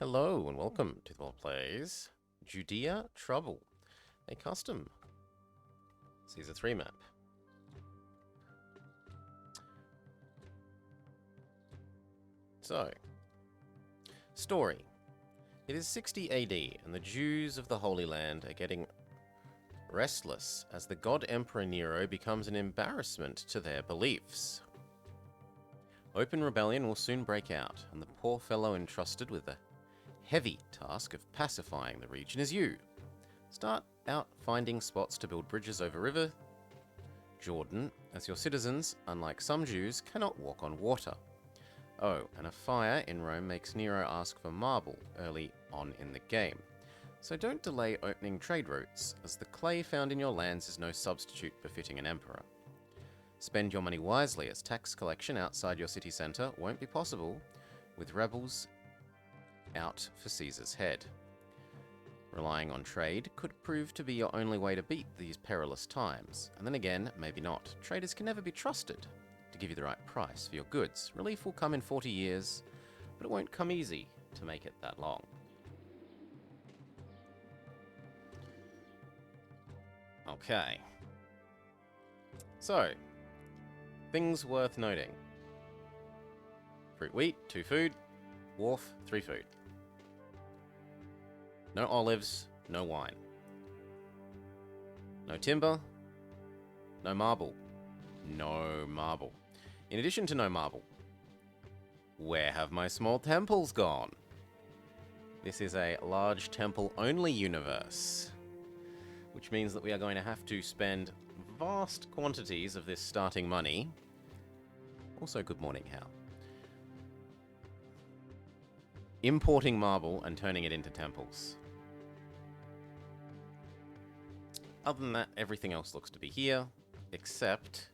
Hello and welcome to the Plays Judea Trouble, a custom Caesar 3 map. So, story. It is 60 AD and the Jews of the Holy Land are getting restless as the god Emperor Nero becomes an embarrassment to their beliefs. Open rebellion will soon break out, and the poor fellow entrusted with the heavy task of pacifying the region is you. Start out finding spots to build bridges over River Jordan, as your citizens, unlike some Jews, cannot walk on water. Oh, and a fire in Rome makes Nero ask for marble early on in the game. So don't delay opening trade routes, as the clay found in your lands is no substitute befitting an emperor. Spend your money wisely, as tax collection outside your city centre won't be possible with rebels out for Caesar's head. Relying on trade could prove to be your only way to beat these perilous times, and then again, maybe not. Traders can never be trusted to give you the right price for your goods. Relief will come in 40 years, but it won't come easy to make it that long. Okay. So, things worth noting. Fruit, wheat, 2 food. Wharf, 3 food. No olives, no wine. No timber, no marble. No marble. In addition to no marble, where have my small temples gone? This is a large temple-only universe, which means that we are going to have to spend vast quantities of this starting money. Also, good morning, Hal. Importing marble and turning it into temples. Other than that, everything else looks to be here, except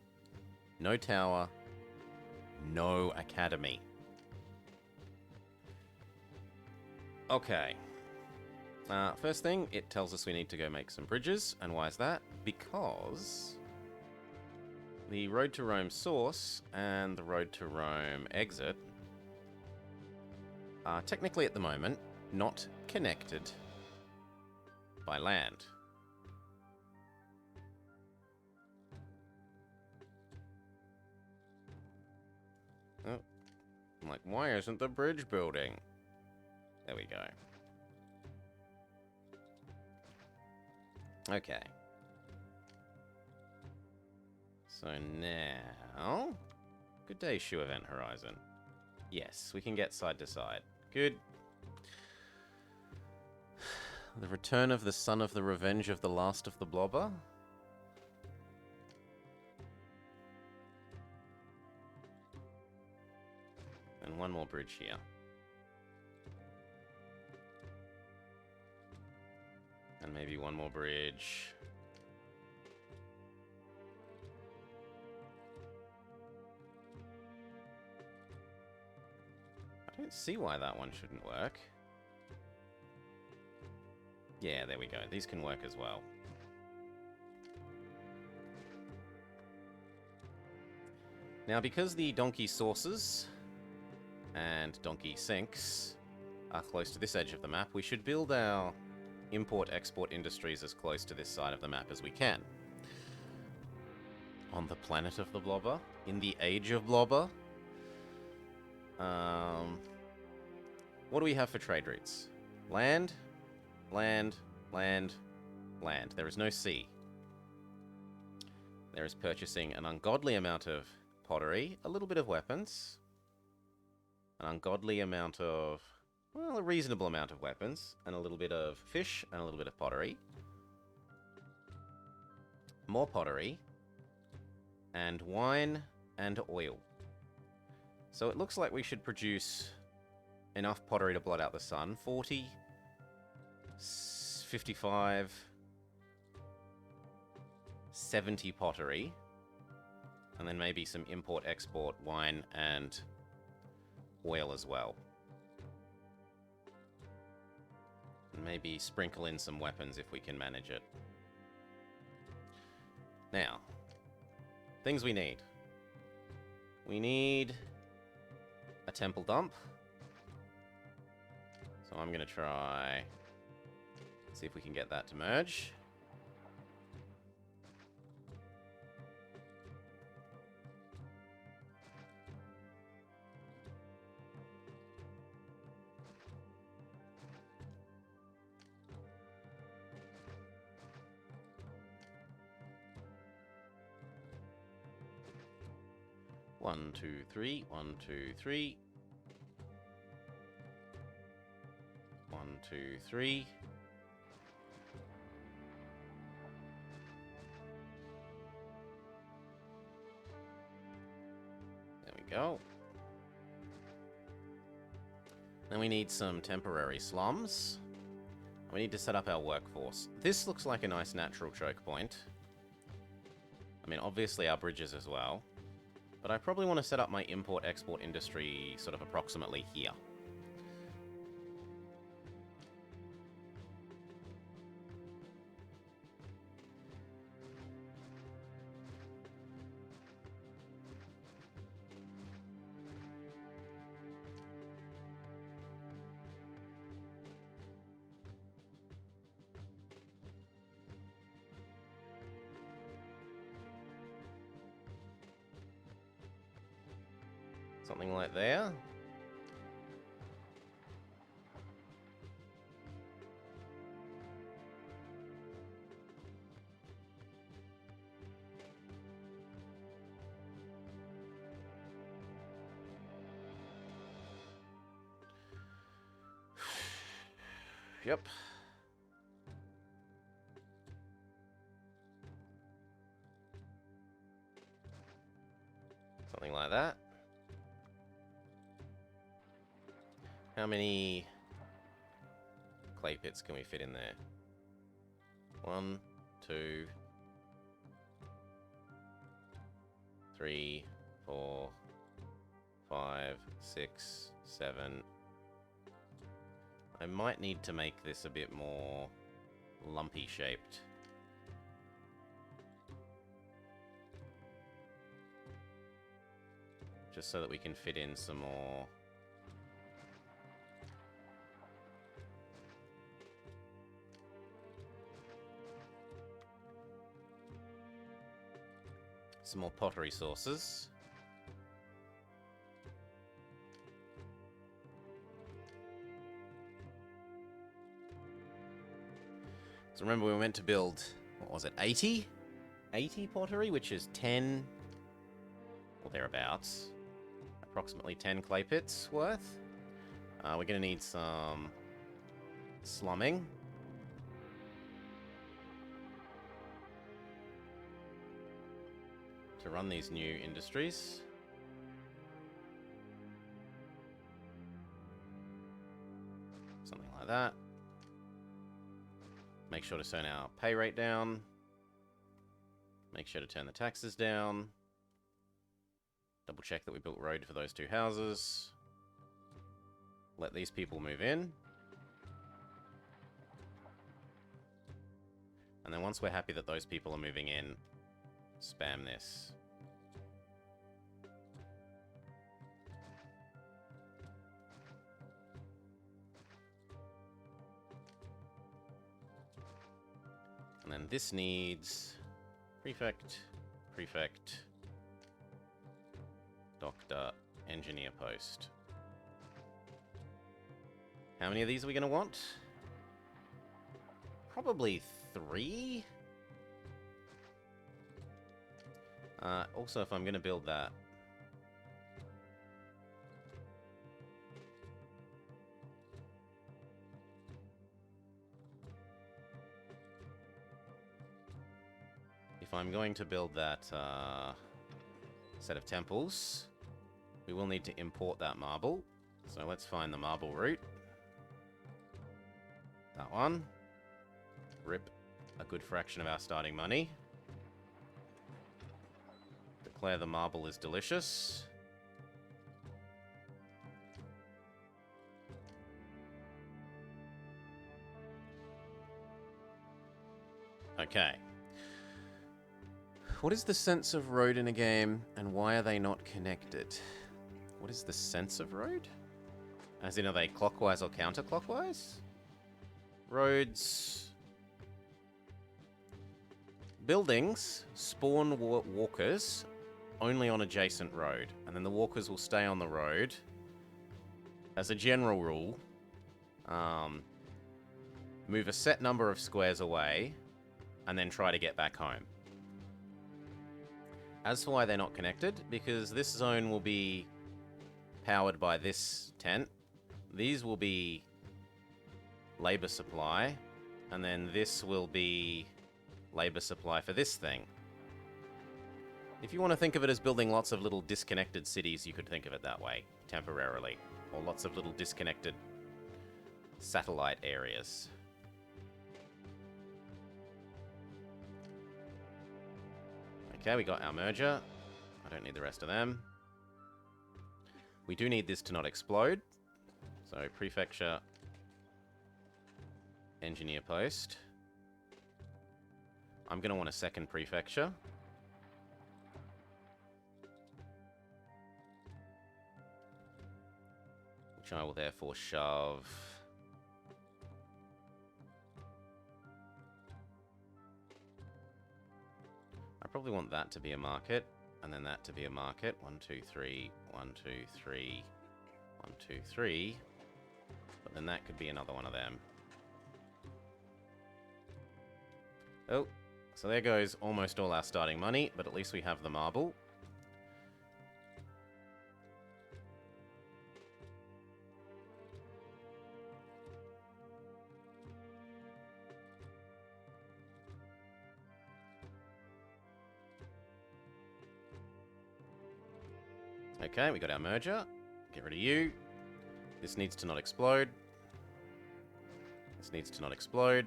no tower, no academy. Okay. First thing, it tells us we need to go make some bridges, and why is that? Because the road to Rome source and the road to Rome exit are technically at the moment not connected by land. Oh, I'm like, why isn't the bridge building? There we go. Okay. So now... Good day, Shoe Event Horizon. Yes, we can get side to side. Good. The return of the son of the revenge of the last of the blobber. And one more bridge here. And maybe one more bridge. I don't see why that one shouldn't work. Yeah, there we go. These can work as well. Now, because the donkey sources and donkey sinks are close to this edge of the map, we should build our import-export industries as close to this side of the map as we can. On the planet of the blobber, in the age of blobber, what do we have for trade routes? Land, land, land, land. There is no sea. There is purchasing an ungodly amount of pottery, a little bit of weapons, an ungodly amount of, well, a reasonable amount of weapons, and a little bit of fish, and a little bit of pottery. More pottery, and wine, and oil. So it looks like we should produce enough pottery to blot out the sun. 40, 55, 70 pottery, and then maybe some import-export wine and oil as well. And maybe sprinkle in some weapons if we can manage it. Now, things we need. We need a temple dump. So I'm going to try... see if we can get that to merge. One, two, three. 1, 2, 3. 1, 2, 3. There we go. Then we need some temporary slums. We need to set up our workforce. This looks like a nice natural choke point. I mean, obviously our bridges as well. But I probably want to set up my import-export industry sort of approximately here. Something like there. Yep. Something like that. How many clay pits can we fit in there? 1, 2, 3, 4, 5, 6, 7. I might need to make this a bit more lumpy shaped. Just so that we can fit in some more. Some more pottery sources. So remember we were meant to build, what was it, 80? 80 pottery, which is 10, or thereabouts. Approximately 10 clay pits worth. We're going to need some slumming. To run these new industries. Something like that. Make sure to turn our pay rate down. Make sure to turn the taxes down. Double check that we built road for those 2 houses. Let these people move in. And then once we're happy that those people are moving in, spam this. And then this needs prefect, prefect, doctor, engineer post. How many of these are we going to want? Probably 3. Also, if I'm going to build that, set of temples, we will need to import that marble. So let's find the marble route. That one. Rip a good fraction of our starting money. Declare the marble is delicious. Okay. What is the sense of road in a game, and why are they not connected? What is the sense of road? As in, are they clockwise or counterclockwise? Roads. Buildings spawn walkers only on adjacent road, and then the walkers will stay on the road. As a general rule, move a set number of squares away, and then try to get back home. As for why they're not connected, because this zone will be powered by this tent. These will be labor supply, and then this will be labor supply for this thing. If you want to think of it as building lots of little disconnected cities, you could think of it that way, temporarily. Or lots of little disconnected satellite areas. Okay, we got our merger. I don't need the rest of them. We do need this to not explode. So, prefecture, engineer post. I'm going to want a second prefecture. Which I will therefore shove. I probably want that to be a market, and then that to be a market. 1, 2, 3, 1, 2, 3, 1, 2, 3. But then that could be another one of them. Oh, so there goes almost all our starting money, but at least we have the marble. Okay, we got our merger. Get rid of you. This needs to not explode. This needs to not explode.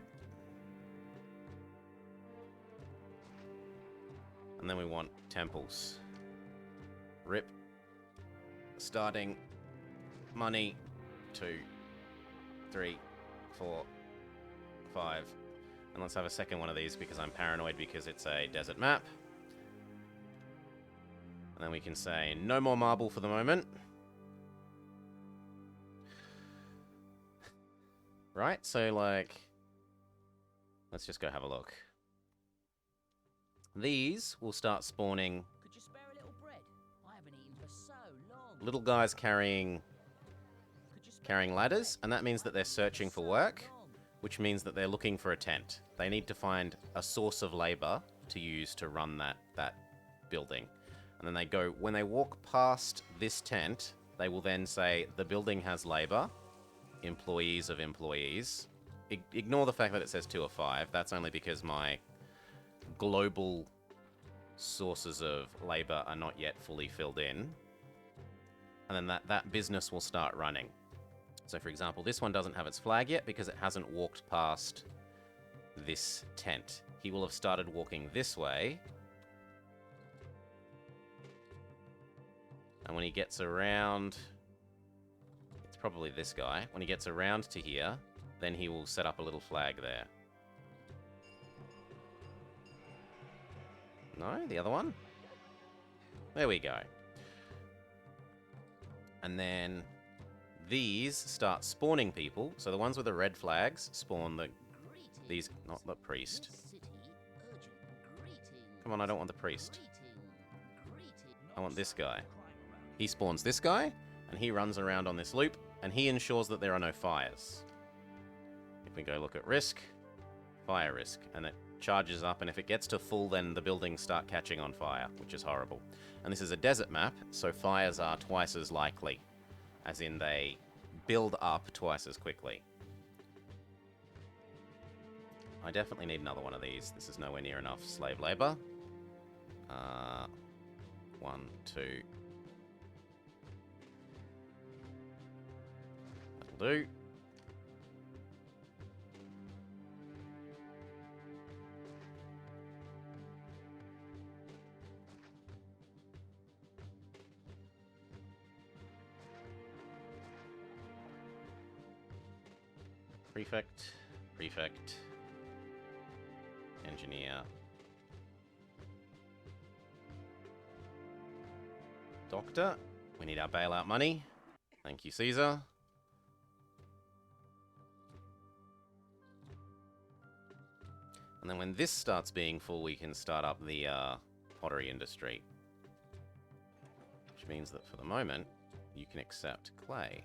And then we want temples. Rip. Starting money. 2, 3, 4, 5. And let's have a second one of these because I'm paranoid because it's a desert map. And then we can say no more marble for the moment. Right, so like, let's just go have a look. These will start spawning. Could you spare a little bread? I haven't eaten for so long. Little guys carrying ladders, and that means that they're searching for work, which means that they're looking for a tent. They need to find a source of labor to use to run that building. And then they go, when they walk past this tent, they will then say, the building has labor, employees of employees. Ignore the fact that it says 2 or 5. That's only because my global sources of labor are not yet fully filled in. And then that business will start running. So for example, this one doesn't have its flag yet because it hasn't walked past this tent. He will have started walking this way. And when he gets around, it's probably this guy. When he gets around to here, then he will set up a little flag there. No, the other one? There we go. And then these start spawning people. So the ones with the red flags spawn these, not the priest. Come on, I don't want the priest. I want this guy. He spawns this guy, and he runs around on this loop, and he ensures that there are no fires. If we go look at risk, fire risk, and it charges up, and if it gets to full, then the buildings start catching on fire, which is horrible. And this is a desert map, so fires are twice as likely, as in they build up twice as quickly. I definitely need another one of these. This is nowhere near enough slave labor. 1, 2. That'll do. Prefect, engineer, doctor. We need our bailout money. Thank you, Caesar. And then when this starts being full, we can start up the pottery industry. Which means that for the moment, you can accept clay.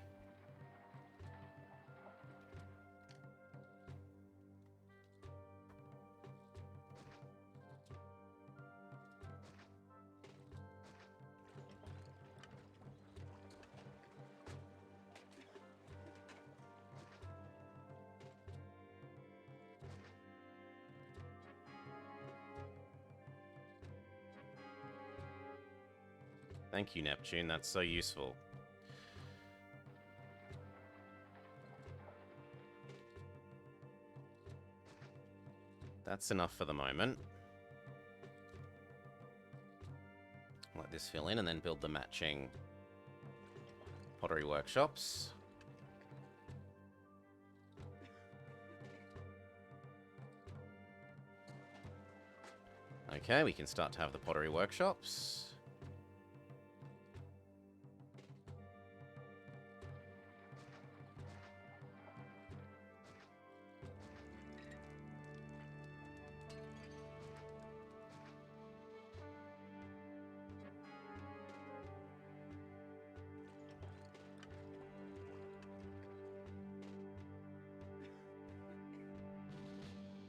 Thank you, Neptune. That's so useful. That's enough for the moment. Let this fill in and then build the matching pottery workshops. Okay, we can start to have the pottery workshops.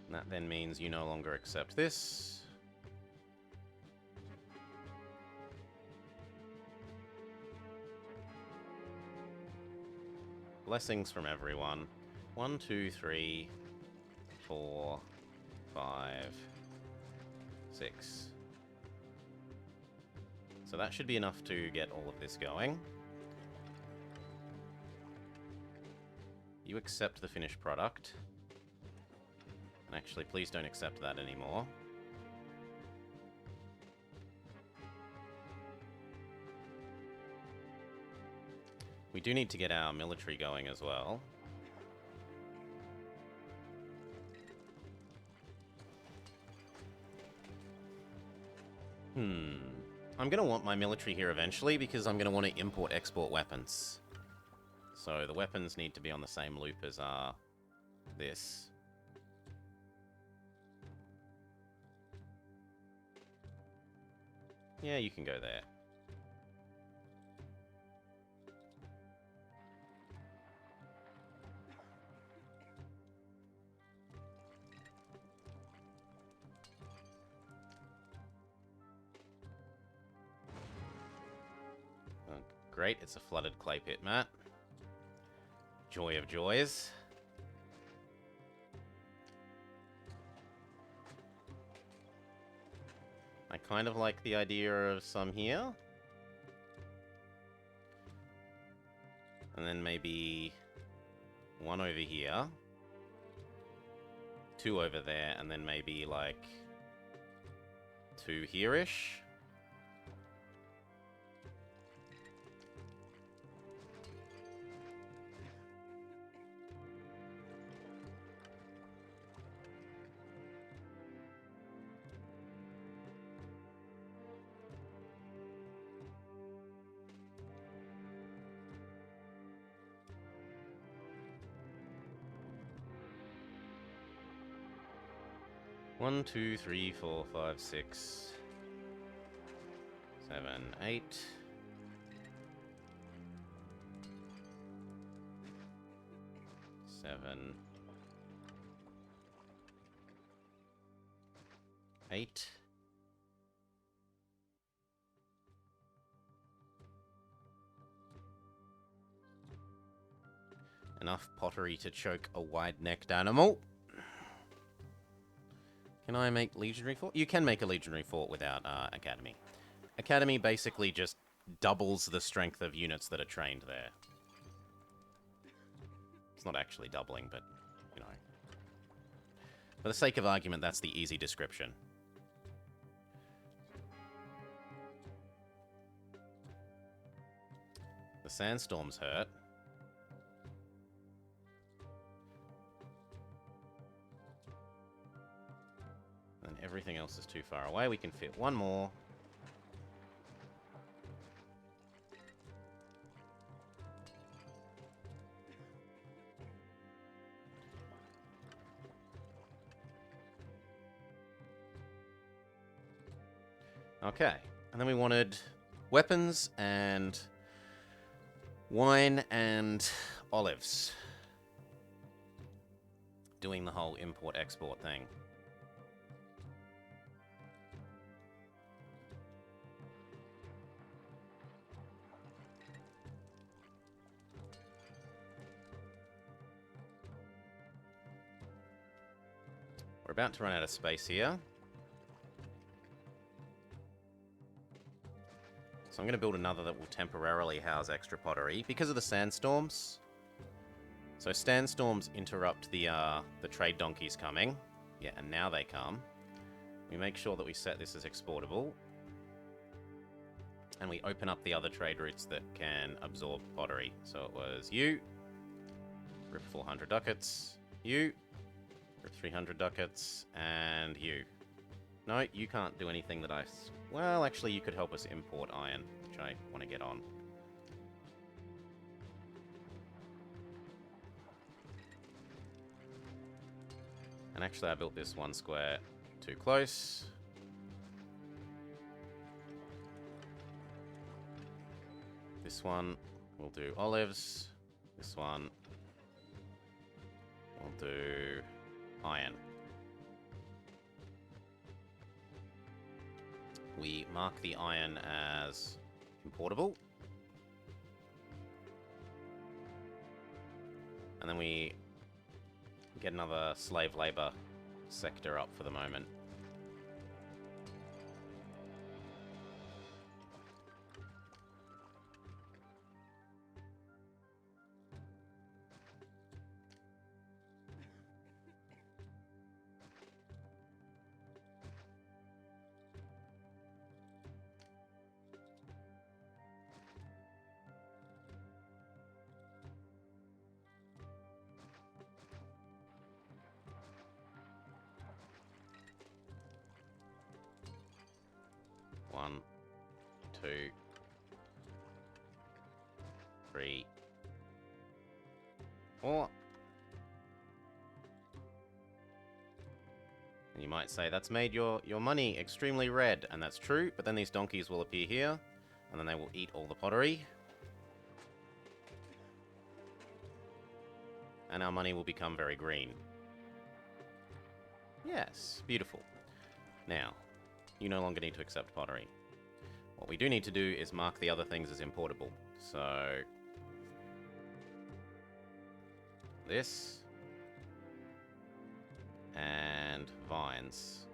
That then means you no longer accept this. Blessings from everyone. 1, 2, 3, 4, 5, 6. So that should be enough to get all of this going. You accept the finished product. Actually, please don't accept that anymore. We do need to get our military going as well. I'm going to want my military here eventually because I'm going to want to import-export weapons. So the weapons need to be on the same loop as this. Yeah, you can go there. Oh, great, it's a flooded clay pit, Matt. Joy of joys. I kind of like the idea of some here. And then maybe one over here. 2 over there, and then maybe like 2 here-ish. One, 2, 3, 4, 5, 6, 7, 8. Seven, 8. Enough pottery to choke a wide-necked animal. Can I make Legionary Fort? You can make a Legionary Fort without Academy. Academy basically just doubles the strength of units that are trained there. It's not actually doubling, but, you know. For the sake of argument, that's the easy description. The sandstorms hurt. And everything else is too far away. We can fit one more. Okay. And then we wanted weapons and wine and olives. Doing the whole import-export thing. We're about to run out of space here. So I'm going to build another that will temporarily house extra pottery because of the sandstorms. So sandstorms interrupt the trade donkeys coming. Yeah, and now they come. We make sure that we set this as exportable. And we open up the other trade routes that can absorb pottery. So it was you. Rip 400 ducats. You. Rip 300 ducats. And you. No, you can't do anything that I... Well, actually, you could help us import iron, which I want to get on. And actually, I built this one square too close. This one will do olives. This one will do iron. We mark the iron as importable. And then we get another slave labor sector up for the moment. One, two, three, four. And you might say, that's made your money extremely red, and that's true, but then these donkeys will appear here, and then they will eat all the pottery. And our money will become very green. Yes, beautiful. Now, you no longer need to accept pottery. What we do need to do is mark the other things as importable. So, this, and vines,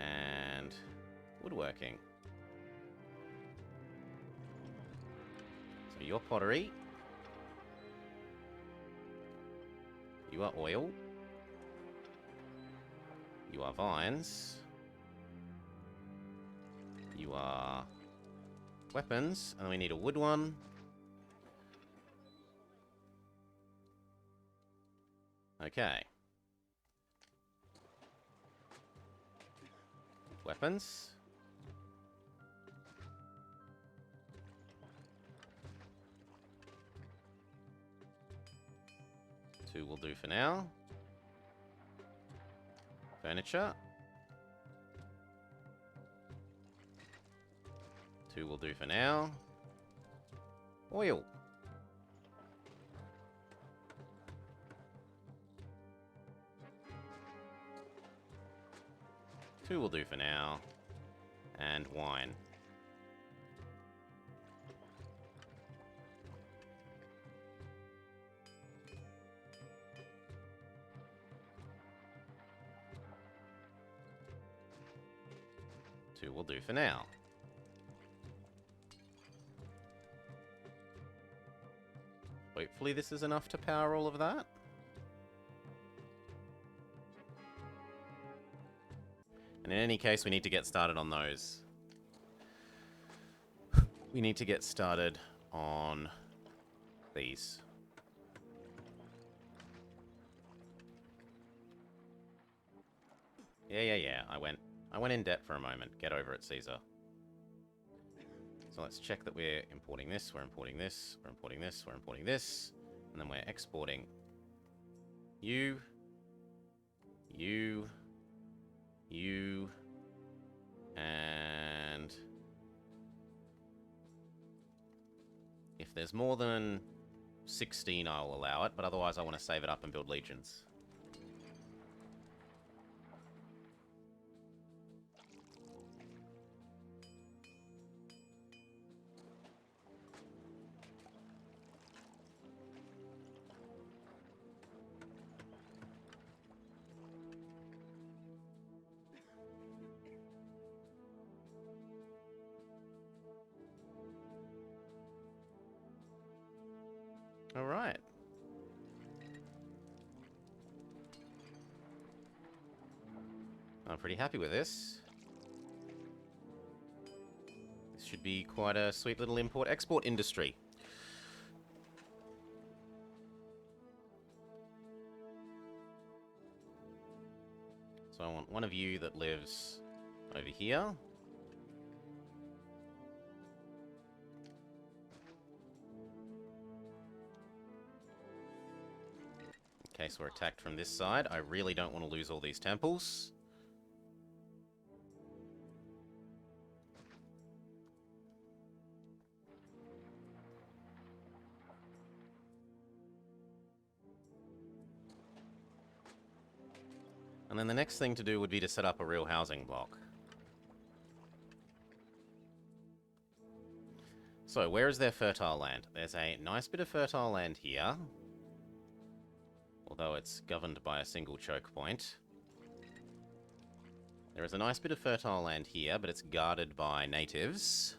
and woodworking. So your pottery, you are oil, you are vines, you are weapons, and we need a wood one. Okay. Weapons. Two will do for now. Furniture. Two will do for now. Oil. Two will do for now. And wine. Two will do for now. Hopefully this is enough to power all of that. And in any case, we need to get started on those. We need to get started on these. Yeah. I went in debt for a moment. Get over it, Caesar. So let's check that we're importing this, we're importing this, we're importing this, we're importing this, and then we're exporting you, You. And if there's more than 16, I'll allow it, but otherwise I want to save it up and build legions. All right. I'm pretty happy with this. This should be quite a sweet little import-export industry. So I want one of you that lives over here. In case we're attacked from this side, I really don't want to lose all these temples. And then the next thing to do would be to set up a real housing block. So, where is their fertile land? There's a nice bit of fertile land here. Although it's governed by a single choke point. There is a nice bit of fertile land here, but it's guarded by natives.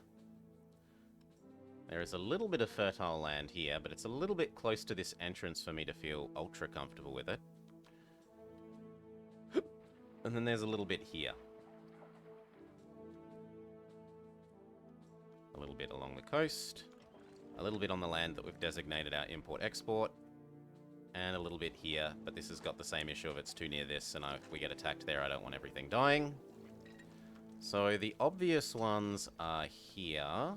There is a little bit of fertile land here, but it's a little bit close to this entrance for me to feel ultra comfortable with it. And then there's a little bit here. A little bit along the coast. A little bit on the land that we've designated our import-export. And a little bit here, but this has got the same issue of it's too near this, and if we get attacked there, I don't want everything dying. So the obvious ones are here.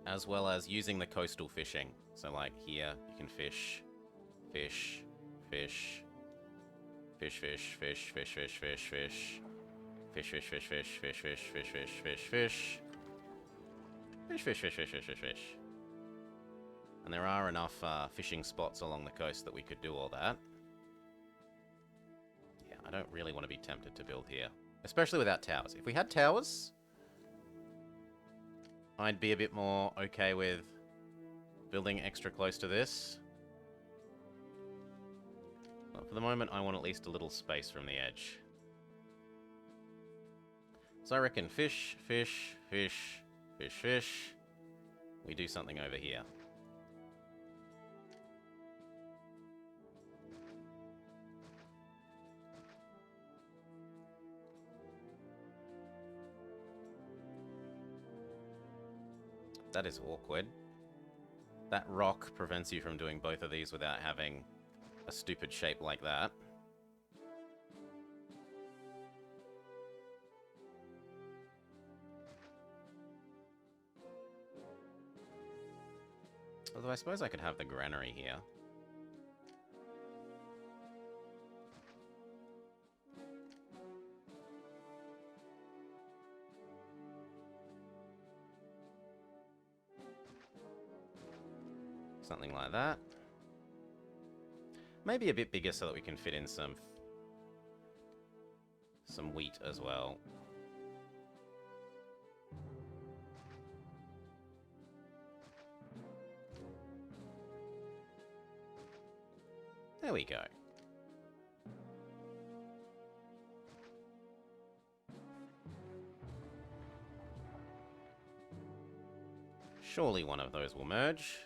As well as using the coastal fishing. So like here, you can fish, fish, fish, fish, fish, fish, fish, fish, fish, fish, fish, fish, fish, fish, fish, fish, fish, fish, fish, fish. Fish, fish, fish, fish, fish, fish, fish. And there are enough fishing spots along the coast that we could do all that. Yeah, I don't really want to be tempted to build here. Especially without towers. If we had towers, I'd be a bit more okay with building extra close to this. But for the moment, I want at least a little space from the edge. So I reckon fish, fish, fish, fish, fish. We do something over here. That is awkward. That rock prevents you from doing both of these without having a stupid shape like that. Although I suppose I could have the granary here. Something like that. Maybe a bit bigger so that we can fit in some wheat as well. There we go. Surely one of those will merge.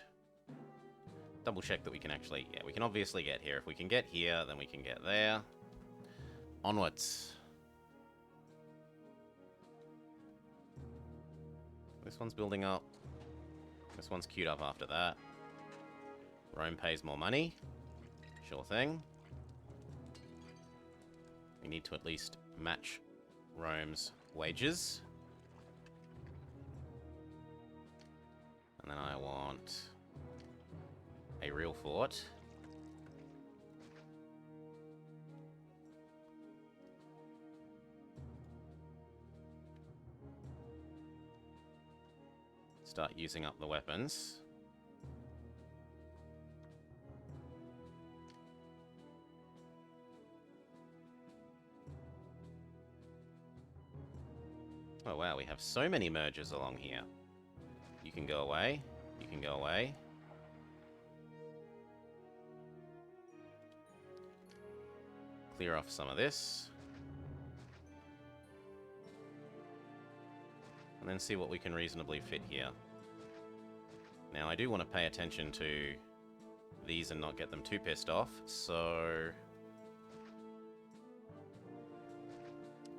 Double check that we can actually... Yeah, we can obviously get here. If we can get here, then we can get there. Onwards. This one's building up. This one's queued up after that. Rome pays more money. Sure thing. We need to at least match Rome's wages. And then I want a real fort. start using up the weapons. Oh wow, we have so many mergers along here. You can go away. You can go away. Clear off some of this. And then see what we can reasonably fit here. Now, I do want to pay attention to these and not get them too pissed off, so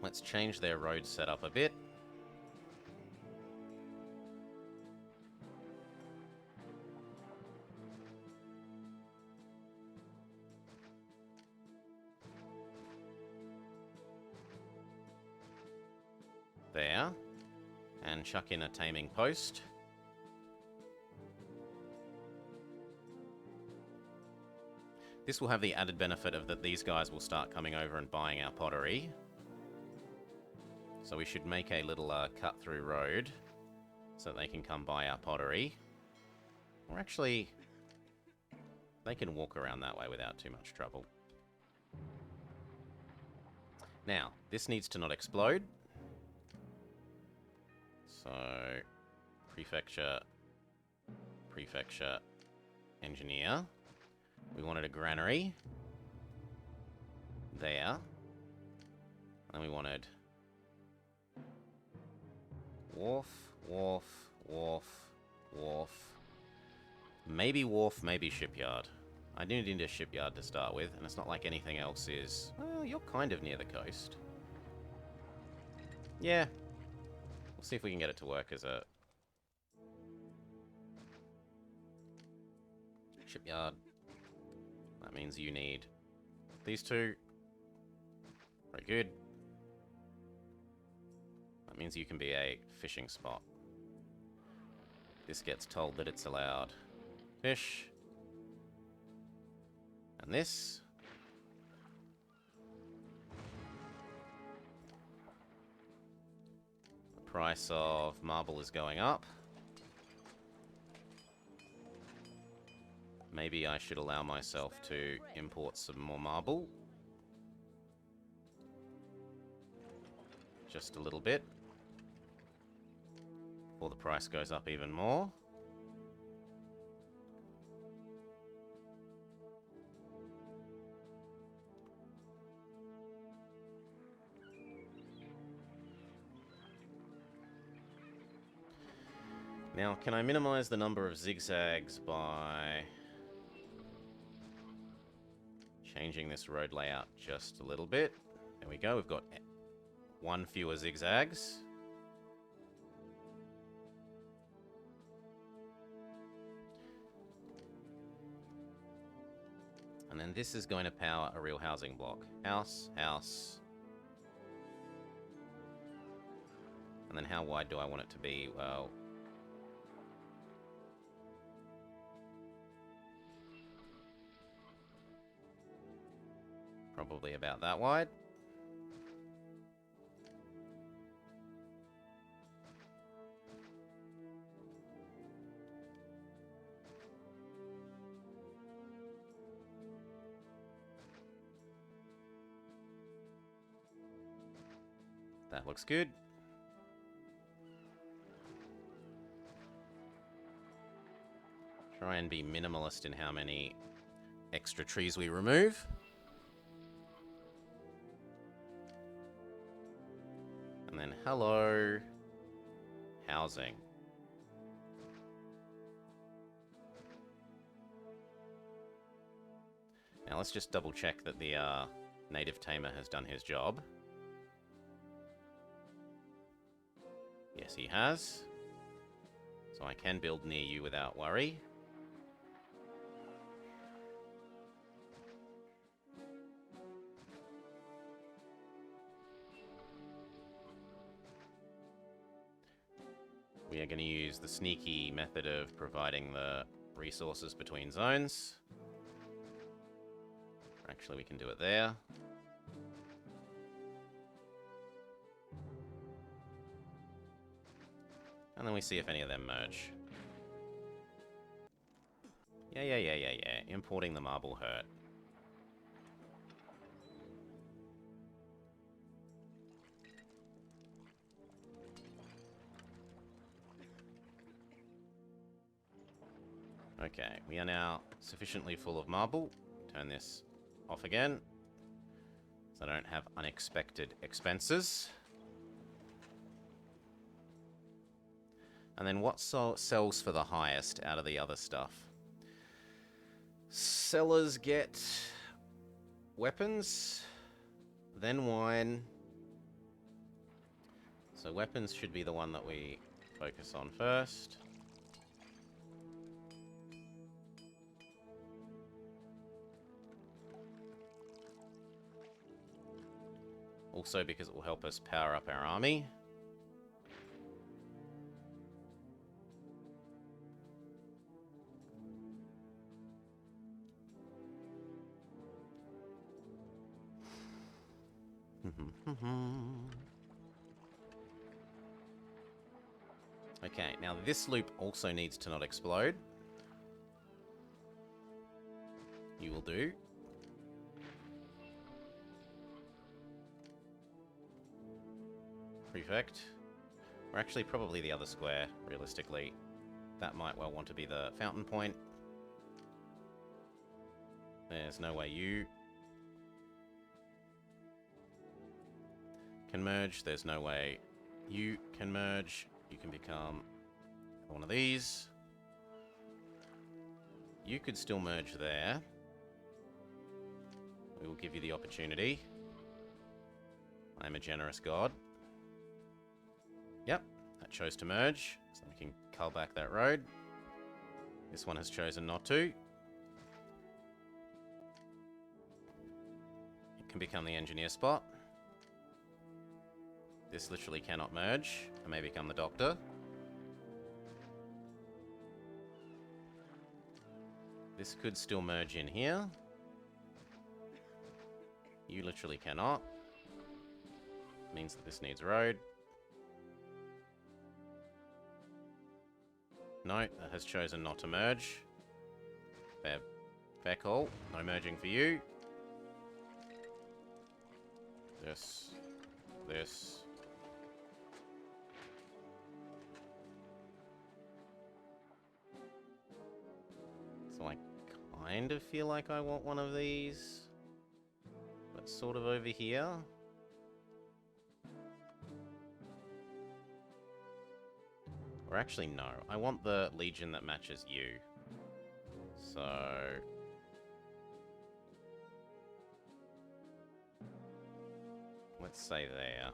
let's change their road setup a bit. There. And chuck in a taming post. This will have the added benefit of that these guys will start coming over and buying our pottery. So we should make a little cut-through road so they can come buy our pottery. Or actually, they can walk around that way without too much trouble. Now, this needs to not explode. So, prefecture, engineer. We wanted a granary. There. And we wanted wharf. Maybe wharf, maybe shipyard. I do need a shipyard to start with, and it's not like anything else is... Well, you're kind of near the coast. Yeah. We'll see if we can get it to work as a... shipyard. That means you need these two. Very good. That means you can be a fishing spot. This gets told that it's allowed fish. And this. The price of marble is going up. Maybe I should allow myself to import some more marble. Just a little bit. Before the price goes up even more. Now, can I minimize the number of zigzags by changing this road layout just a little bit? There we go, we've got one fewer zigzags. And then this is going to power a real housing block. House, house. And then how wide do I want it to be? Well... probably about that wide. That looks good. Try and be minimalist in how many extra trees we remove. And then hello, housing. Now let's just double check that the native tamer has done his job. Yes, he has. So I can build near you without worry. We are going to use the sneaky method of providing the resources between zones. Actually, we can do it there. And then we see if any of them merge. Yeah. Importing the marble hurt. Okay, we are now sufficiently full of marble. Turn this off again, so I don't have unexpected expenses. And then what sells for the highest out of the other stuff? Sellers get weapons, then wine. So weapons should be the one that we focus on first. Also because it will help us power up our army. Okay, now this loop also needs to not explode. You will do. Prefect. Or actually probably the other square, realistically. That might well want to be the fountain point. There's no way you can merge. There's no way you can merge. You can become one of these. You could still merge there. We will give you the opportunity. I'm a generous god. Yep, that chose to merge, so we can cull back that road. This one has chosen not to. It can become the engineer spot. This literally cannot merge. I may become the doctor. This could still merge in here. You literally cannot. Means that this needs road. No, that has chosen not to merge. Fair call. No merging for you. This. So I kind of feel like I want one of these. But sort of over here. Or actually, no. I want the Legion that matches you. So... let's say there.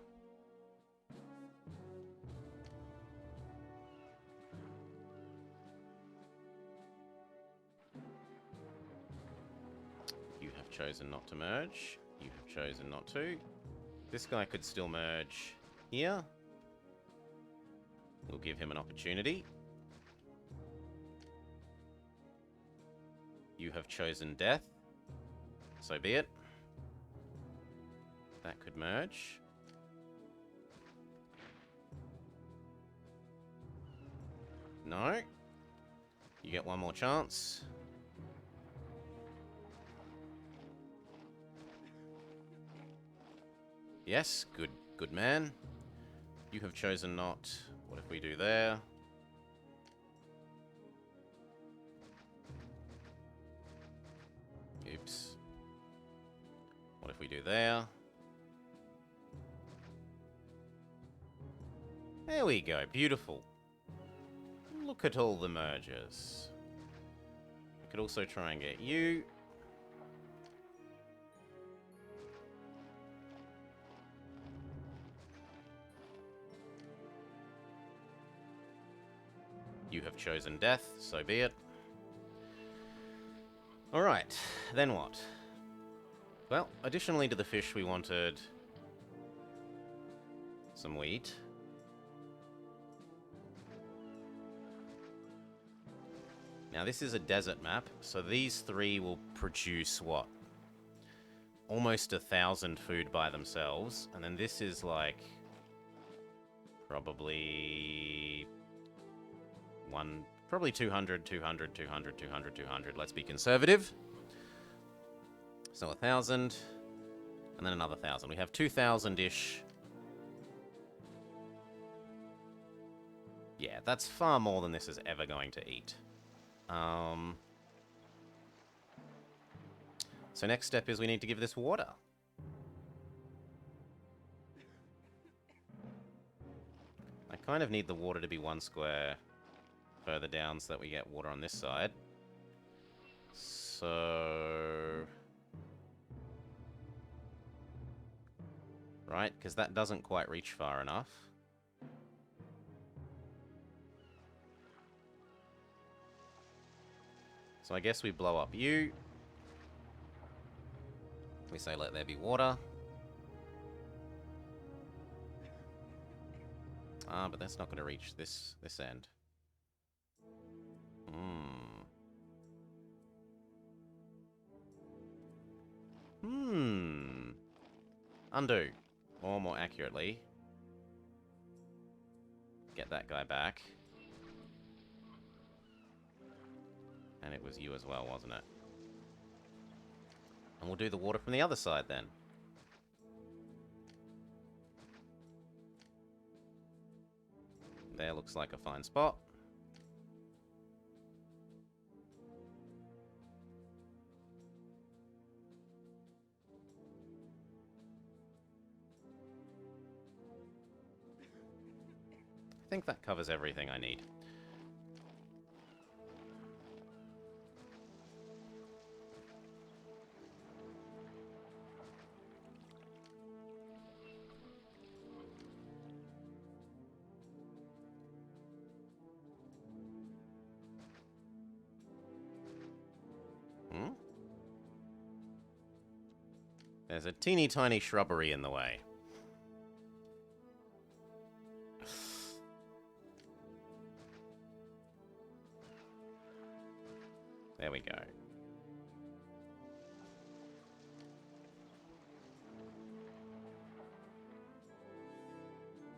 You have chosen not to merge. You have chosen not to. This guy could still merge here. We'll give him an opportunity. You have chosen death. So be it. That could merge. No. You get one more chance. Yes, good man. You have chosen not. What if we do there? Oops. What if we do there? There we go, beautiful. Look at all the mergers. We could also try and get you. You have chosen death, so be it. Alright, then what? Well, additionally to the fish, we wanted some wheat. Now this is a desert map, so these three will produce what? Almost 1,000 food by themselves, and then this is like probably one, probably 200, 200, 200, 200, 200. Let's be conservative. So 1,000, and then another 1,000. We have 2,000-ish. Yeah, that's far more than this is ever going to eat. So next step is we need to give this water. I kind of need the water to be 1 square further down so that we get water on this side. So... right, because that doesn't quite reach far enough. So I guess we blow up you. We say let there be water. Ah, but that's not going to reach this end. Undo. Or more accurately, get that guy back. And it was you as well, wasn't it? And we'll do the water from the other side then. There looks like a fine spot. I think that covers everything I need. There's a teeny tiny shrubbery in the way. There we go.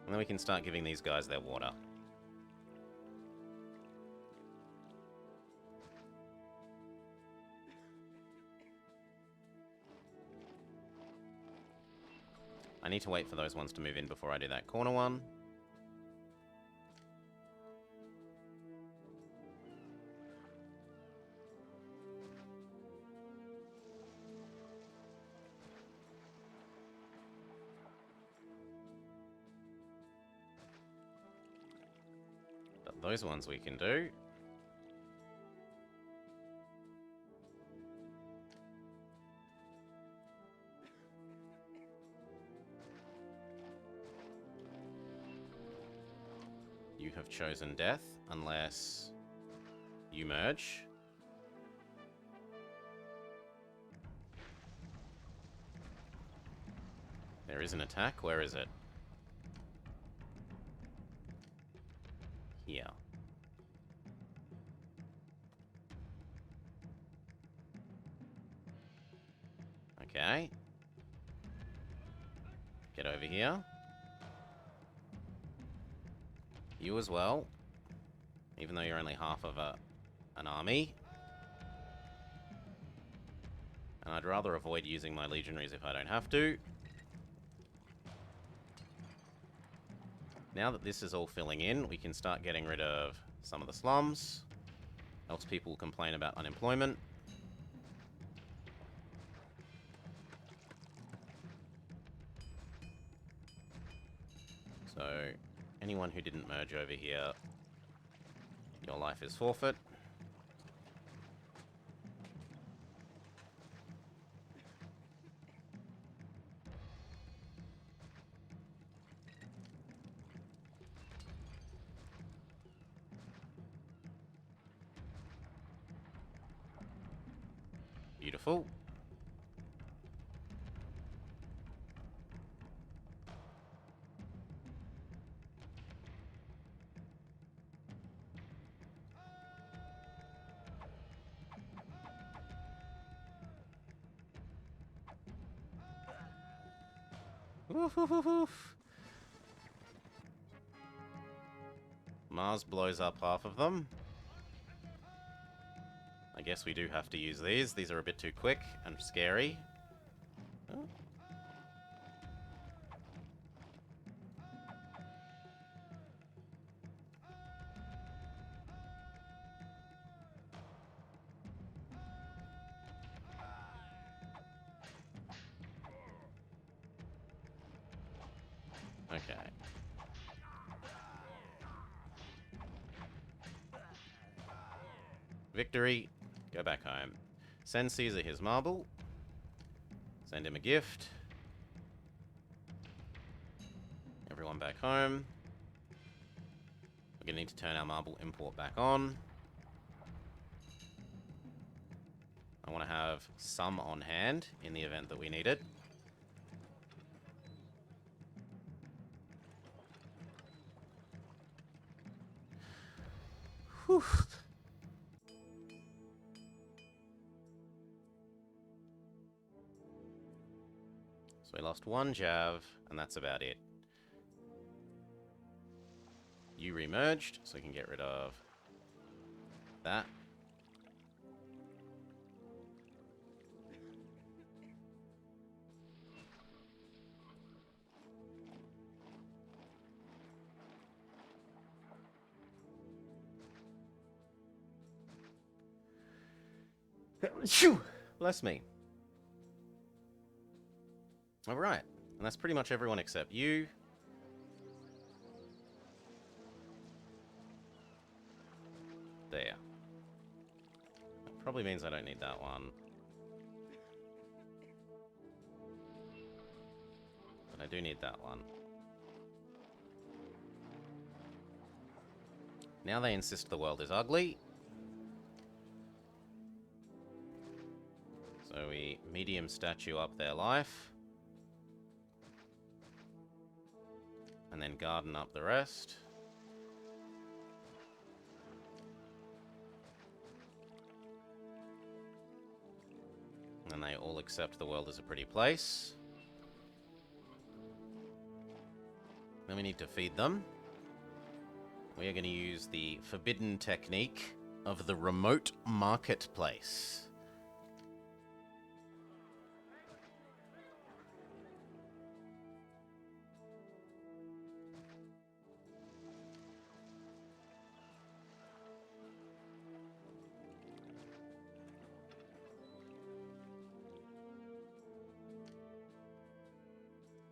And then we can start giving these guys their water. I need to wait for those ones to move in before I do that corner one. But those ones we can do. You have chosen death, unless you merge. There is an attack. Where is it? Here. Okay. Get over here. You as well. Even though you're only half of an army. And I'd rather avoid using my legionaries if I don't have to. Now that this is all filling in, we can start getting rid of some of the slums. Else people will complain about unemployment. So, anyone who didn't merge over here, your life is forfeit. Beautiful. Oof, oof, oof, oof. Mars blows up half of them. I guess we do have to use these. These are a bit too quick and scary. Oh. Okay. Victory. Go back home. Send Caesar his marble. Send him a gift. Everyone back home. We're going to need to turn our marble import back on. I want to have some on hand in the event that we need it. Whew. So we lost one Jav, and that's about it. You remerged, so we can get rid of that. Shoo! Bless me. Alright, and that's pretty much everyone except you. There. That probably means I don't need that one. But I do need that one. Now they insist the world is ugly. So we medium statue up their life. And then garden up the rest. And they all accept the world as a pretty place. Then we need to feed them. We are going to use the forbidden technique of the remote marketplace.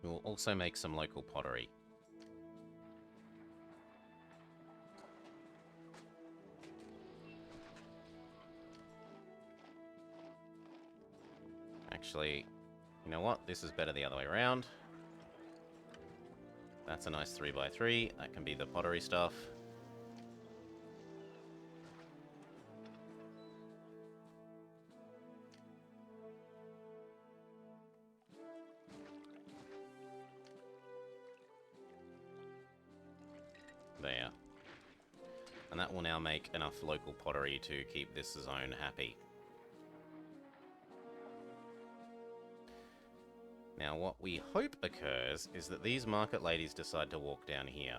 We'll also make some local pottery. Actually, you know what? This is better the other way around. That's a nice 3x3. That can be the pottery stuff. There. And that will now make enough local pottery to keep this zone happy. Now, what we hope occurs is that these market ladies decide to walk down here.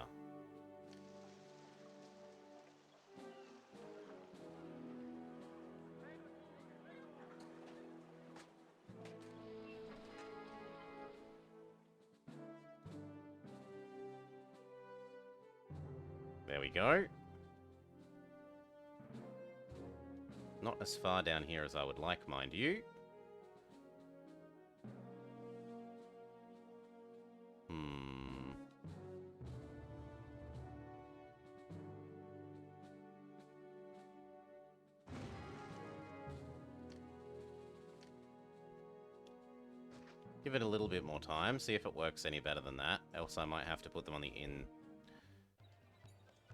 There we go. Not as far down here as I would like, mind you. Give it a little bit more time, see if it works any better than that. Else I might have to put them on the in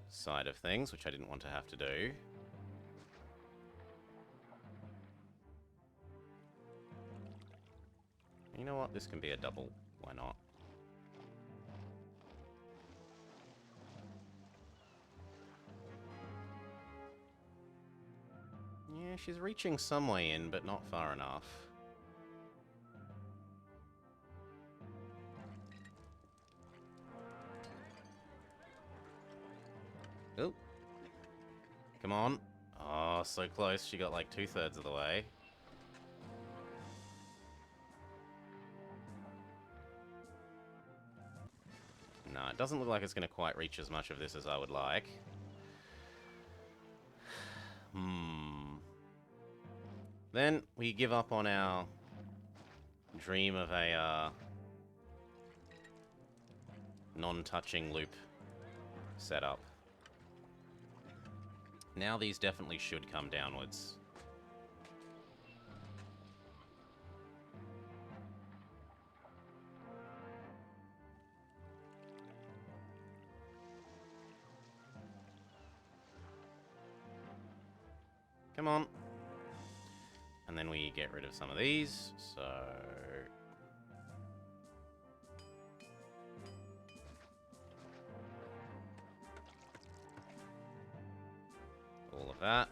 side of things, which I didn't want to have to do. You know what? This can be a double. Why not? Yeah, she's reaching some way in, but not far enough. Oh. Come on. Oh, so close. She got like 2/3 of the way. No, it doesn't look like it's going to quite reach as much of this as I would like. Then we give up on our dream of a non-touching loop setup. Now these definitely should come downwards. Come on. And then we get rid of some of these, so... all of that.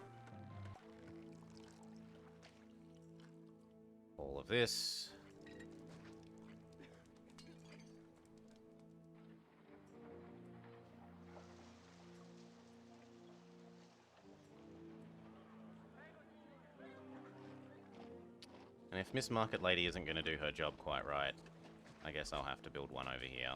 All of this. And if Miss Market Lady isn't going to do her job quite right, I guess I'll have to build one over here.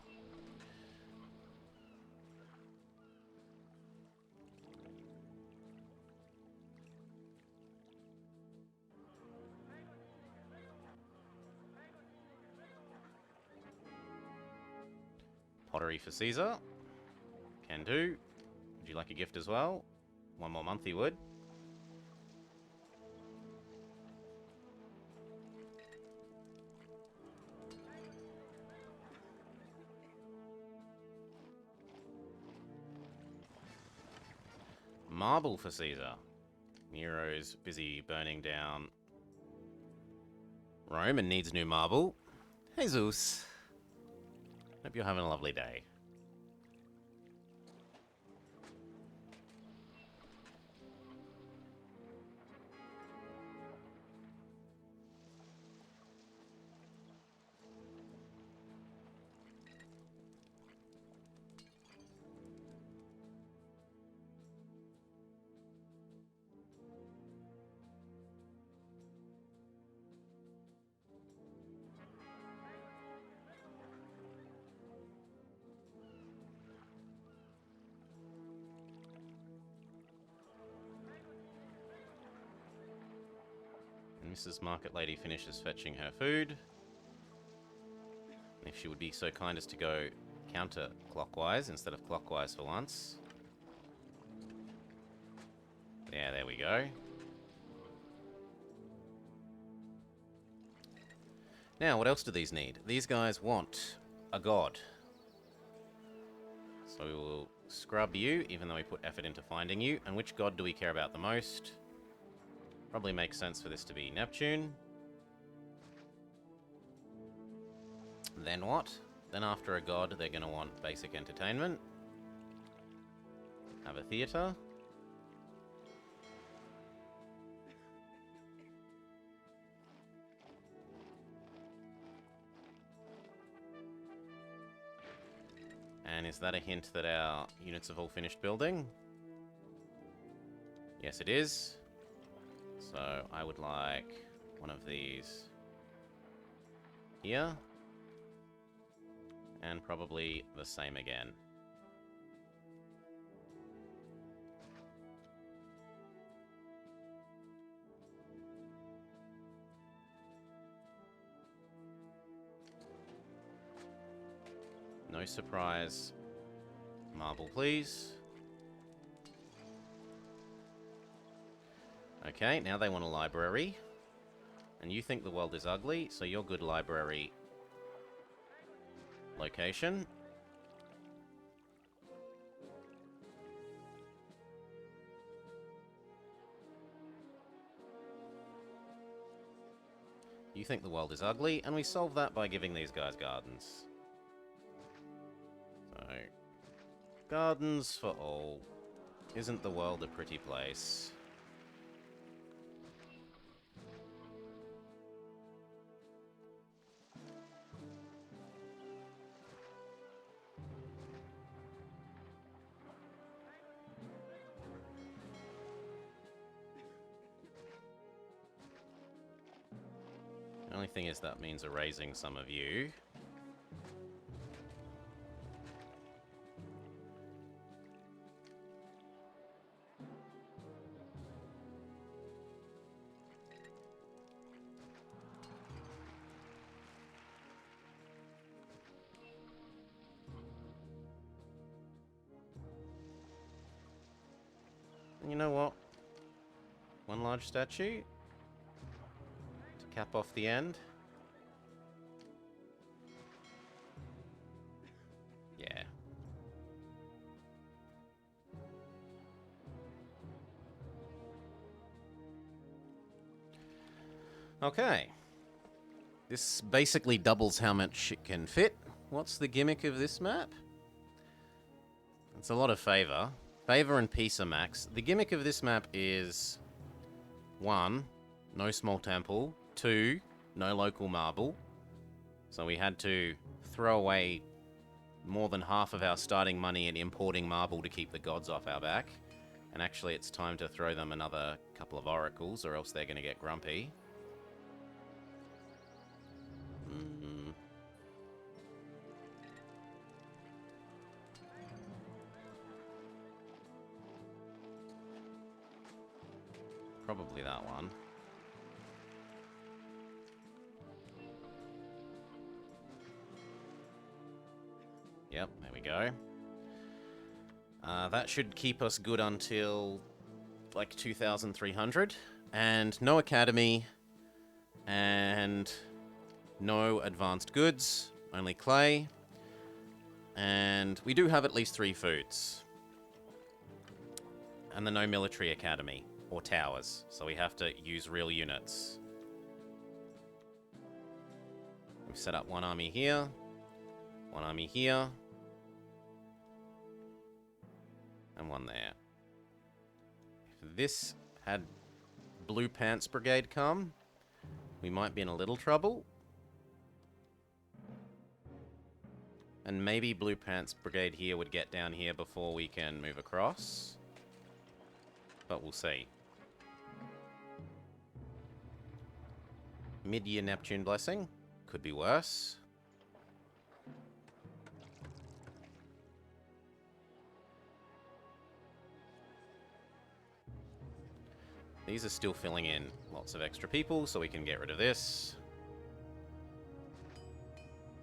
Pottery for Caesar. Can do. Would you like a gift as well? One more month he would. Marble for Caesar. Nero's busy burning down Rome and needs new marble. Jesus. Hope you're having a lovely day. Mrs. Market Lady finishes fetching her food. If she would be so kind as to go counterclockwise instead of clockwise for once. Yeah, there we go. Now, what else do these need? These guys want a god. So we will scrub you, even though we put effort into finding you. And which god do we care about the most? Probably makes sense for this to be Neptune. Then what? Then after a god, they're going to want basic entertainment. Have a theatre. And is that a hint that our units have all finished building? Yes, it is. So I would like one of these here. And probably the same again. No surprise. Marble, please. Okay, now they want a library. And you think the world is ugly, so your good library location. You think the world is ugly, and we solve that by giving these guys gardens. So, gardens for all. Isn't the world a pretty place? only thing is that means erasing some of you. And you know what? One large statue to cap off the end. Yeah. Okay. This basically doubles how much it can fit. What's the gimmick of this map? It's a lot of favor. Favor and peace are max. The gimmick of this map is 1, no small temple. 2, no local marble. So we had to throw away more than half of our starting money in importing marble to keep the gods off our back. And actually it's time to throw them another couple of oracles or else they're going to get grumpy. Probably that one. Yep, there we go. That should keep us good until like 2,300. And no academy. And no advanced goods. Only clay. And we do have at least 3 foods. And the no military academy. Or towers. So we have to use real units. We've set up one army here. One army here. And one there. If this had Blue Pants Brigade come, we might be in a little trouble. And maybe Blue Pants Brigade here would get down here before we can move across. But we'll see. Mid-year Neptune Blessing. Could be worse. These are still filling in lots of extra people, so we can get rid of this.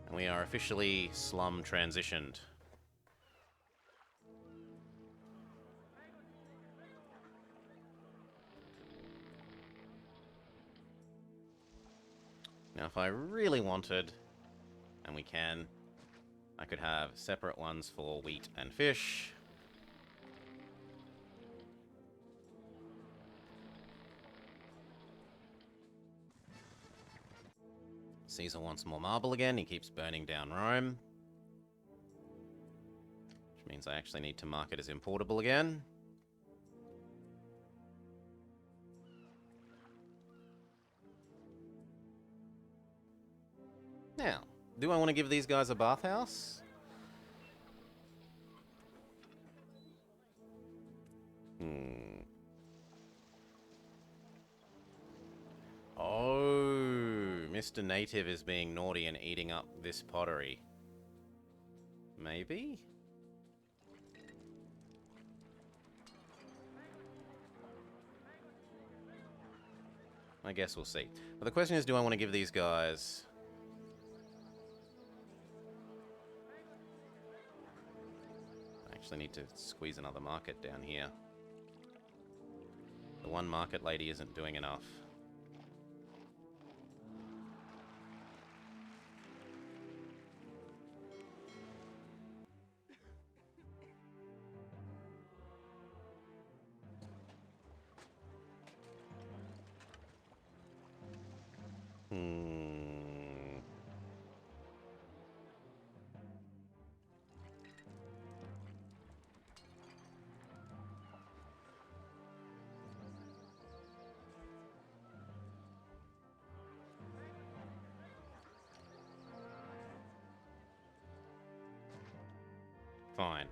And we are officially slum transitioned. Now, if I really wanted, and we can, I could have separate ones for wheat and fish. Caesar wants more marble again. He keeps burning down Rome. Which means I actually need to mark it as importable again. Now, do I want to give these guys a bathhouse? Oh, Mr. Native is being naughty and eating up this pottery. Maybe? I guess we'll see. But the question is, do I want to give these guys... I need to squeeze another market down here. The one market lady isn't doing enough. Fine.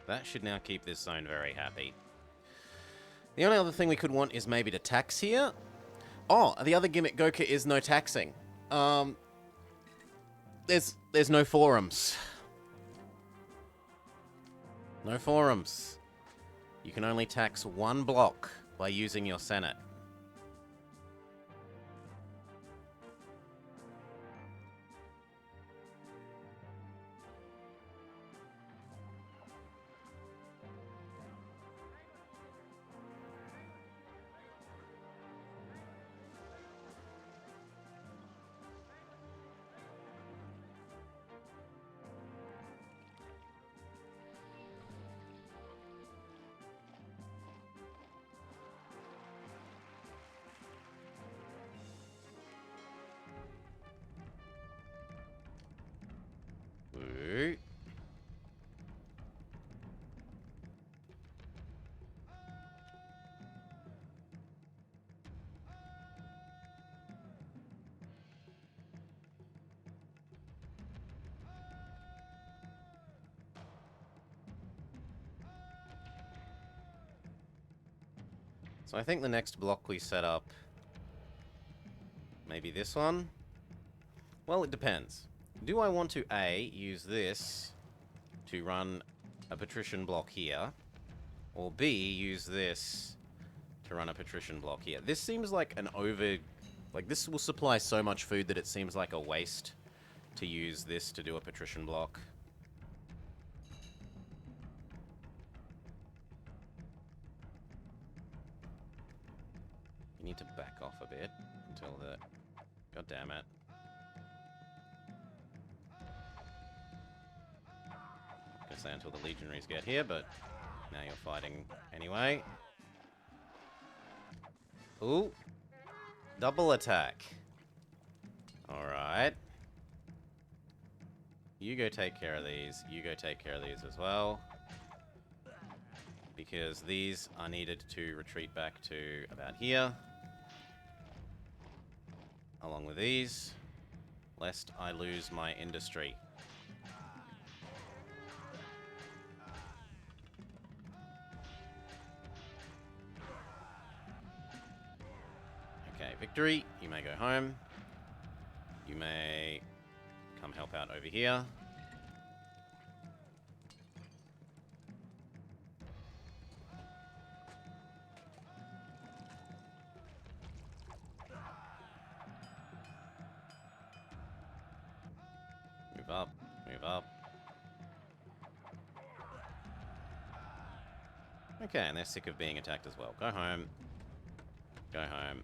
That should now keep this zone very happy. The only other thing we could want is maybe to tax here. Oh, the other gimmick Goka is no taxing. There's no forums. No forums. You can only tax one block by using your Senate. Ooh. So I think the next block we set up, maybe this one? Well, it depends. Do I want to A, use this to run a patrician block here, or B, use this to run a patrician block here? This seems like an like this will supply so much food that it seems like a waste to use this to do a patrician block. You need to back off a bit until the... God damn it. Gonna say until the legionaries get here, but now you're fighting anyway. Ooh. Double attack. Alright. You go take care of these. You go take care of these as well. Because these are needed to retreat back to about here. Along with these. Lest I lose my industry. Okay, victory. You may go home. You may come help out over here. Move up, move up. Okay, and they're sick of being attacked as well. Go home. Go home.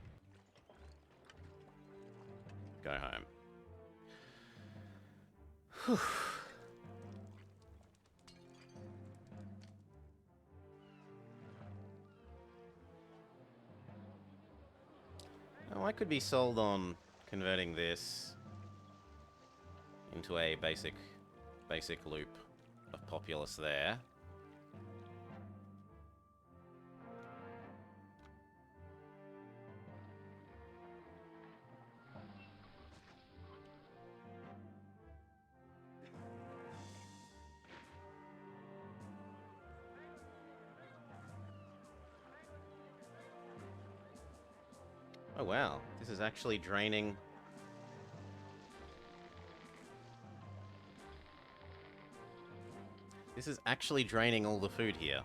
Go home. Whew. Oh, I could be sold on converting this into a basic loop of populace there. Oh wow, this is actually draining. This is actually draining all the food here.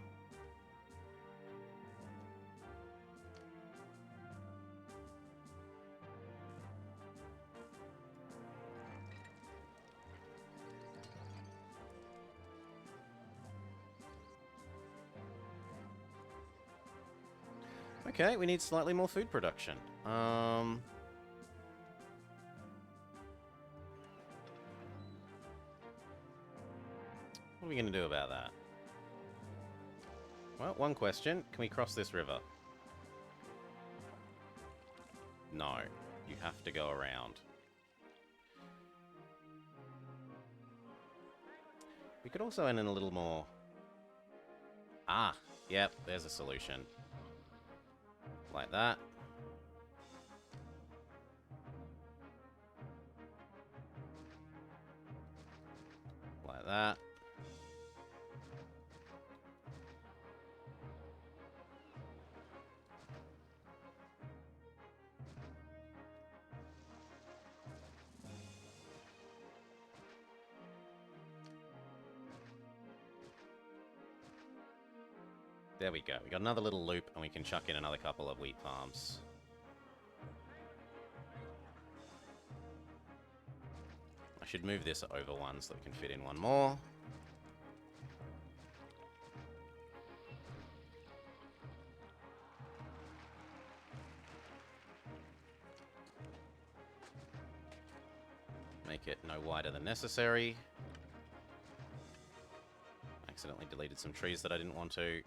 Okay, we need slightly more food production. What are we going to do about that? Well, one question. Can we cross this river? No. You have to go around. We could also end in a little more... Ah, yep, there's a solution. Like that. Like that. There we go. We got another little loop, and we can chuck in another couple of wheat farms. I should move this over one so that we can fit in one more. Make it no wider than necessary. Accidentally deleted some trees that I didn't want to.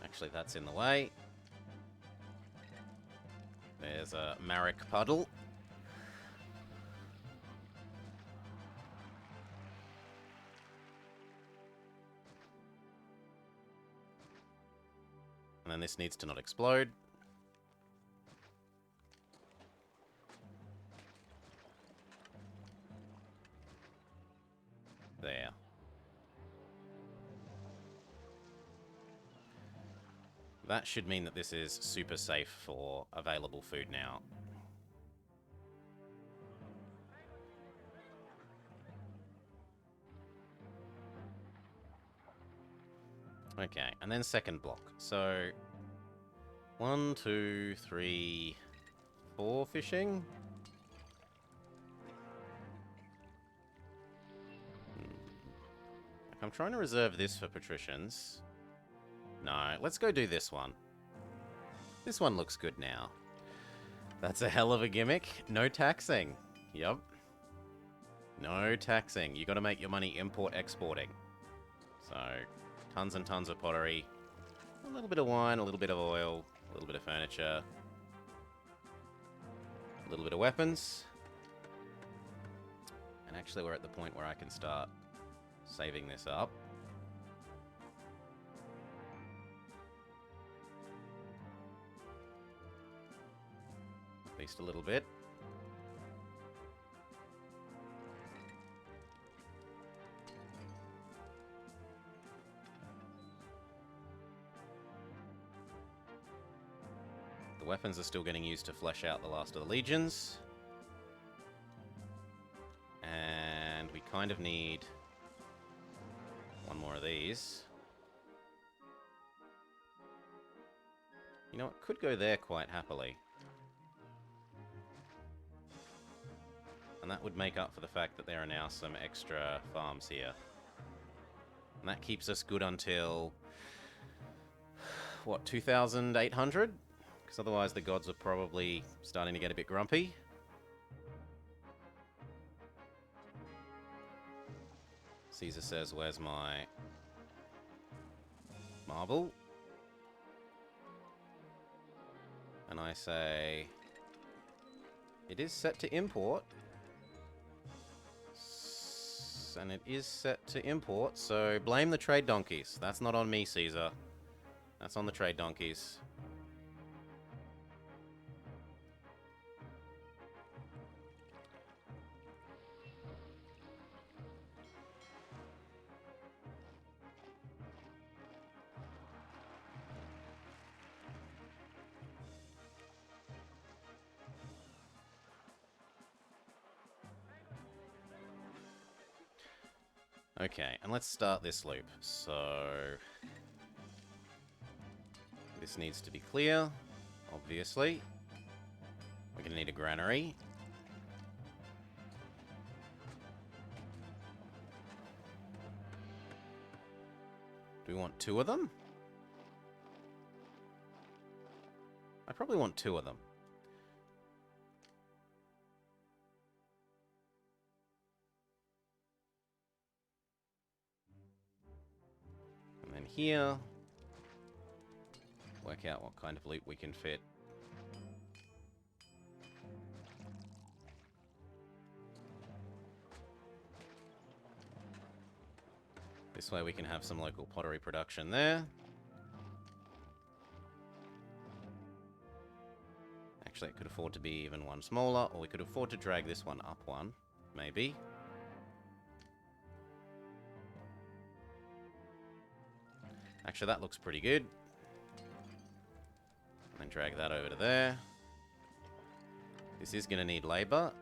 Actually, that's in the way. There's a Marek puddle. And then this needs to not explode. There. That should mean that this is super safe for available food now. Okay, and then second block. So, 1, 2, 3, 4 fishing. I'm trying to reserve this for patricians. No, let's go do this one. This one looks good now. That's a hell of a gimmick. No taxing. Yep. No taxing. You got to make your money import-exporting. So, tons and tons of pottery. A little bit of wine, a little bit of oil, a little bit of furniture. A little bit of weapons. And actually we're at the point where I can start saving this up. At least a little bit. The weapons are still getting used to flesh out the last of the legions. And we kind of need one more of these. You know, it could go there quite happily. And that would make up for the fact that there are now some extra farms here. And that keeps us good until, what, 2,800? Because otherwise the gods are probably starting to get a bit grumpy. Caesar says, where's my marble? And I say, it is set to import. And it is set to import, so blame the trade donkeys. That's not on me, Caesar. That's on the trade donkeys. Okay, and let's start this loop. So, this needs to be clear, obviously. We're going to need a granary. Do we want 2 of them? I probably want 2 of them. And then here, work out what kind of loop we can fit. This way we can have some local pottery production there. Actually, it could afford to be even one smaller, or we could afford to drag this one up one, maybe. Actually, that looks pretty good. And then drag that over to there. This is going to need labor.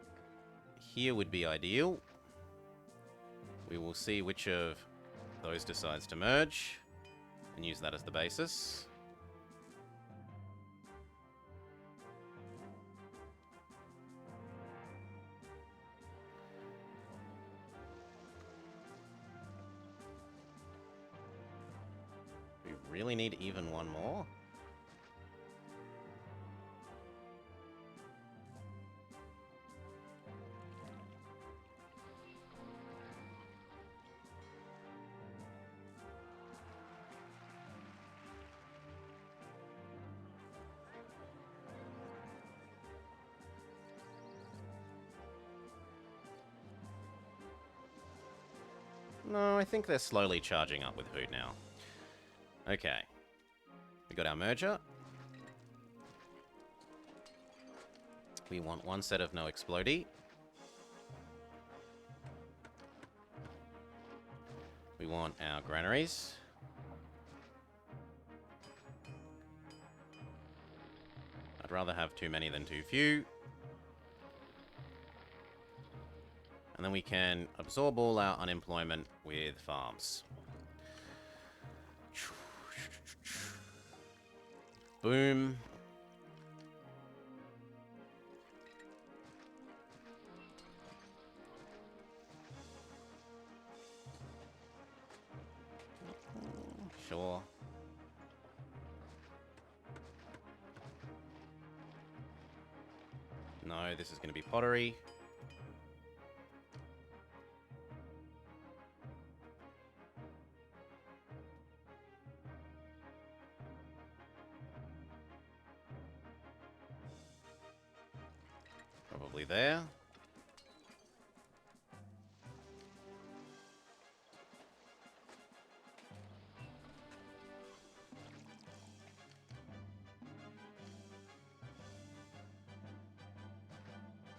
Here would be ideal. We will see which of those decides to merge and use that as the basis. We really need even one more. No, I think they're slowly charging up with food now. Okay. We got our merger. We want one set of no explodey. We want our granaries. I'd rather have too many than too few. And then we can absorb all our unemployment with farms. Boom. Sure. No, this is going to be pottery. Probably there.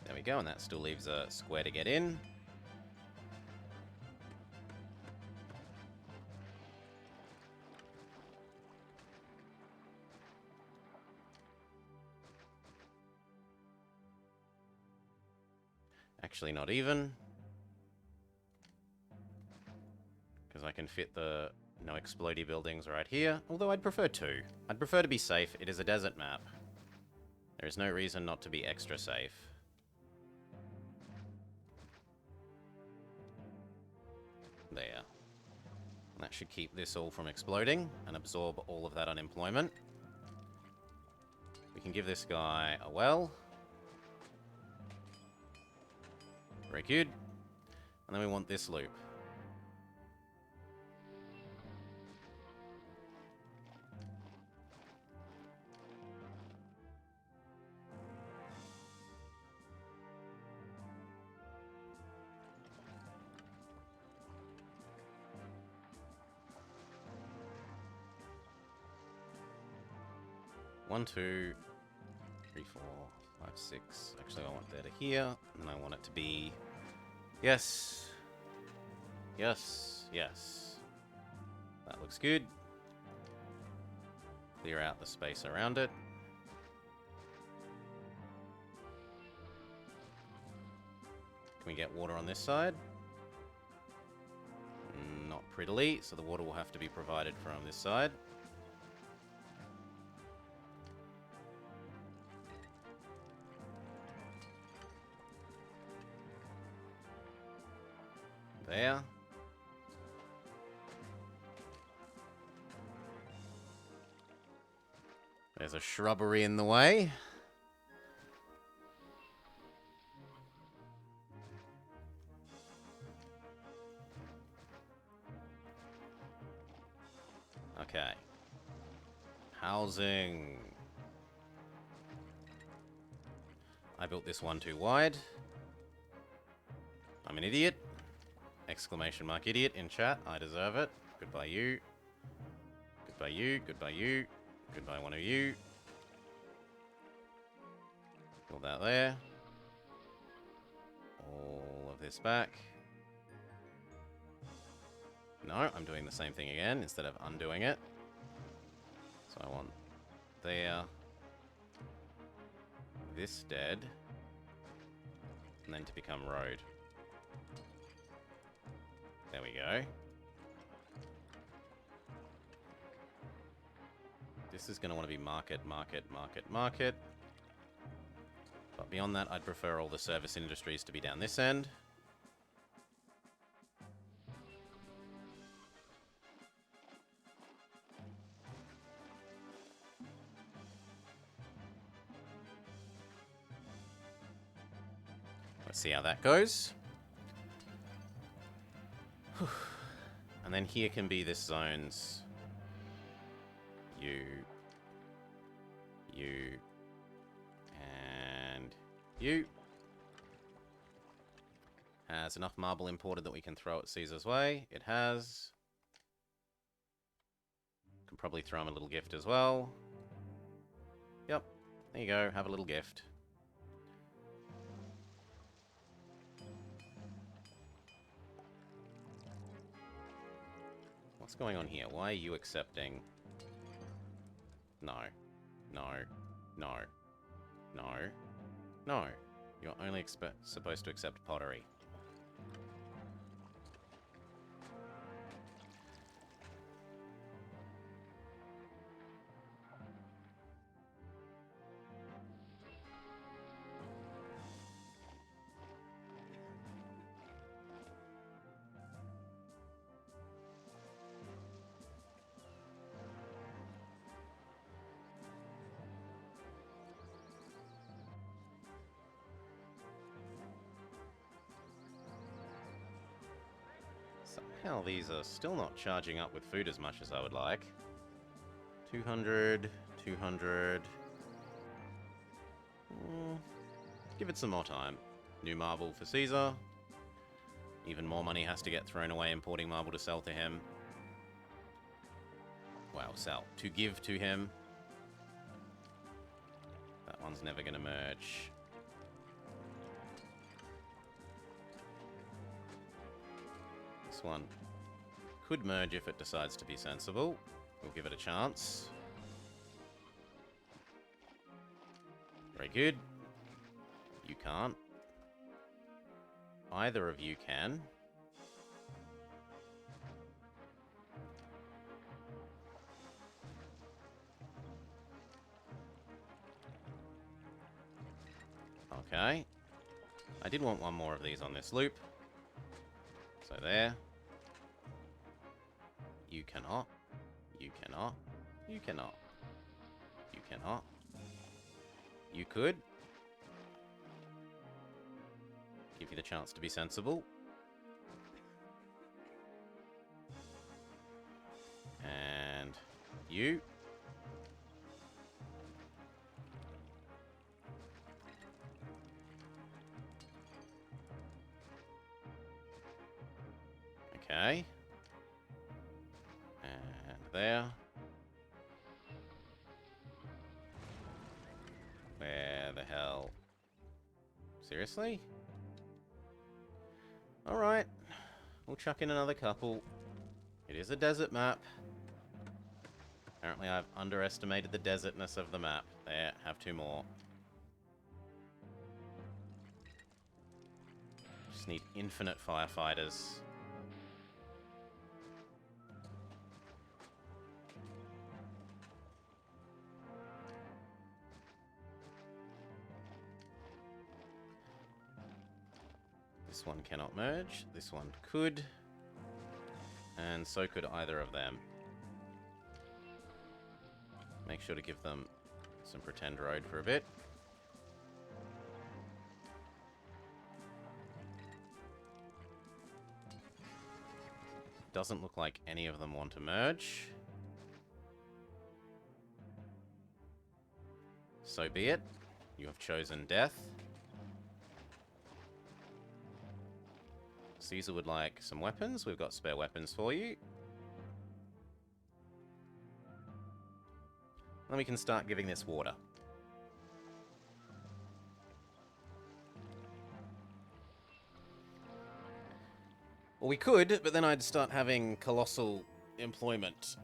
There we go, and that still leaves a square to get in. Actually, not even. Because I can fit the no explodey buildings right here. Although I'd prefer two. I'd prefer to be safe. It is a desert map. There is no reason not to be extra safe. There. That should keep this all from exploding and absorb all of that unemployment. We can give this guy a well. Very good. And then we want this loop. One, two, three, 4, 5, 6. Actually, I want there to here, and I want it to be... Yes. Yes. Yes. That looks good. Clear out the space around it. Can we get water on this side? Not prettily, so the water will have to be provided from this side. There. There's a shrubbery in the way. Okay. Housing. I built this one too wide. I'm an idiot. Exclamation mark idiot in chat. I deserve it. Goodbye you. Goodbye you. Goodbye you. Goodbye one of you. Build that there. All of this back. No, I'm doing the same thing again instead of undoing it. So I want there. This dead. and then to become road. There we go. This is going to want to be market, market, market, market. But beyond that, I'd prefer all the service industries to be down this end. Let's see how that goes. And then here can be this zone's you, and you. Has enough marble imported that we can throw it Caesar's way. It has. Can probably throw him a little gift as well. Yep, there you go, have a little gift. What's going on here? Why are you accepting? No. No. No. No. No. You're only supposed to accept pottery. Somehow these are still not charging up with food as much as I would like. 200, 200. Give it some more time. New marble for Caesar. Even more money has to get thrown away importing marble to sell to him. Wow, sell. To give to him. That one's never going to merge. This one could merge if it decides to be sensible. We'll give it a chance. Very good. You can't. Either of you can. Okay. I did want one more of these on this loop. So there. You cannot. You cannot. You cannot. You cannot. You could. Give you the chance to be sensible. And you. Okay. And there. Where the hell? Seriously? Alright. We'll chuck in another couple. It is a desert map. Apparently I've underestimated the desertness of the map. There, have two more. Just need infinite firefighters. This one cannot merge. This one could. And so could either of them. Make sure to give them some pretend road for a bit. Doesn't look like any of them want to merge. So be it. You have chosen death. Caesar would like some weapons. We've got spare weapons for you. Then we can start giving this water. Well, we could, but then I'd start having colossal employment.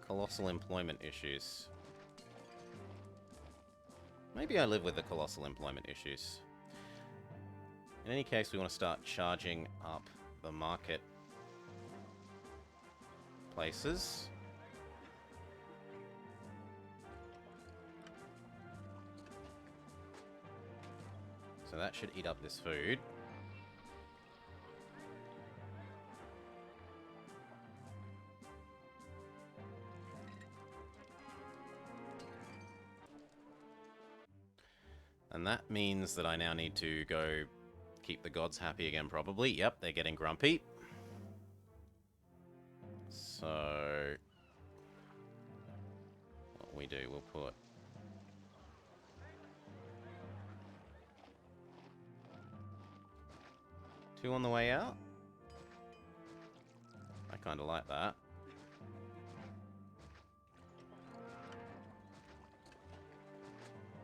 Colossal employment issues. Maybe I live with the colossal employment issues. In any case, we want to start charging up the market places. So that should eat up this food. And that means that I now need to go keep the gods happy again, probably. Yep, they're getting grumpy. So what we do, we'll put two on the way out. I kind of like that.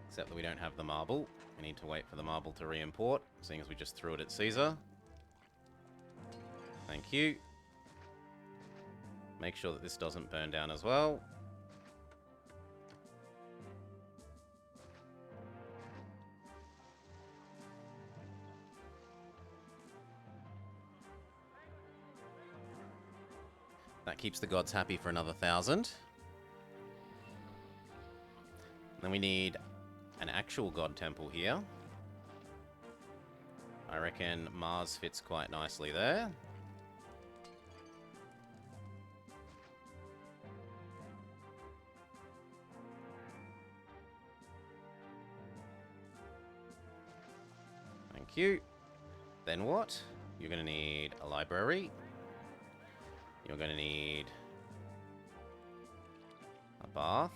Except that we don't have the marble. We need to wait for the marble to re-import, seeing as we just threw it at Caesar. Thank you. Make sure that this doesn't burn down as well. That keeps the gods happy for another 1,000. Then we need an actual god temple here. I reckon Mars fits quite nicely there. Thank you. Then what? You're going to need a library. You're going to need a bath.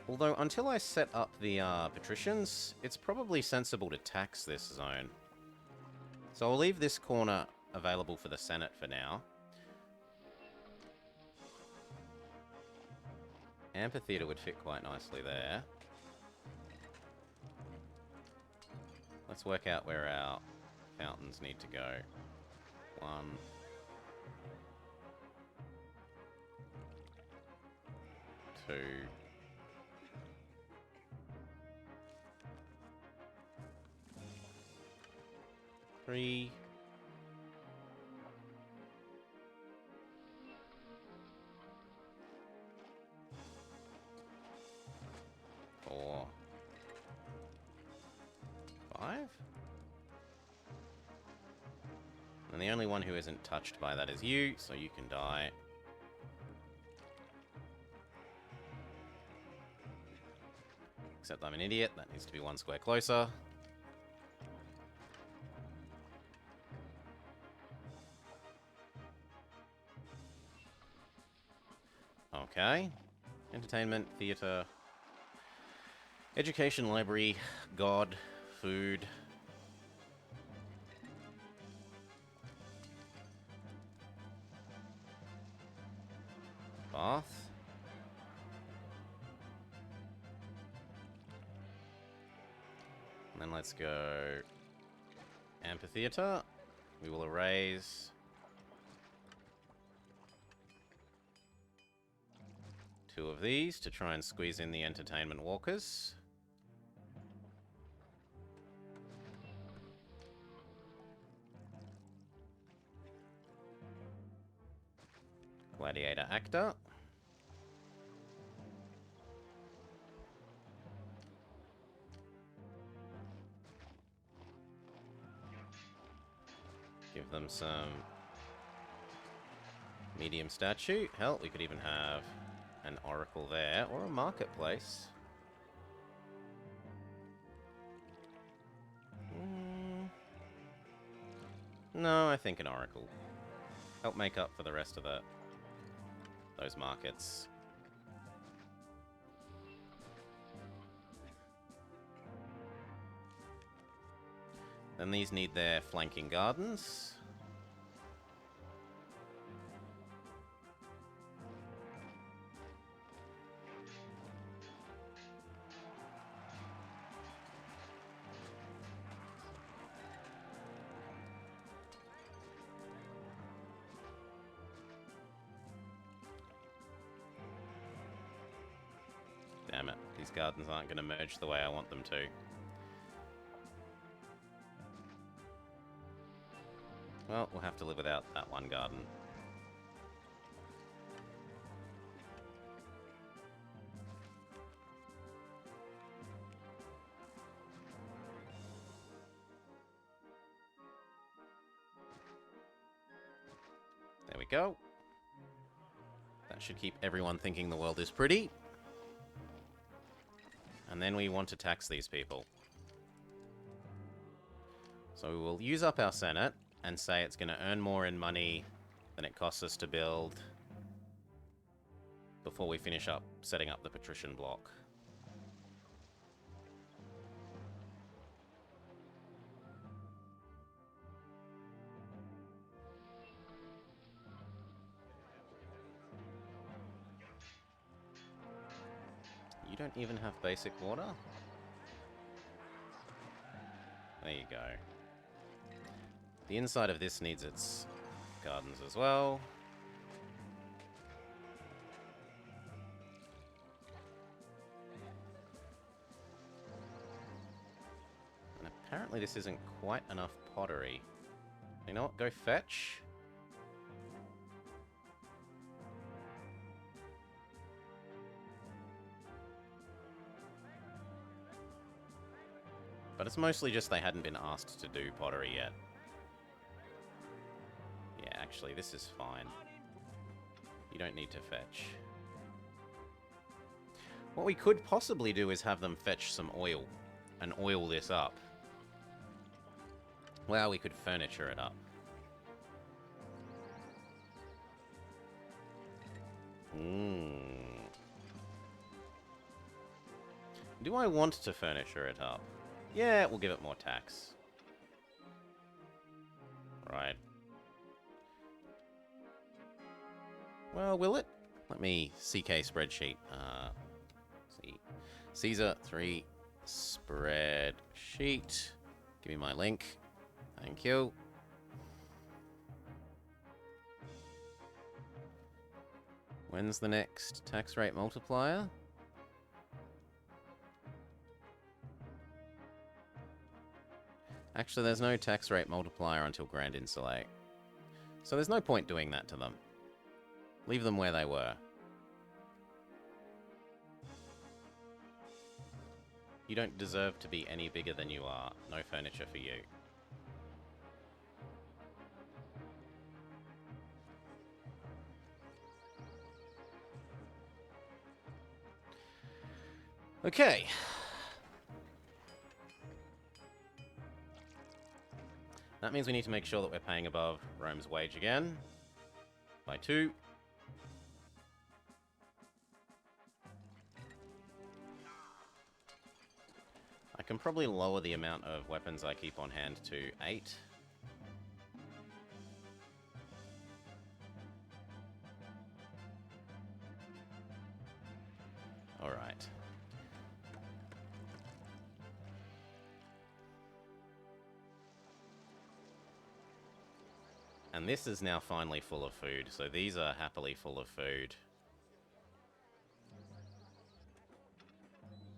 Although, until I set up the patricians, it's probably sensible to tax this zone. So I'll leave this corner available for the Senate for now. Amphitheater would fit quite nicely there. Let's work out where our fountains need to go. 1, 2, 3, 4, 5. And the only one who isn't touched by that is you, so you can die. Except I'm an idiot, that needs to be 1 square closer. Okay. Entertainment, theatre, education, library, god, food. Bath. And then let's go amphitheater. We will erase 2 of these to try and squeeze in the entertainment walkers. Gladiator actor. Give them some medium statue. Hell, we could even have an oracle there, or a marketplace. No, I think an oracle. Help make up for the rest of those markets. Then these need their flanking gardens. Damn it. These gardens aren't going to merge the way I want them to. Well, we'll have to live without that one garden. There we go. That should keep everyone thinking the world is pretty. And then we want to tax these people. So we will use up our Senate and say it's going to earn more in money than it costs us to build before we finish up setting up the patrician block. You don't even have basic water? There you go. The inside of this needs its gardens as well. And apparently this isn't quite enough pottery. You know what? Go fetch. But it's mostly just they hadn't been asked to do pottery yet. Yeah, actually, this is fine. You don't need to fetch. What we could possibly do is have them fetch some oil and oil this up. Well, we could furniture it up. Do I want to furniture it up? Yeah, we'll give it more tax. Right. Well, will it? Let me CK spreadsheet. See. Caesar 3 spreadsheet. Give me my link. Thank you. When's the next tax rate multiplier? Actually, there's no tax rate multiplier until Grand Insulate. So there's no point doing that to them. Leave them where they were. You don't deserve to be any bigger than you are. No furniture for you. Okay. That means we need to make sure that we're paying above Rome's wage again. By 2. I can probably lower the amount of weapons I keep on hand to 8. Alright. And this is now finally full of food, so these are happily full of food.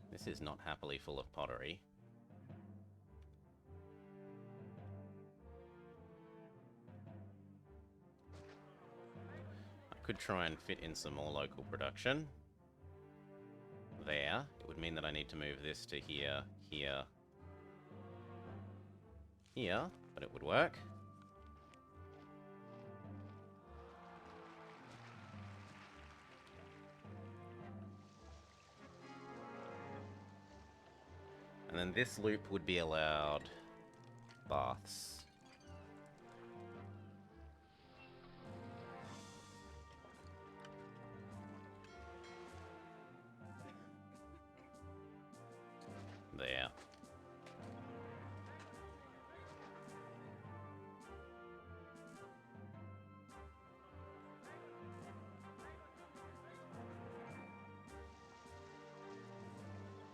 This is not happily full of pottery. I could try and fit in some more local production. There. It would mean that I need to move this to here, here, here, but it would work. And then this loop would be allowed baths. There.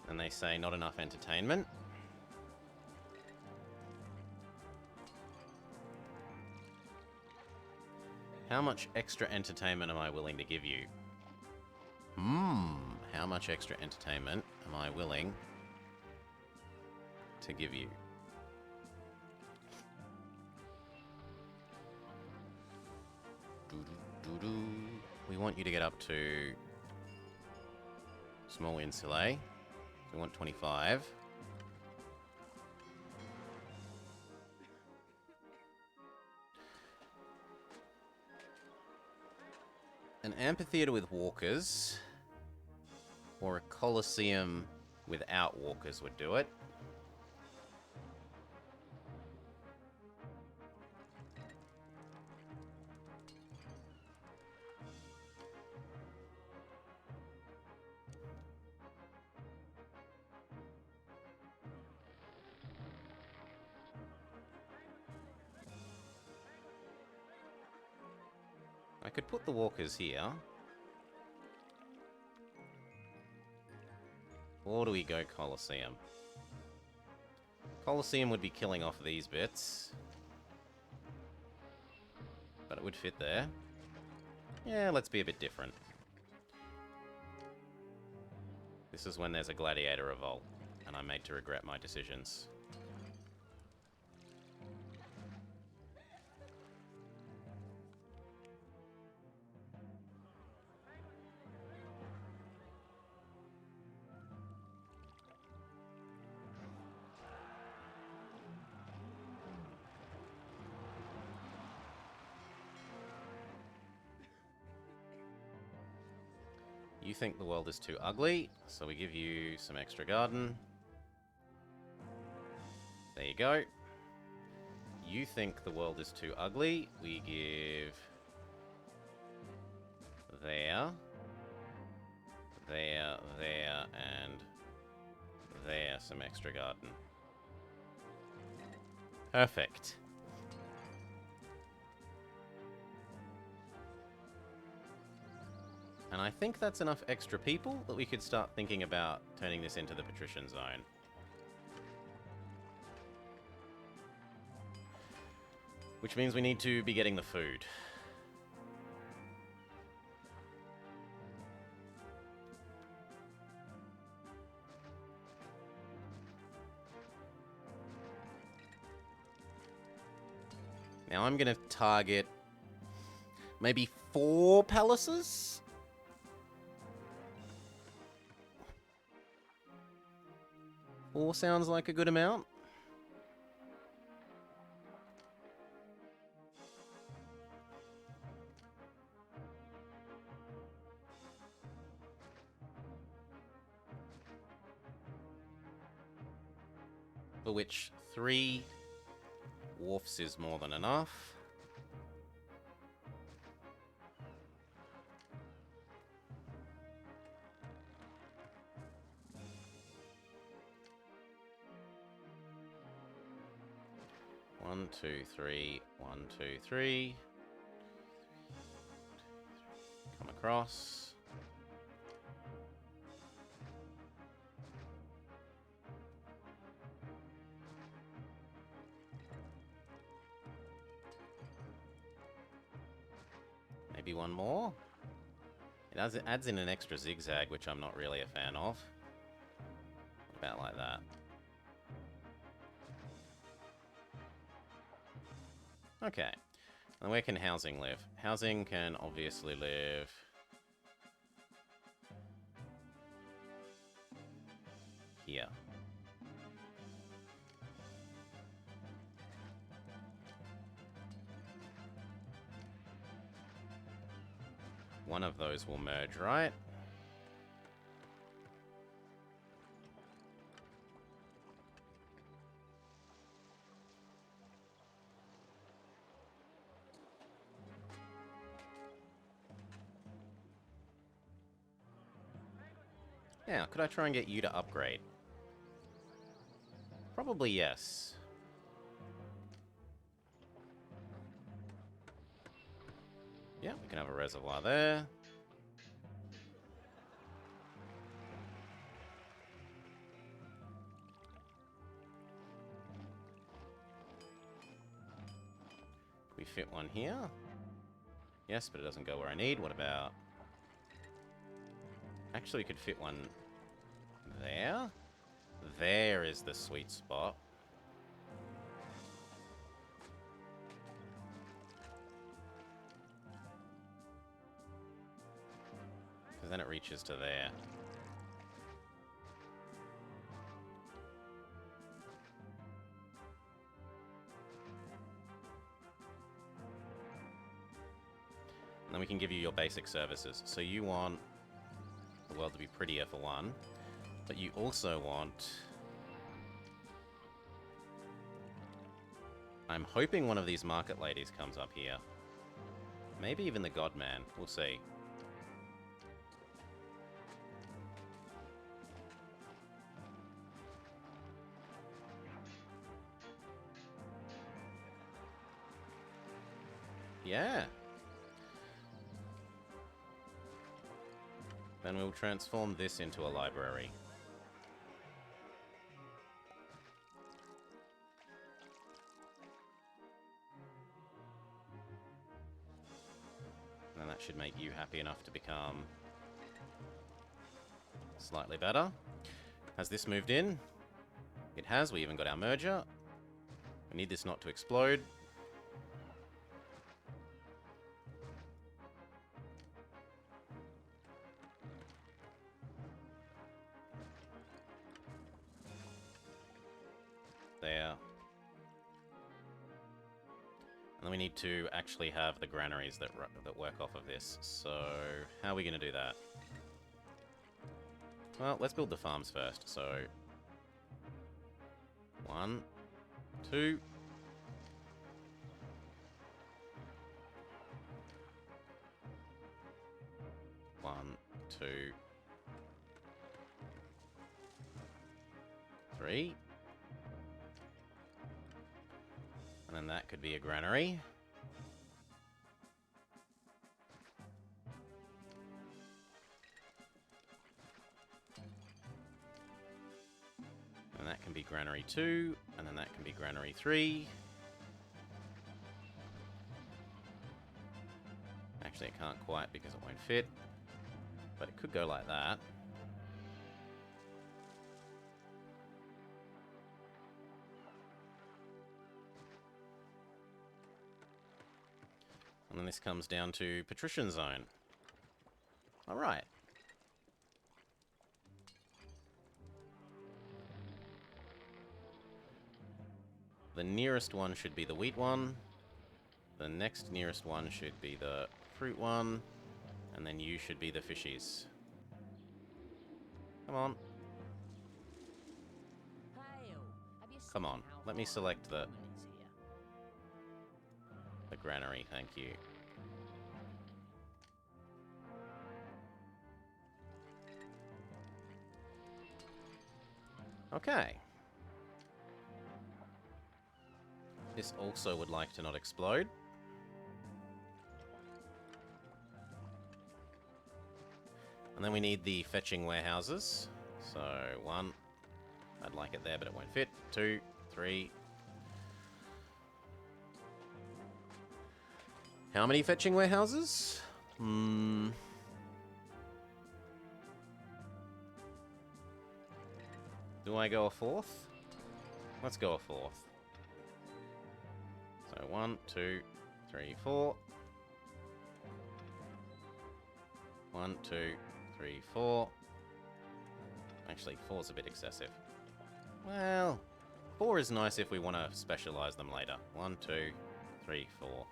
And they say not enough entertainment. How much extra entertainment am I willing to give you? How much extra entertainment am I willing to give you? Doo-doo-doo-doo. We want you to get up to small insulae. We want 25. An amphitheater with walkers or a coliseum without walkers would do it. I could put the walkers here. Or do we go Colosseum? Colosseum would be killing off these bits. But it would fit there. Yeah, let's be a bit different. This is when there's a gladiator revolt, and I'm made to regret my decisions. You think the world is too ugly, so we give you some extra garden. There you go. You think the world is too ugly, we give there, and there some extra garden. Perfect. And I think that's enough extra people that we could start thinking about turning this into the patrician zone. Which means we need to be getting the food. Now I'm going to target maybe 4 palaces? Four sounds like a good amount. For which 3 wharfs is more than enough. One, two, three. 1, 2, 3. Come across. Maybe one more. It adds in an extra zigzag, which I'm not really a fan of. About like that. Okay. And where can housing live? Housing can obviously live here. One of those will merge, right? Now, could I try and get you to upgrade? Probably yes. Yeah, we can have a reservoir there. Can we fit one here? Yes, but it doesn't go where I need. What about Actually, we could fit one there. There is the sweet spot. Because then it reaches to there. And then we can give you your basic services. So you want the world to be prettier for one, but you also want... I'm hoping one of these market ladies comes up here. Maybe even the Godman. We'll see. Yeah. Then we'll transform this into a library. And that should make you happy enough to become slightly better. Has this moved in? It has. We even got our merger. We need this not to explode. There. And then we need to actually have the granaries that work off of this. So, how are we going to do that? Well, let's build the farms first. So, 1, 2. One, 2, 3. And then that could be a granary. And that can be granary 2, and then that can be granary 3. Actually, it can't quite because it won't fit. But it could go like that. And then this comes down to Patrician Zone. Alright. The nearest one should be the wheat one. The next nearest one should be the fruit one. And then you should be the fishies. Come on. Come on. Let me select the granary, thank you. Okay. This also would like to not explode. And then we need the fetching warehouses. So, 1. I'd like it there, but it won't fit. 2, 3. How many fetching warehouses? Do I go a 4th? Let's go a 4th. So 1, 2, 3, 4. 1, 2, 3, 4. Actually, 4's a bit excessive. Well, 4 is nice if we want to specialize them later. 1, 2, 3, 4.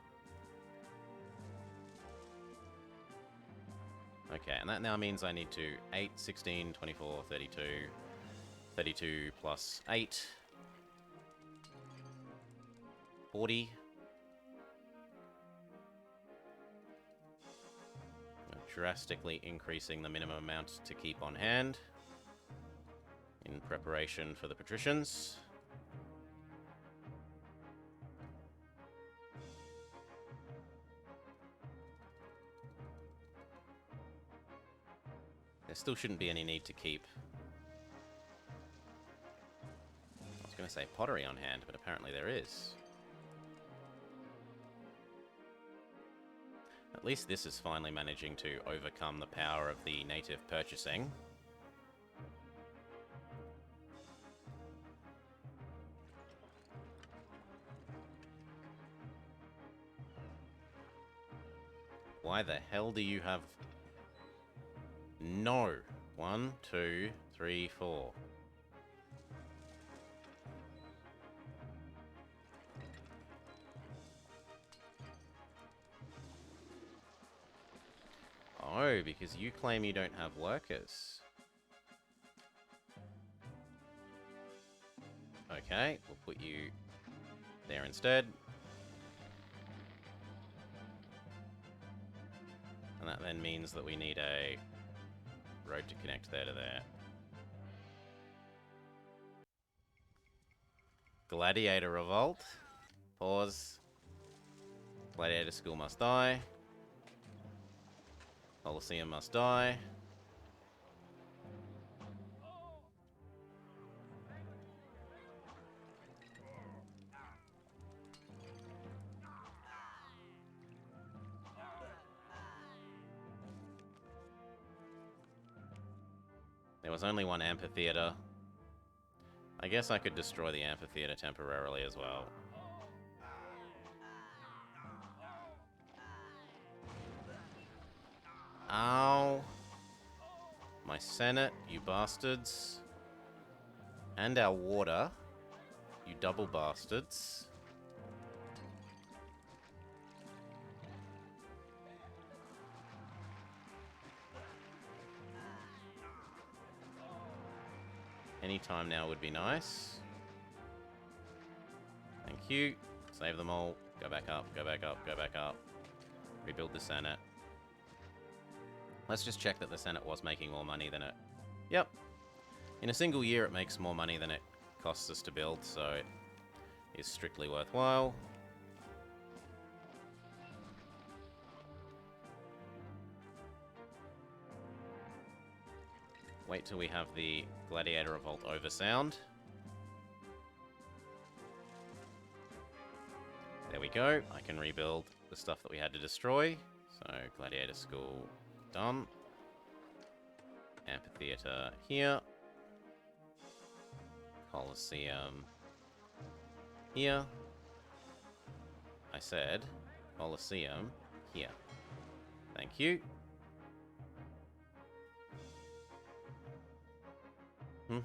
Okay, and that now means I need to 8, 16, 24, 32, 32 plus 8, 40. Drastically increasing the minimum amount to keep on hand in preparation for the patricians. There still shouldn't be any need to keep... I was going to say pottery on hand, but apparently there is. At least this is finally managing to overcome the power of the native purchasing. Why the hell do you have... No. 1, 2, 3, 4. Oh, because you claim you don't have workers. Okay, we'll put you there instead. And that then means that we need a road to connect there to there. Gladiator Revolt. Pause. Gladiator School must die. Colosseum must die. There was only one amphitheater. I guess I could destroy the amphitheater temporarily as well. Ow. My Senate, you bastards. And our water, you double bastards. Any time now would be nice. Thank you. Save them all. Go back up, go back up, go back up. Rebuild the Senate. Let's just check that the Senate was making more money than it... Yep. In a single year, it makes more money than it costs us to build, so it is strictly worthwhile. Wait till we have the Gladiator Revolt over sound. There we go. I can rebuild the stuff that we had to destroy. So, Gladiator School done. Amphitheater here. Colosseum here. I said Colosseum here. Thank you. And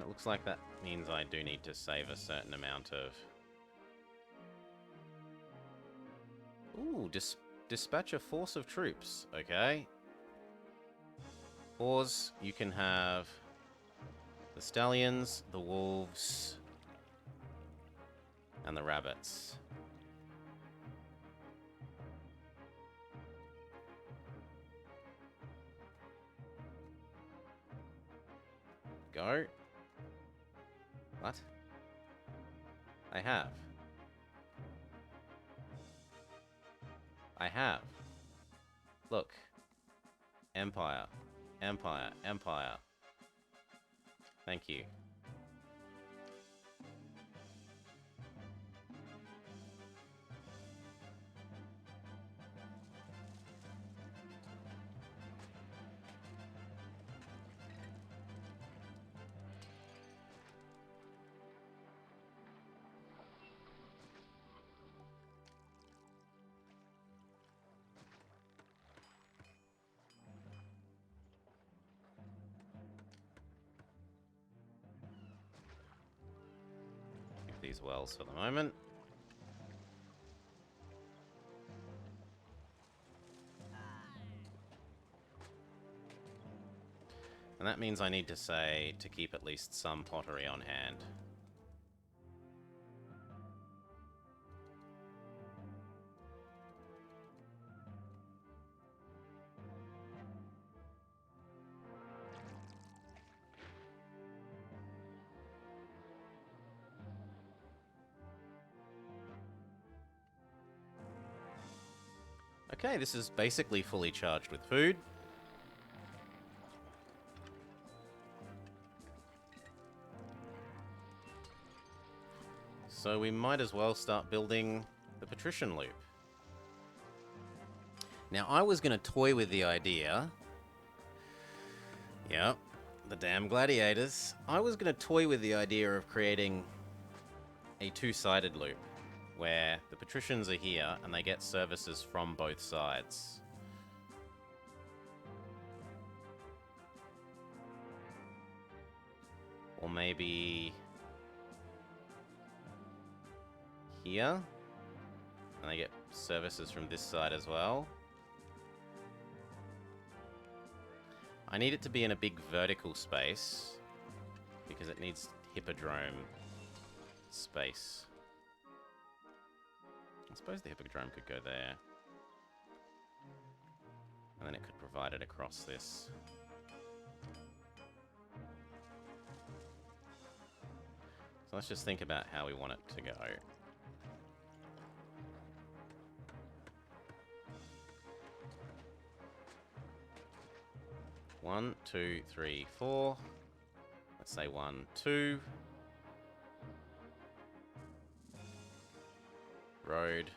it looks like that means I do need to save a certain amount of... Ooh, dispatch a force of troops. Okay. Pause. You can have the stallions, the wolves, and the rabbits. Go. What? I have. I have. Look. Empire. Empire. Empire. Thank you. These wells for the moment. And that means I need to say to keep at least some pottery on hand. Okay, this is basically fully charged with food. So we might as well start building the patrician loop. Now, I was going to toy with the idea. Yep, the damn gladiators. I was going to toy with the idea of creating a two-sided loop where the patricians are here and they get services from both sides. Or maybe here, and they get services from this side as well. I need it to be in a big vertical space because it needs hippodrome space. I suppose the hippodrome could go there. And then it could provide it across this. So let's just think about how we want it to go. One, two, three, four. Let's say 1, 2. Road.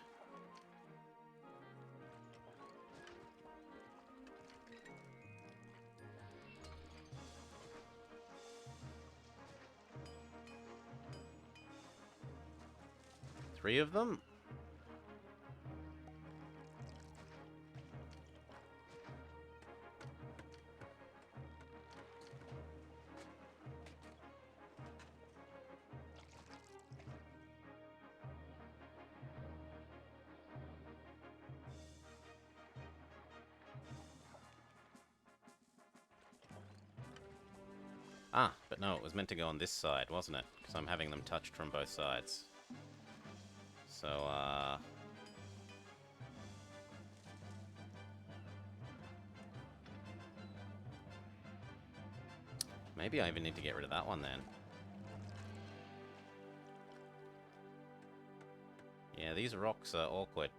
Three of them. Ah, but no, it was meant to go on this side, wasn't it? Because I'm having them touched from both sides. So, maybe I even need to get rid of that one then. Yeah, these rocks are awkward.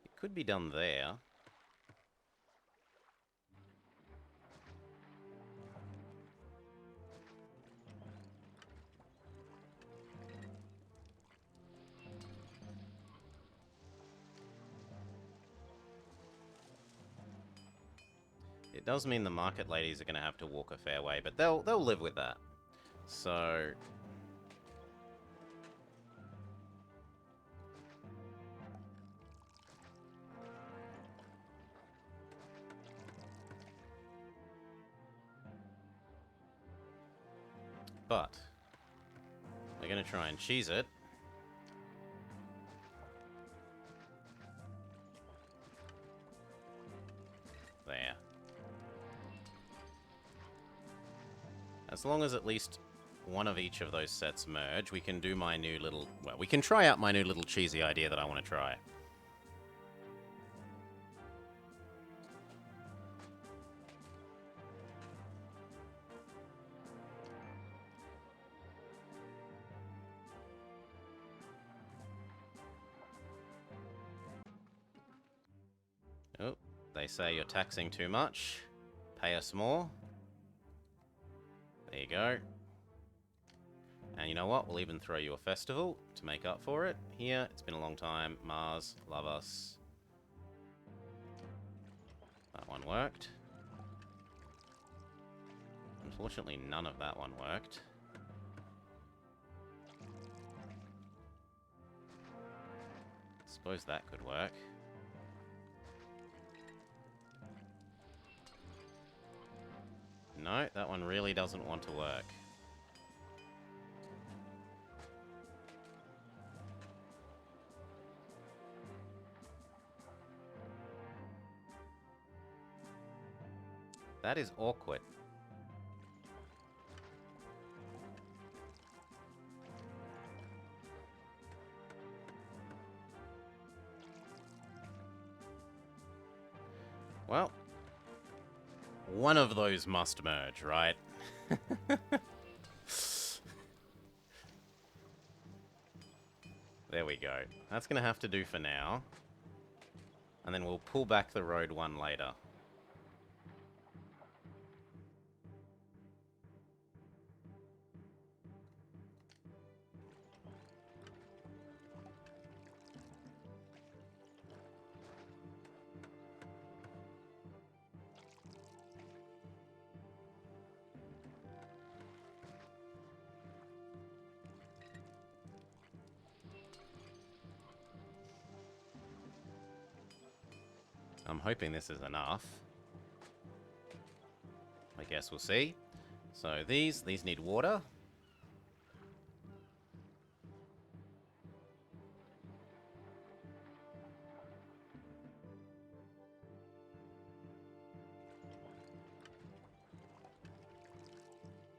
It could be done there. It does mean the market ladies are going to have to walk a fair way, but they'll live with that. So but we're going to try and cheese it. There. As long as at least one of each of those sets merge, we can do my new little... Well, we can try out my new little cheesy idea that I want to try. Oh, they say you're taxing too much. Pay us more. There you go. And you know what? We'll even throw you a festival to make up for it. Here, it's been a long time. Mars, love us. That one worked. Unfortunately, none of that one worked. Suppose that could work. No, that one really doesn't want to work. That is awkward. Well, one of those must merge, right? There we go. That's going to have to do for now. And then we'll pull back the road one later. I'm hoping this is enough. I guess we'll see. So these need water.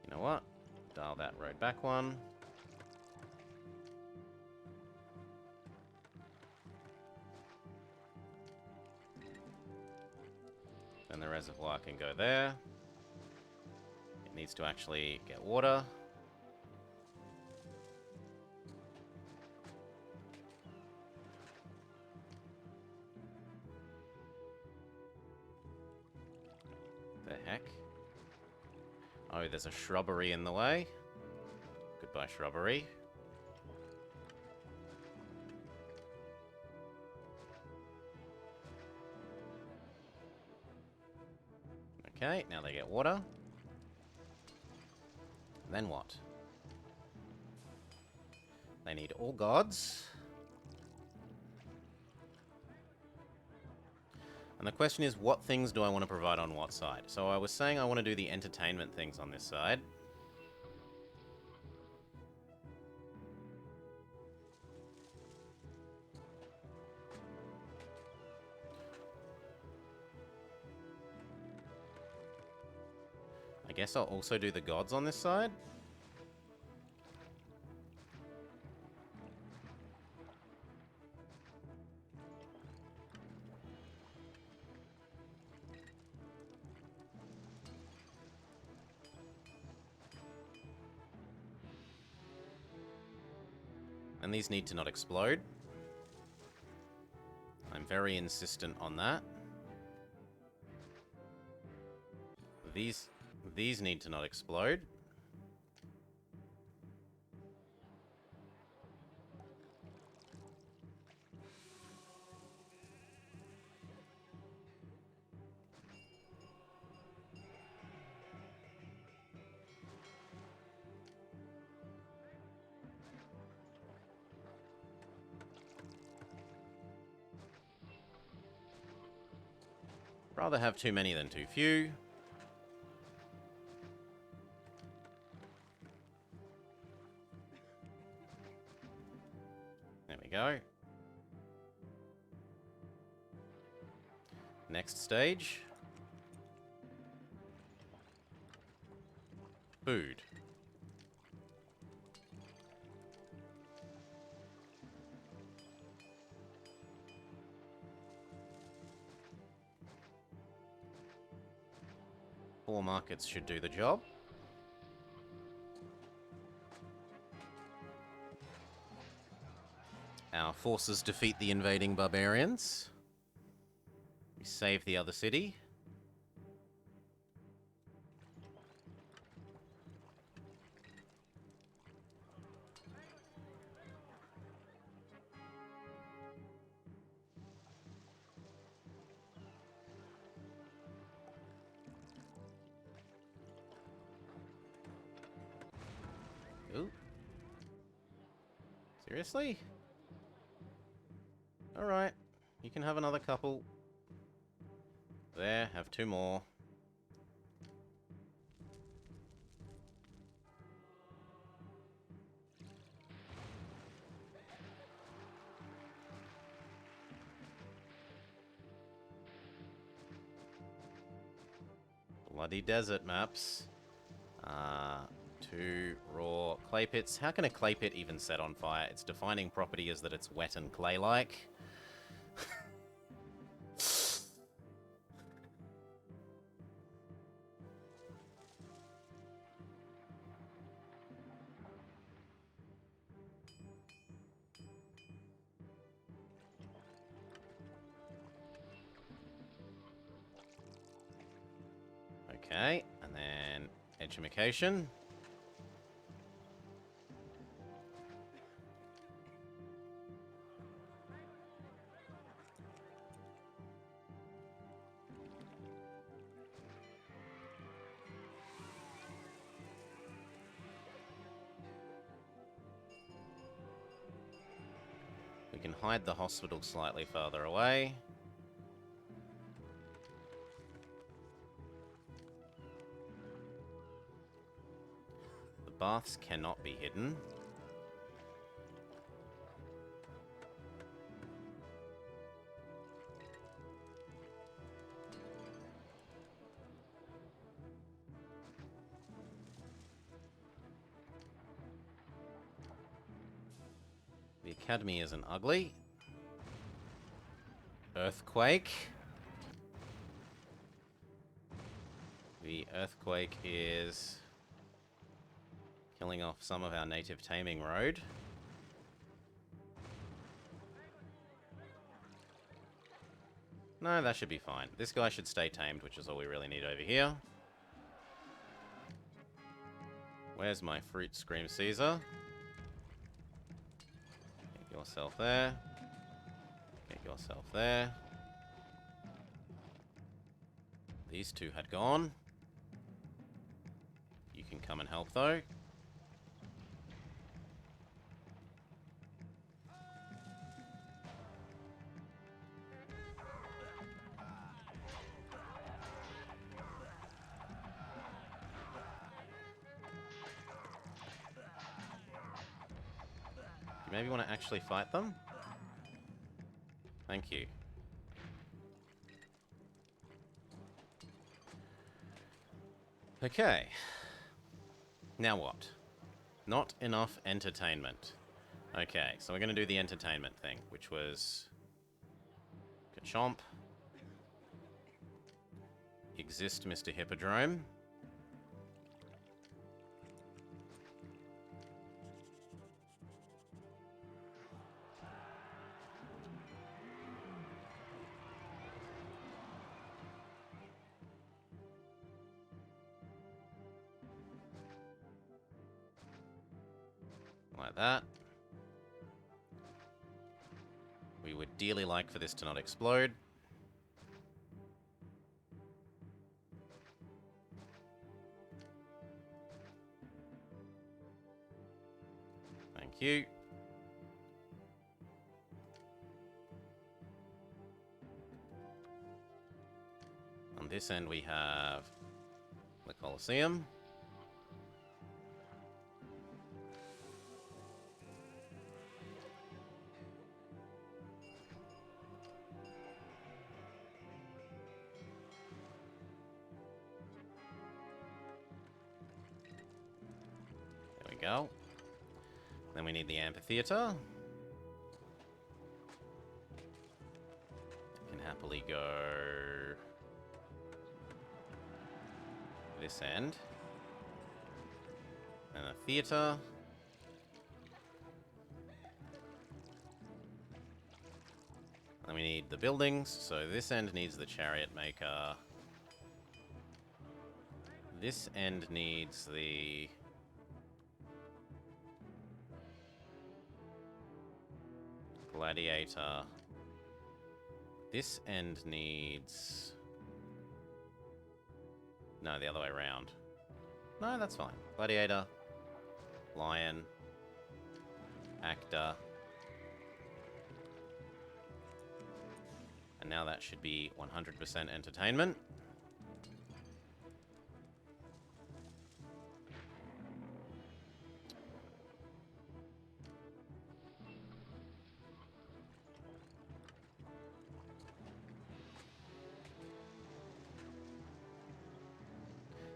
You know what? Dial that road back one. Then the reservoir can go there. It needs to actually get water. The heck? Oh, there's a shrubbery in the way. Goodbye, shrubbery. Okay, now they get water. Then what? They need all gods. And the question is, what things do I want to provide on what side? So I was saying I want to do the entertainment things on this side. I guess I'll also do the gods on this side. And these need to not explode. I'm very insistent on that. These need to not explode. Rather have too many than too few. There we go. Next stage. Food. Four markets should do the job. Our forces defeat the invading barbarians. We save the other city. Ooh. Seriously? Alright. You can have another couple. There, have two more. Bloody desert maps. 2 raw clay pits. How can a clay pit even set on fire? Its defining property is that it's wet and clay-like. Okay, and then edumacation. We can hide the hospital slightly farther away. Baths cannot be hidden. The academy isn't ugly. Earthquake. The earthquake is killing off some of our native taming road. No, that should be fine. This guy should stay tamed, which is all we really need over here. Where's my fruit scream Caesar? Get yourself there. Get yourself there. These two had gone. You can come and help, though. You maybe want to actually fight them? Thank you. Okay. Now what? Not enough entertainment. Okay, so we're going to do the entertainment thing, which was... Kachomp. Exist, Mr. Hippodrome. Like that. We would dearly like for this to not explode. Thank you. On this end we have the Colosseum. Go. Then we need the amphitheater. Can happily go this end. And a theater. Then we need the buildings. So this end needs the chariot maker. This end needs the... gladiator. This end needs... No, the other way around. No, that's fine. Gladiator, lion, actor. And now that should be 100% entertainment.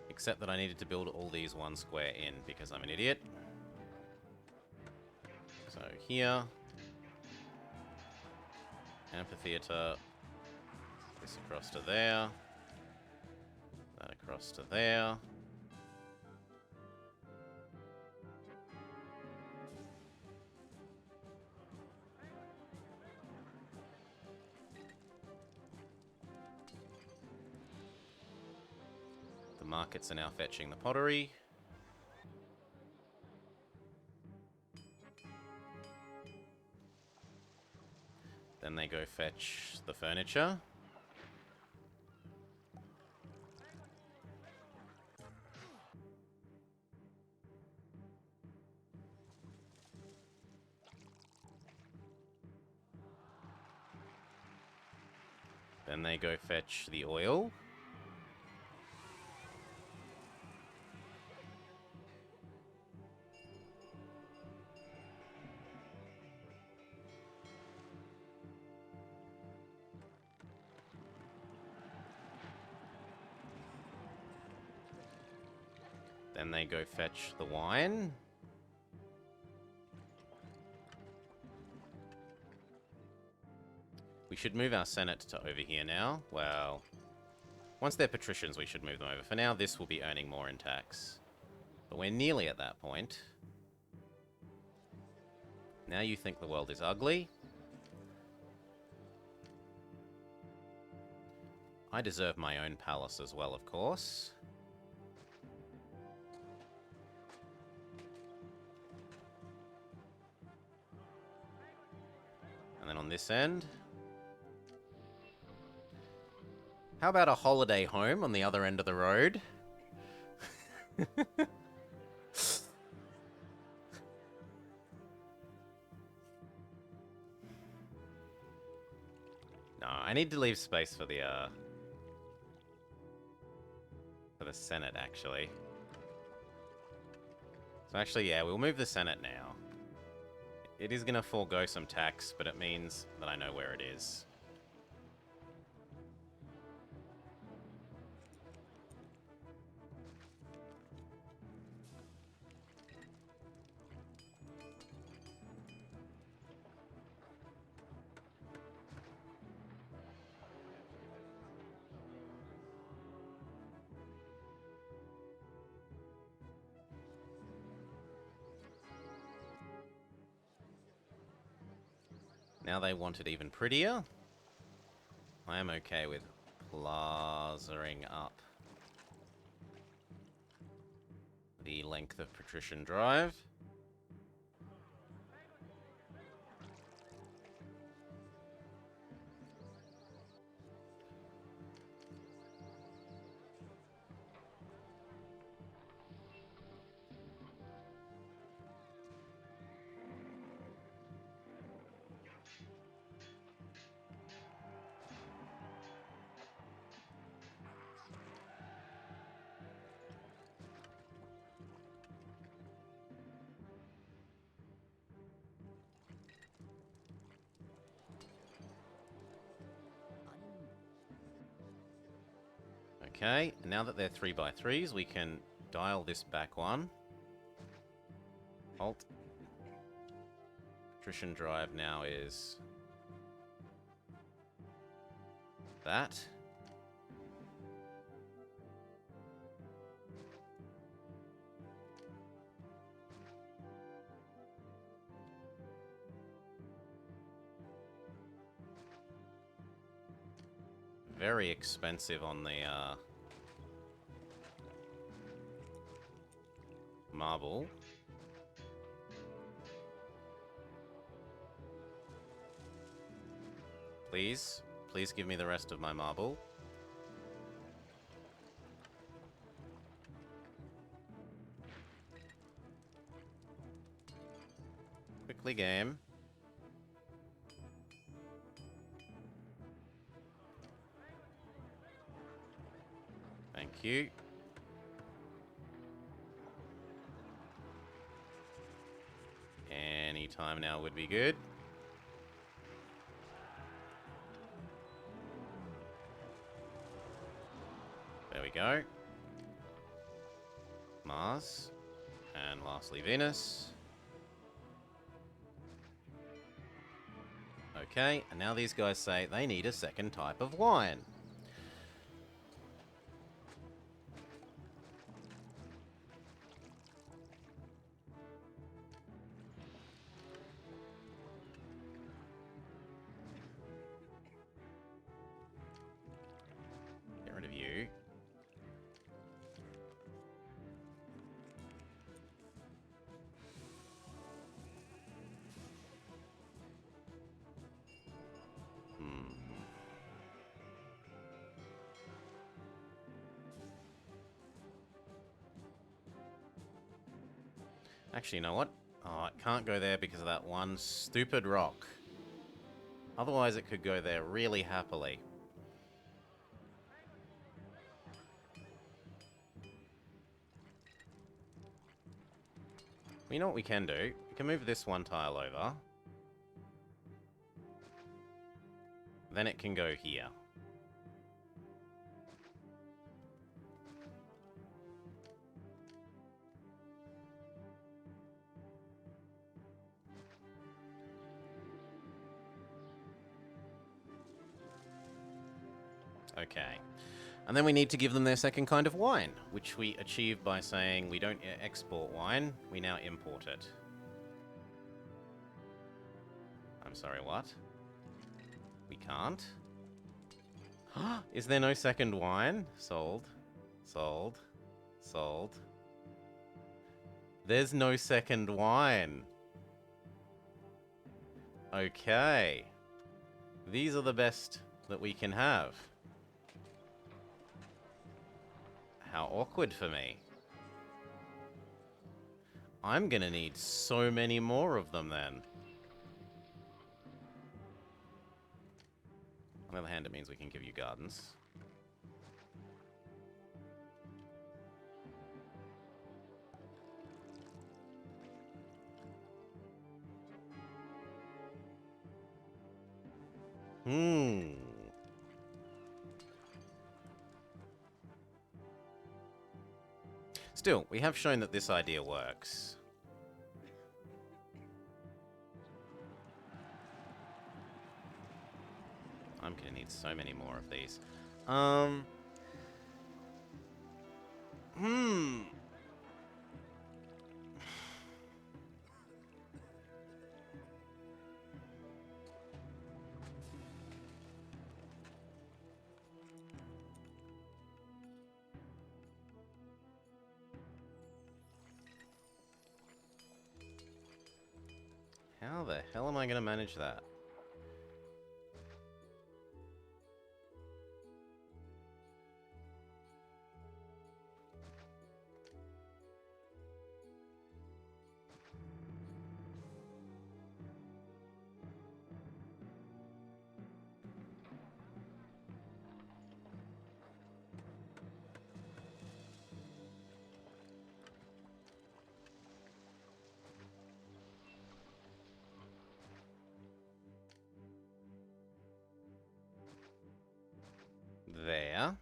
Except that I needed to build all these one square in because I'm an idiot. So here. Amphitheater. This across to there. That across to there. Markets are now fetching the pottery. Then they go fetch the furniture. Then they go fetch the oil. Then they go fetch the wine. We should move our Senate to over here now. Well, once they're patricians, we should move them over. For now, this will be earning more in tax. But we're nearly at that point. Now you think the world is ugly. I deserve my own palace as well, of course. And then on this end... How about a holiday home on the other end of the road? No, I need to leave space for the Senate, actually. So actually, yeah, we'll move the Senate now. It is going to forego some tax, but it means that I know where it is. Now they want it even prettier. I am okay with plazaing up the length of Patrician Drive. Okay, now that they're 3x3s, we can dial this back one. Alt. Patrician Drive now is that. Very expensive on the marble. Please, please give me the rest of my marble. Quickly, game. Thank you. Any time now would be good. There we go. Mars. And lastly, Venus. Okay, and now these guys say they need a second type of wine. Get rid of you. Actually, you know what? Oh, it can't go there because of that one stupid rock. Otherwise, it could go there really happily. You know what we can do? We can move this one tile over. Then it can go here. Okay. And then we need to give them their second kind of wine, which we achieve by saying we don't export wine, we now import it. I'm sorry, what? We can't? Is there no second wine? Sold. Sold. Sold. There's no second wine. Okay. These are the best that we can have. How awkward for me. I'm gonna need so many more of them then. On the other hand, it means we can give you gardens. Still, we have shown that this idea works. I'm gonna need so many more of these. How the hell am I gonna manage that? There.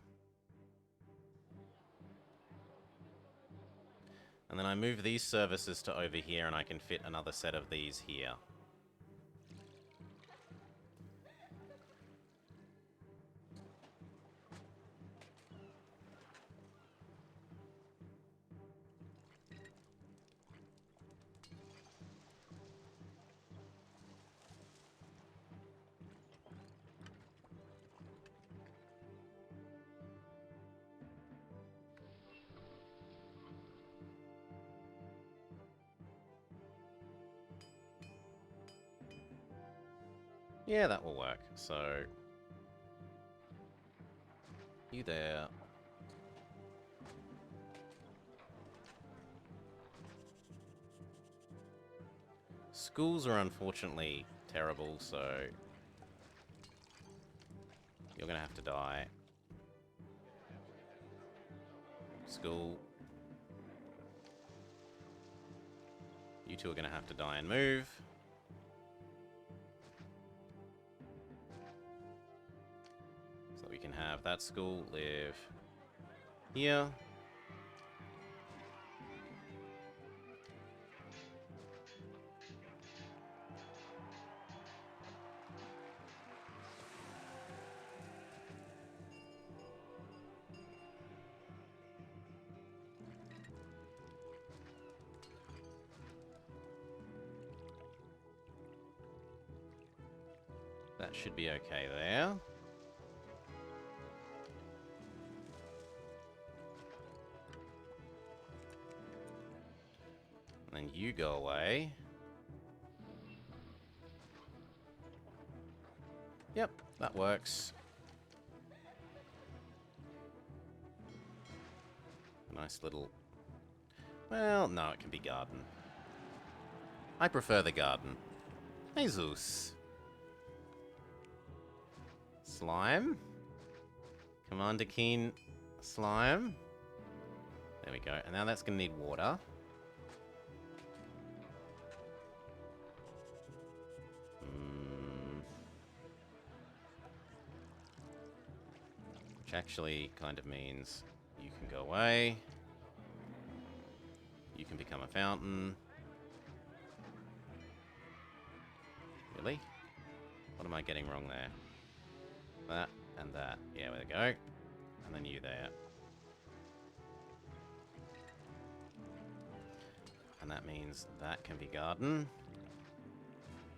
And then I move these services to over here and I can fit another set of these here. Yeah, that will work. So, you there. Schools are unfortunately terrible, so you're gonna have to die. School. You two are gonna have to die and move. So we can have that school live here. That should be okay there. And then you go away. Yep, that works. Nice little... Well, no, it can be garden. I prefer the garden. Jesus. Slime. Commander Keen slime. There we go. And now that's going to need water. Which actually kind of means you can go away. You can become a fountain. Really? What am I getting wrong there? That And that. Yeah, there we go. And then you there. And that means that can be garden.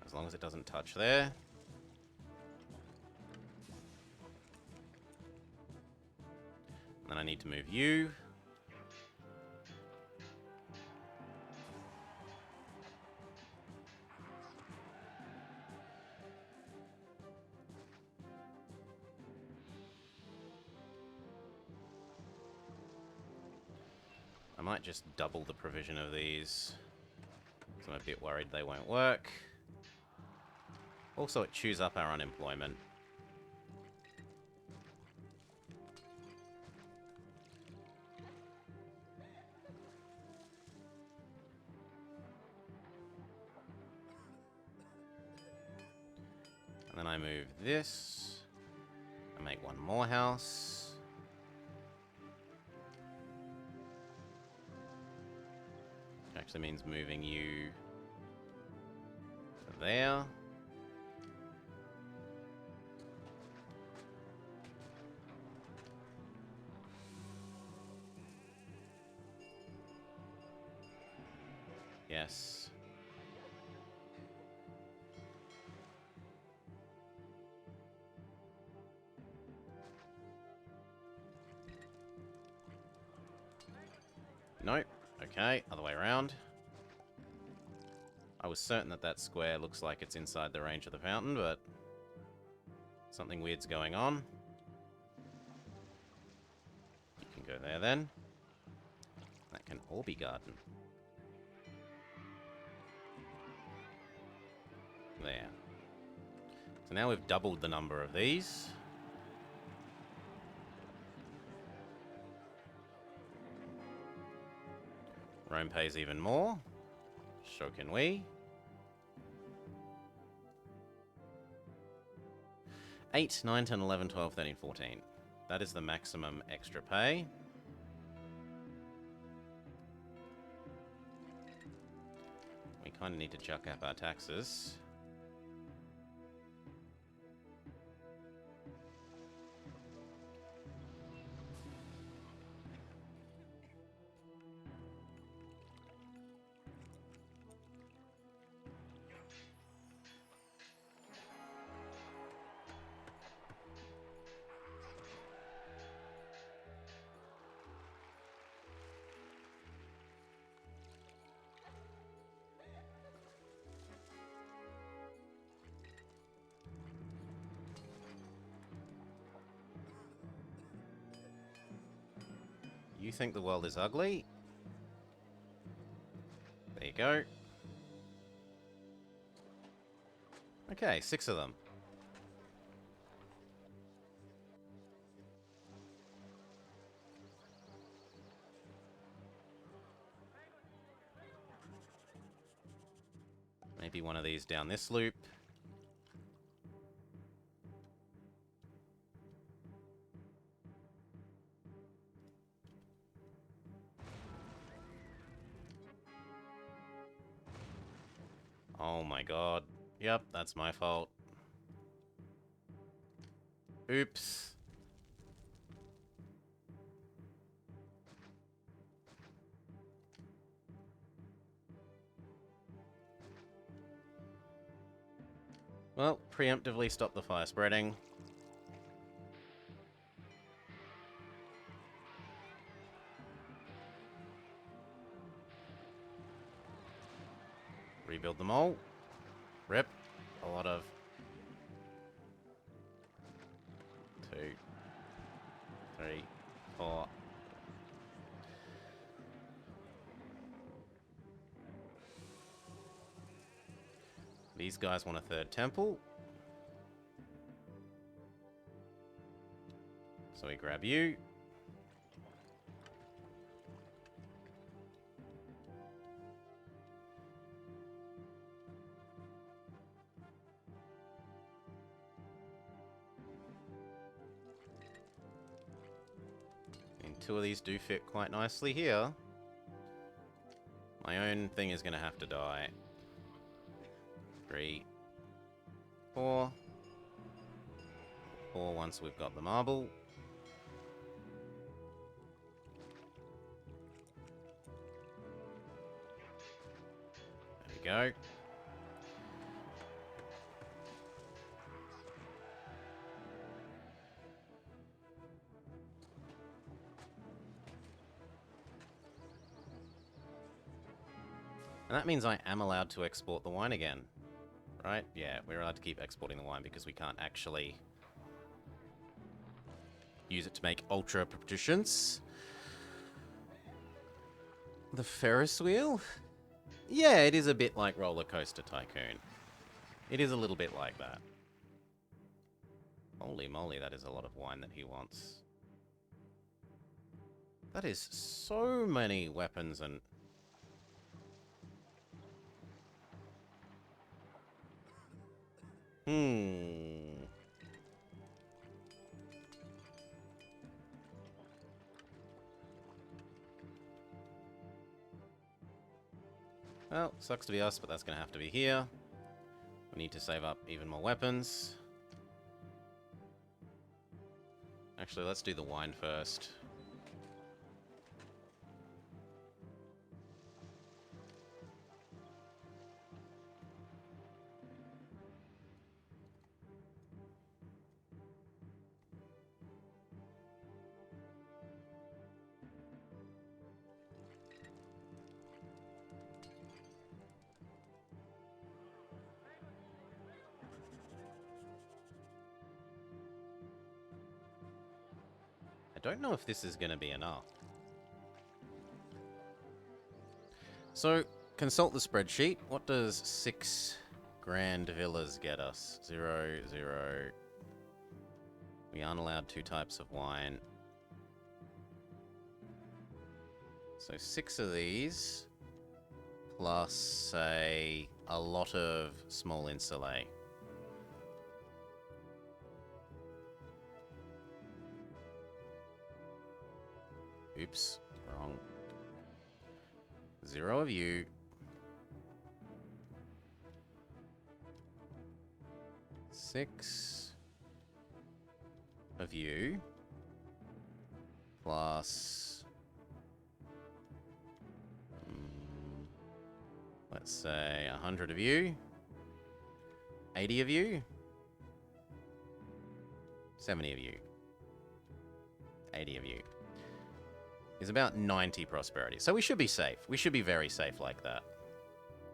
As long as it doesn't touch there. And then I need to move you. I might just double the provision of these. So I'm a bit worried they won't work. Also, it chews up our unemployment. And then I move this. I make one more house. Actually means moving you to there. Yes. Nope. Okay, other way around. I was certain that that square looks like it's inside the range of the fountain, but something weird's going on. You can go there then. That can all be garden. There. So now we've doubled the number of these. Rome pays even more. So can we. 8, 9, 10, 11, 12, 13, 14. That is the maximum extra pay. We kind of need to chuck up our taxes. You think the world is ugly? There you go. Okay, 6 of them. Maybe one of these down this loop. Oh my god. Yep, that's my fault. Oops. Well, preemptively stop the fire spreading. Rebuild them all. Rip. A lot of... 2, 3, 4. These guys want a 3rd temple. So we grab you. And 2 of these do fit quite nicely here. My own thing is going to have to die. 3, 4. 4 once we've got the marble. There we go. And that means I am allowed to export the wine again. Right? Yeah, we're allowed to keep exporting the wine because we can't actually use it to make ultra proficients. The Ferris wheel? Yeah, it is a bit like Roller Coaster Tycoon. It is a little bit like that. Holy moly, that is a lot of wine that he wants. That is so many weapons and... Well, sucks to be us, but that's going to have to be here. We need to save up even more weapons. Actually, let's do the wine first. I don't know if this is going to be enough. So, consult the spreadsheet. What does 6 grand villas get us? 0, 0. We aren't allowed 2 types of wine. So 6 of these, plus, say, a lot of small insulate. Oops, wrong. 0 of you. 6 of you. Plus... let's say 100 of you. 80 of you. 70 of you. 80 of you. Is about 90 prosperity. So we should be safe. We should be very safe like that.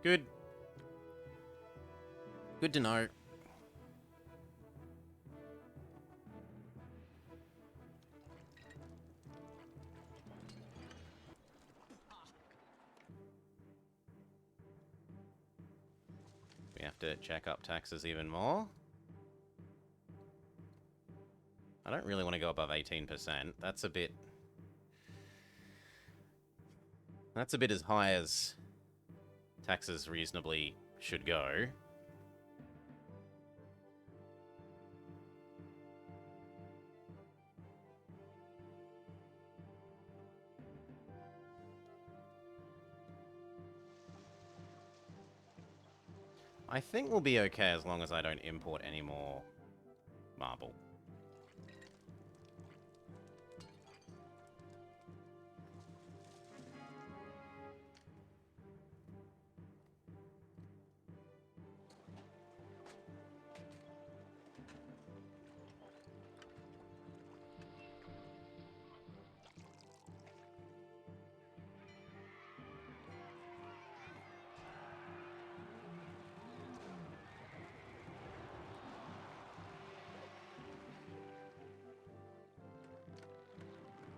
Good. Good to know. We have to check up taxes even more. I don't really want to go above 18%. That's a bit as high as taxes reasonably should go. I think we'll be okay as long as I don't import any more marble.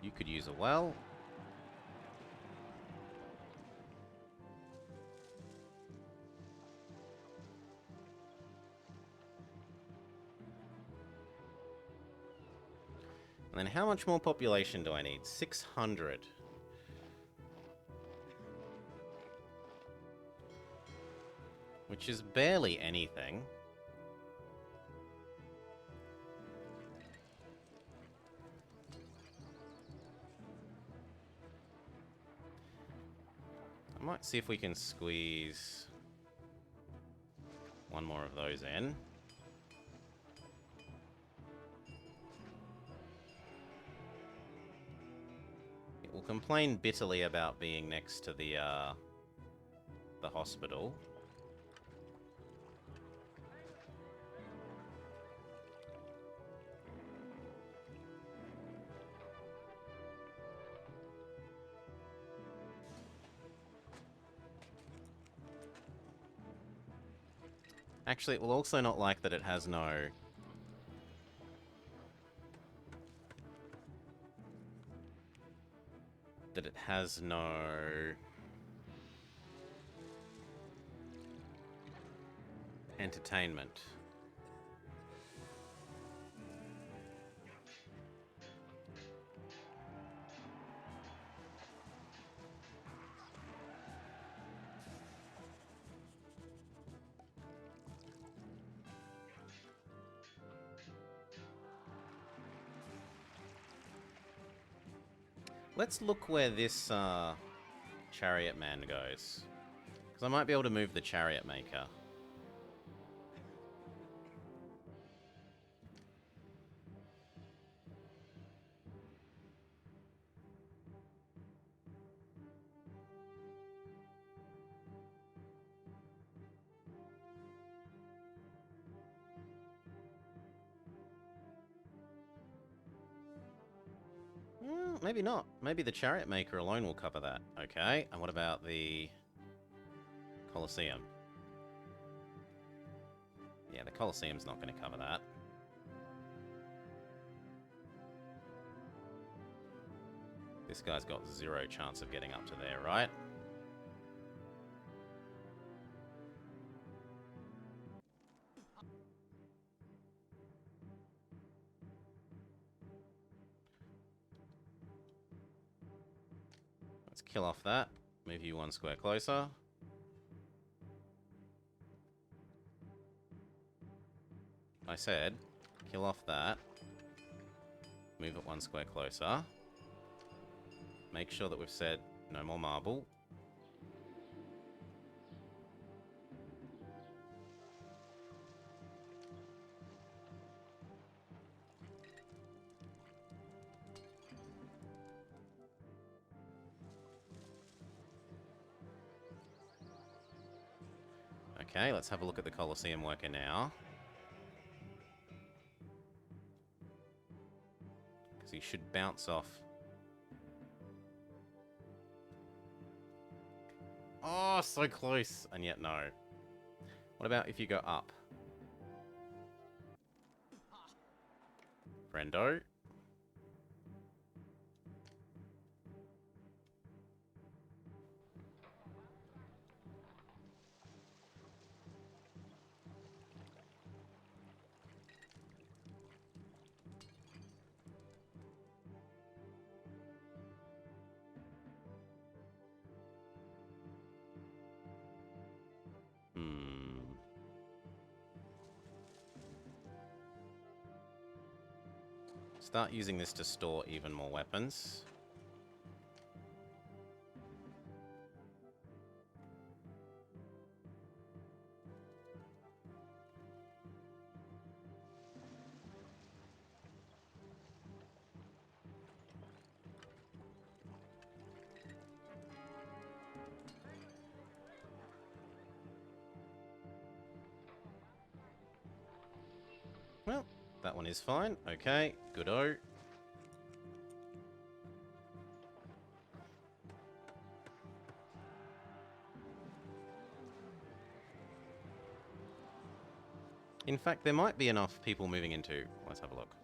You could use a well. And then how much more population do I need? 600. Which is barely anything. I might see if we can squeeze one more of those in. complain bitterly about being next to the hospital. Actually, it will also not like that it has no... That it has no... entertainment. Let's look where this chariot man goes. Because I might be able to move the chariot maker. Maybe not. Maybe the chariot maker alone will cover that. Okay, and what about the Colosseum? Yeah, the Colosseum's not going to cover that. This guy's got 0 chance of getting up to there, right? Let's kill off that. Move you 1 square closer. I said, kill off that. Move it 1 square closer. Make sure that we've said no more marble. Okay, let's have a look at the Colosseum worker now. Because he should bounce off. Oh, so close. And yet no. What about if you go up? Friendo. Start using this to store even more weapons. Well, that one is fine. Okay, good-o. In fact, there might be enough people moving into... Let's have a look.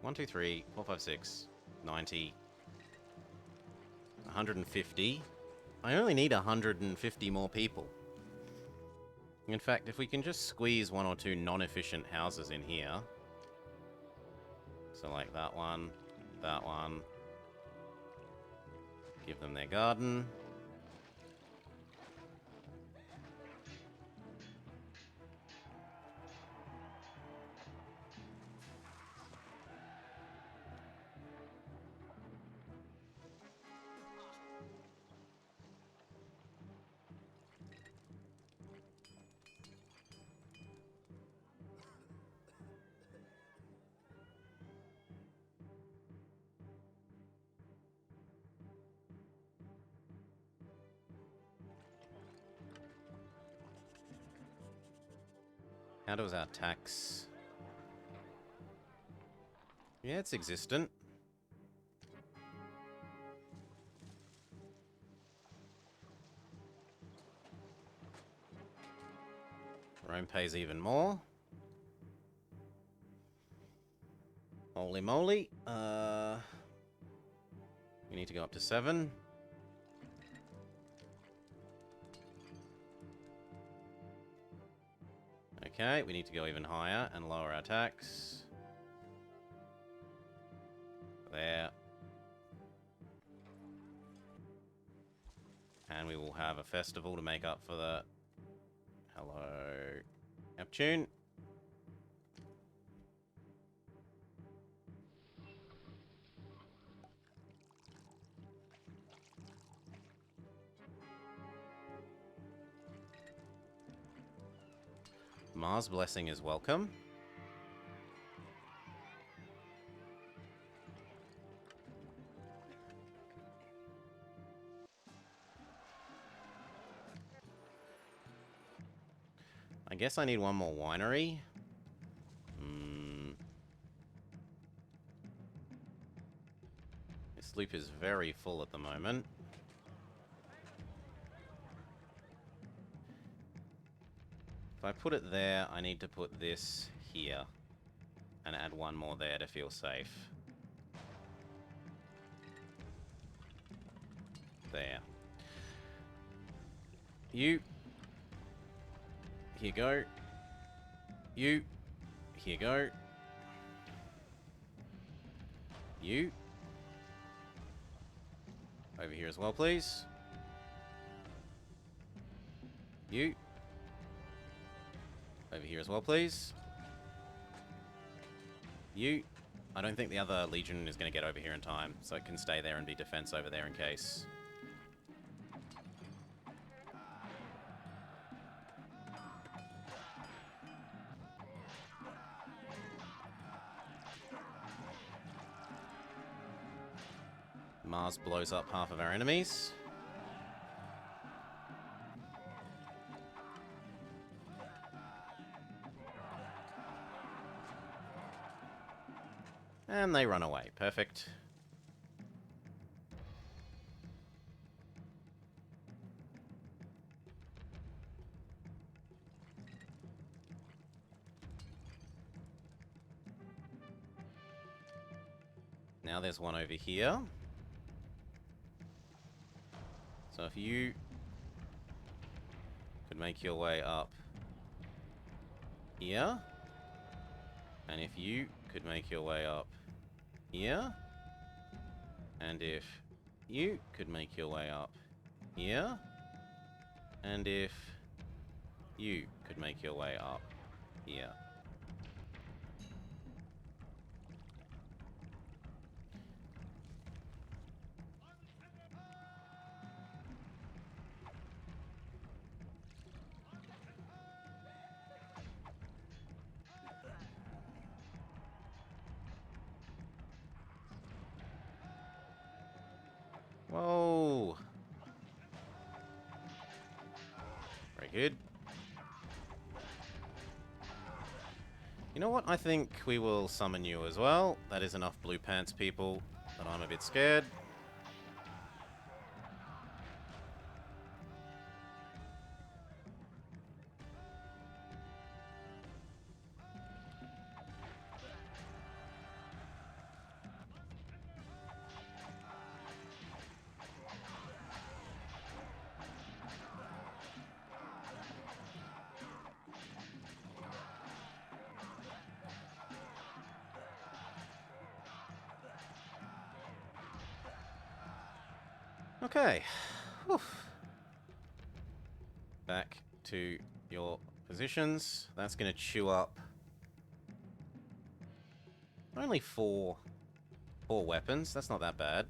1, 2, 3, 4, 5, 6, 90, 150. I only need 150 more people. In fact, if we can just squeeze 1 or 2 non-efficient houses in here. So like that one, that one. Give them their garden. How does our tax... Yeah, it's existent. Rome pays even more. Holy moly. We need to go up to 7. Okay, we need to go even higher and lower our tax. There. And we will have a festival to make up for the... Hello, Neptune. Mars blessing is welcome. I guess I need one more winery. This loop is very full at the moment. If I put it there, I need to put this here. And add one more there to feel safe. There. You. Here go. You. Here go. You. Over here as well, please. You. Over here as well, please. You. I don't think the other Legion is going to get over here in time, so it can stay there and be defense over there in case. Mars blows up half of our enemies. And they run away. Perfect. Now there's one over here. So if you could make your way up here, and if you could make your way up here, and if you could make your way up here, and if you could make your way up here. Whoa. Very good. You know what? I think we will summon you as well. That is enough blue pants people, but I'm a bit scared. Okay. Whew. Back to your positions. That's going to chew up only four weapons. That's not that bad.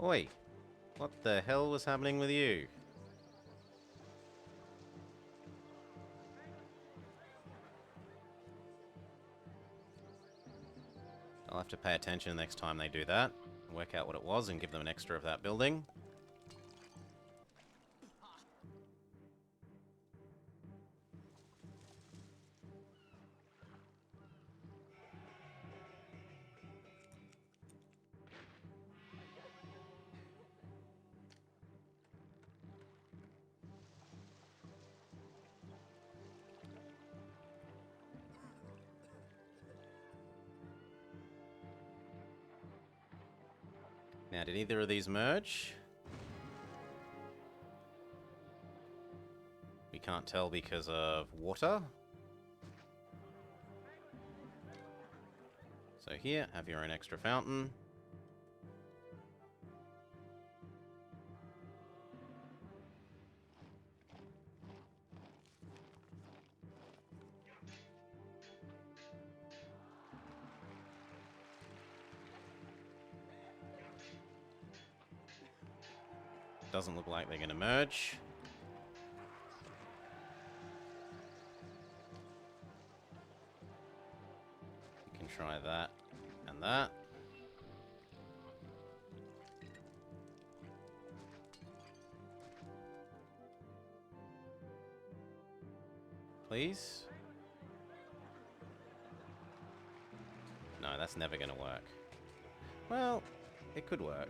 Oi! What the hell was happening with you? I'll have to pay attention next time they do that. Work out what it was and give them an extra of that building. Now, did either of these merge? We can't tell because of water. So here, have your own extra fountain. Doesn't look like they're going to merge. You can try that and that. Please? No, that's never going to work. Well, it could work.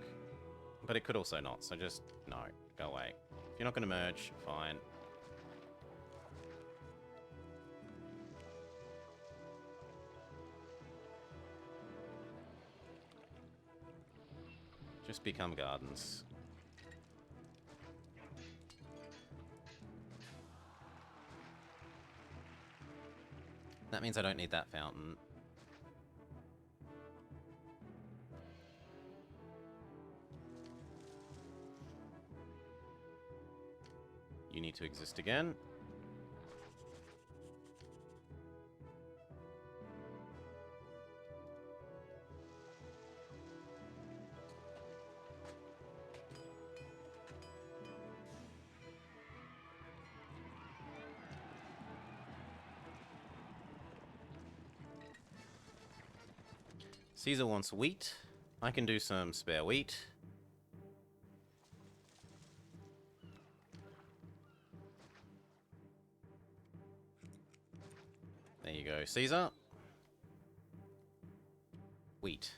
But it could also not, so just, no, go away. If you're not going to merge, fine. Just become gardens. That means I don't need that fountain. You need to exist again. Caesar wants wheat. I can do some spare wheat. There you go, Caesar. Wheat.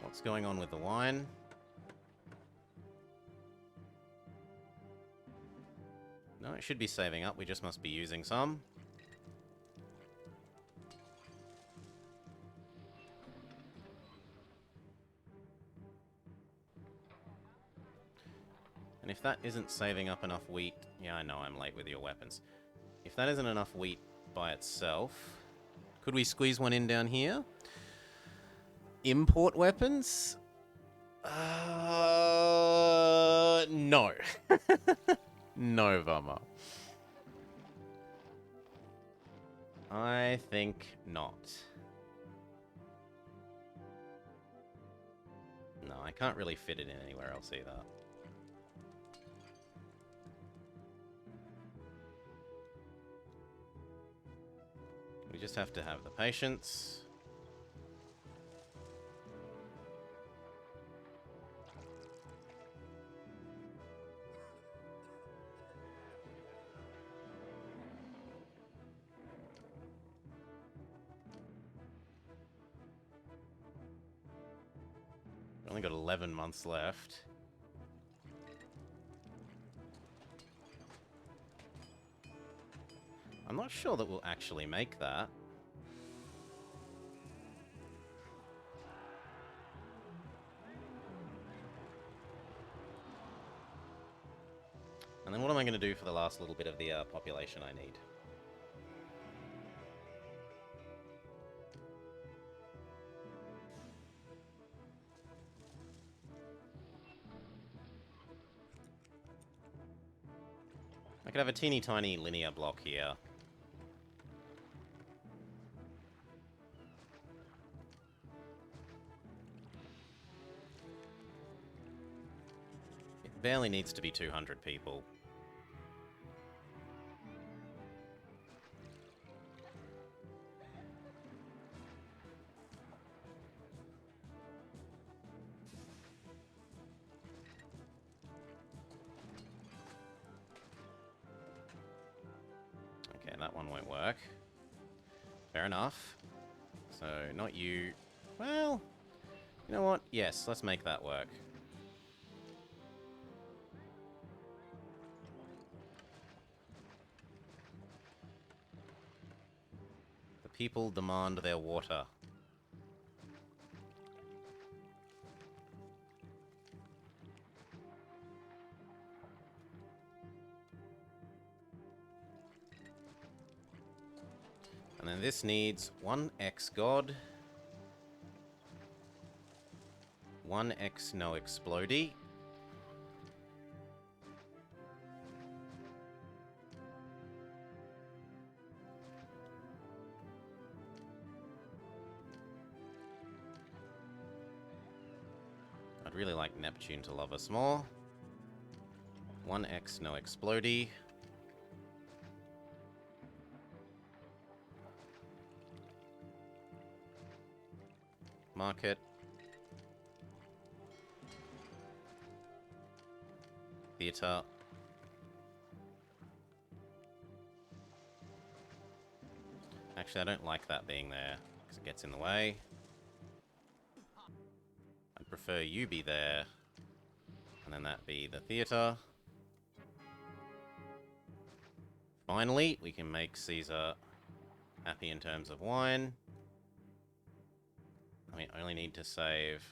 What's going on with the wine? No, it should be saving up. We just must be using some. And if that isn't saving up enough wheat... Yeah, I know I'm late with your weapons. If that isn't enough wheat by itself... Could we squeeze one in down here? Import weapons? No. No, Vama. I think not. No, I can't really fit it in anywhere else either. We just have to have the patience. Only got 11 months left. I'm not sure that we'll actually make that. And then what am I going to do for the last little bit of the population I need? I could have a teeny tiny linear block here. It barely needs to be 200 people. Okay, that one won't work. Fair enough. So, not you. Well, you know what? Yes, let's make that work. The people demand their water. And then this needs one X God, one X no explodey, I'd really like Neptune to love us more. One X no explodey. Market. Theater. Actually, I don't like that being there, because it gets in the way. I'd prefer you be there, and then that be the theater. Finally, we can make Caesar happy in terms of wine. I only need to save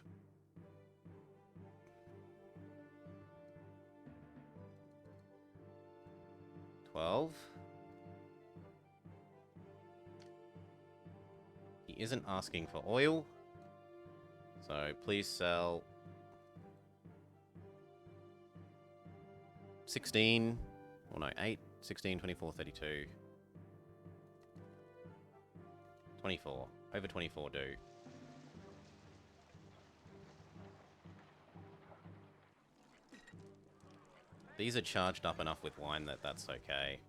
12. He isn't asking for oil, so please sell 16, or no, 8, 16, 24, 32. 24. Over 24 do. These are charged up enough with wine that that's okay.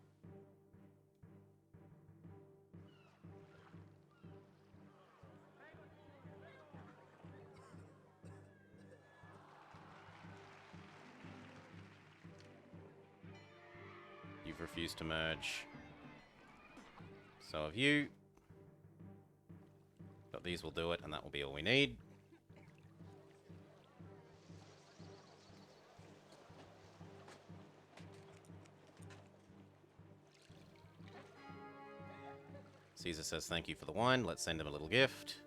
You've refused to merge. So have you. But these will do it, and that will be all we need. Caesar says thank you for the wine. Let's send him a little gift.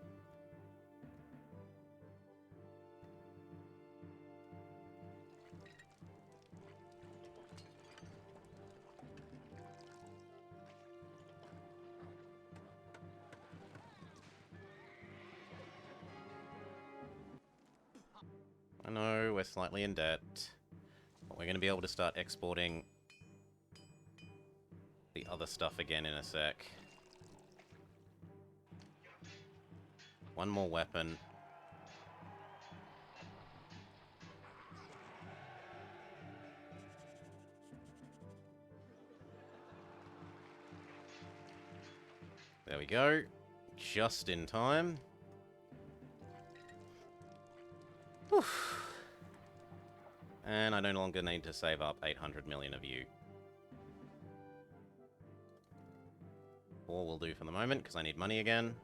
I know, we're slightly in debt, but we're going to be able to start exporting the other stuff again in a sec. One more weapon. There we go. Just in time. Whew. And I no longer need to save up 800 million of you. 4 will do for the moment, because I need money again.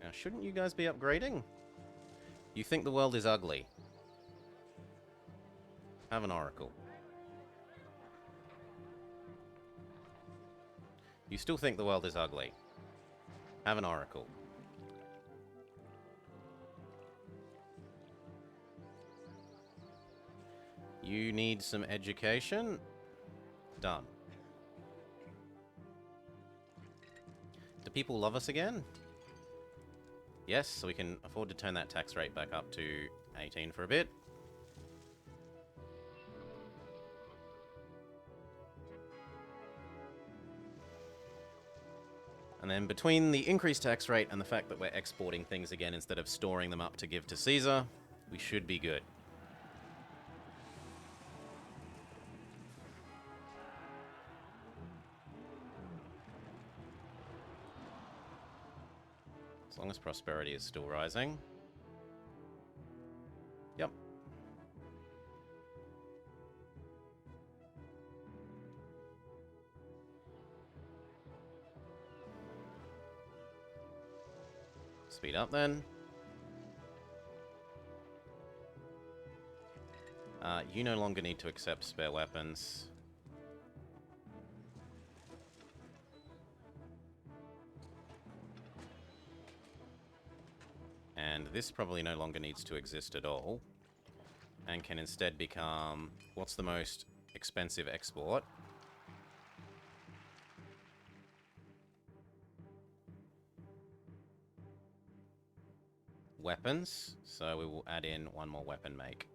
Now, shouldn't you guys be upgrading? You think the world is ugly. Have an oracle. You still think the world is ugly. Have an oracle. You need some education? Done. Do people love us again? Yes, so we can afford to turn that tax rate back up to 18 for a bit. And then between the increased tax rate and the fact that we're exporting things again instead of storing them up to give to Caesar, we should be good. As long as prosperity is still rising. Yep. Speed up then. You no longer need to accept spare weapons. And this probably no longer needs to exist at all. And can instead become... What's the most expensive export? Weapons. So we will add in one more weapon make.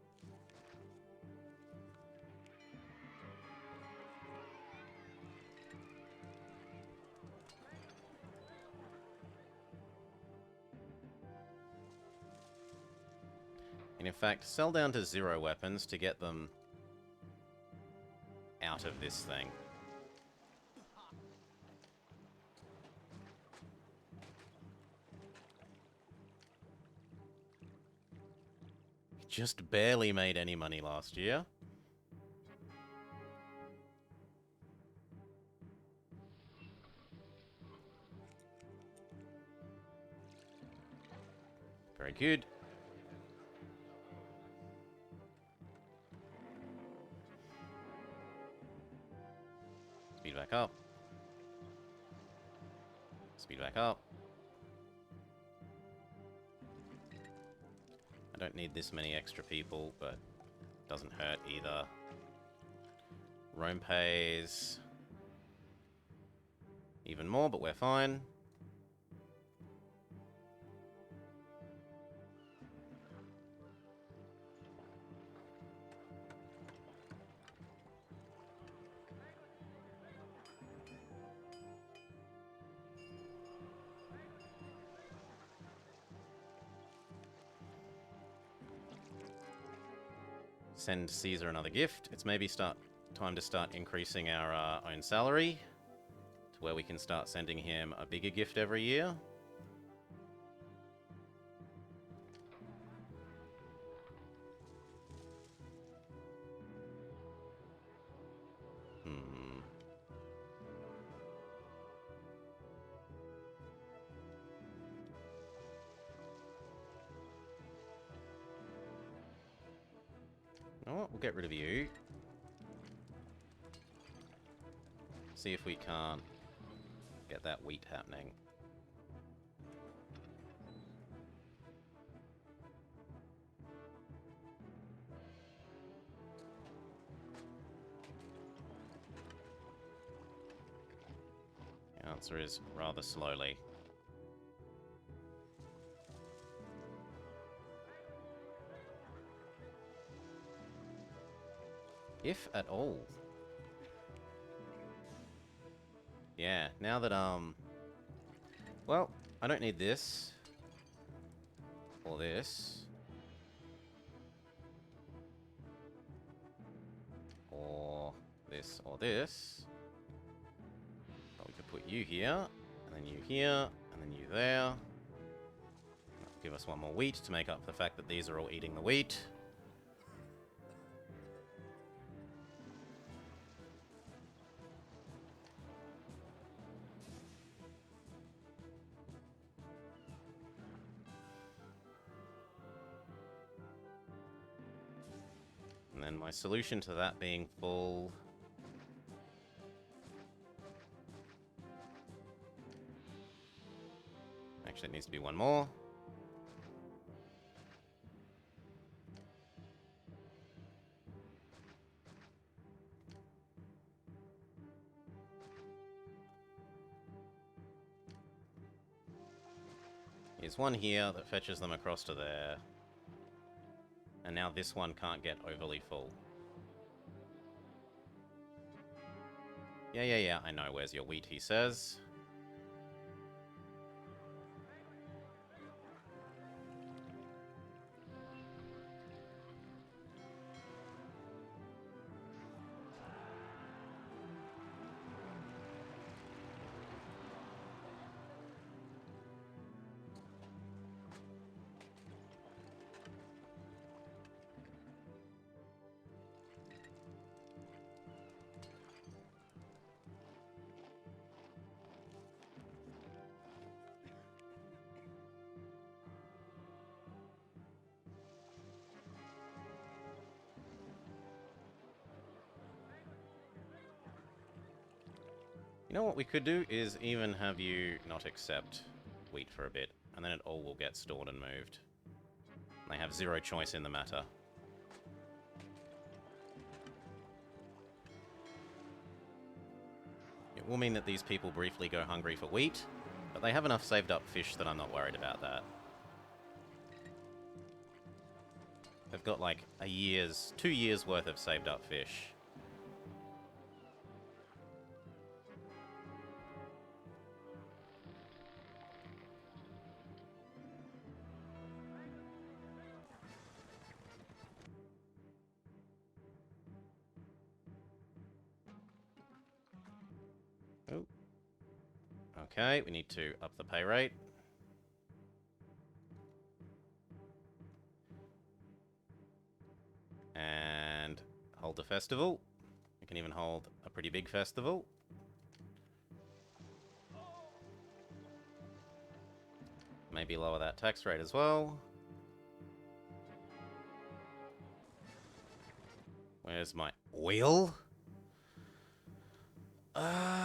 And in fact, sell down to 0 weapons to get them out of this thing. Just barely made any money last year. Very good. Speed back up. Speed back up. I don't need this many extra people, but doesn't hurt either. Rome pays even more, but we're fine. Send Caesar another gift. It's maybe time to start increasing our own salary to where we can start sending him a bigger gift every year. You know what? We'll get rid of you. See if we can't get that wheat happening. The answer is rather slowly. If at all. Yeah, now that, well, I don't need this. Or this. Or this, or this. But we could put you here, and then you here, and then you there. That'll give us one more wheat to make up for the fact that these are all eating the wheat. And then my solution to that being full... Actually, it needs to be one more. is one here that fetches them across to there. And now this one can't get overly full. Yeah, I know. Where's your wheat, he says. You know what we could do is even have you not accept wheat for a bit, and then it all will get stored and moved. They have zero choice in the matter. It will mean that these people briefly go hungry for wheat, but they have enough saved up fish that I'm not worried about that. They've got like 2 years worth of saved up fish. Oh. Okay, we need to up the pay rate. And hold a festival. We can even hold a pretty big festival. Maybe lower that tax rate as well. Where's my oil? Oh.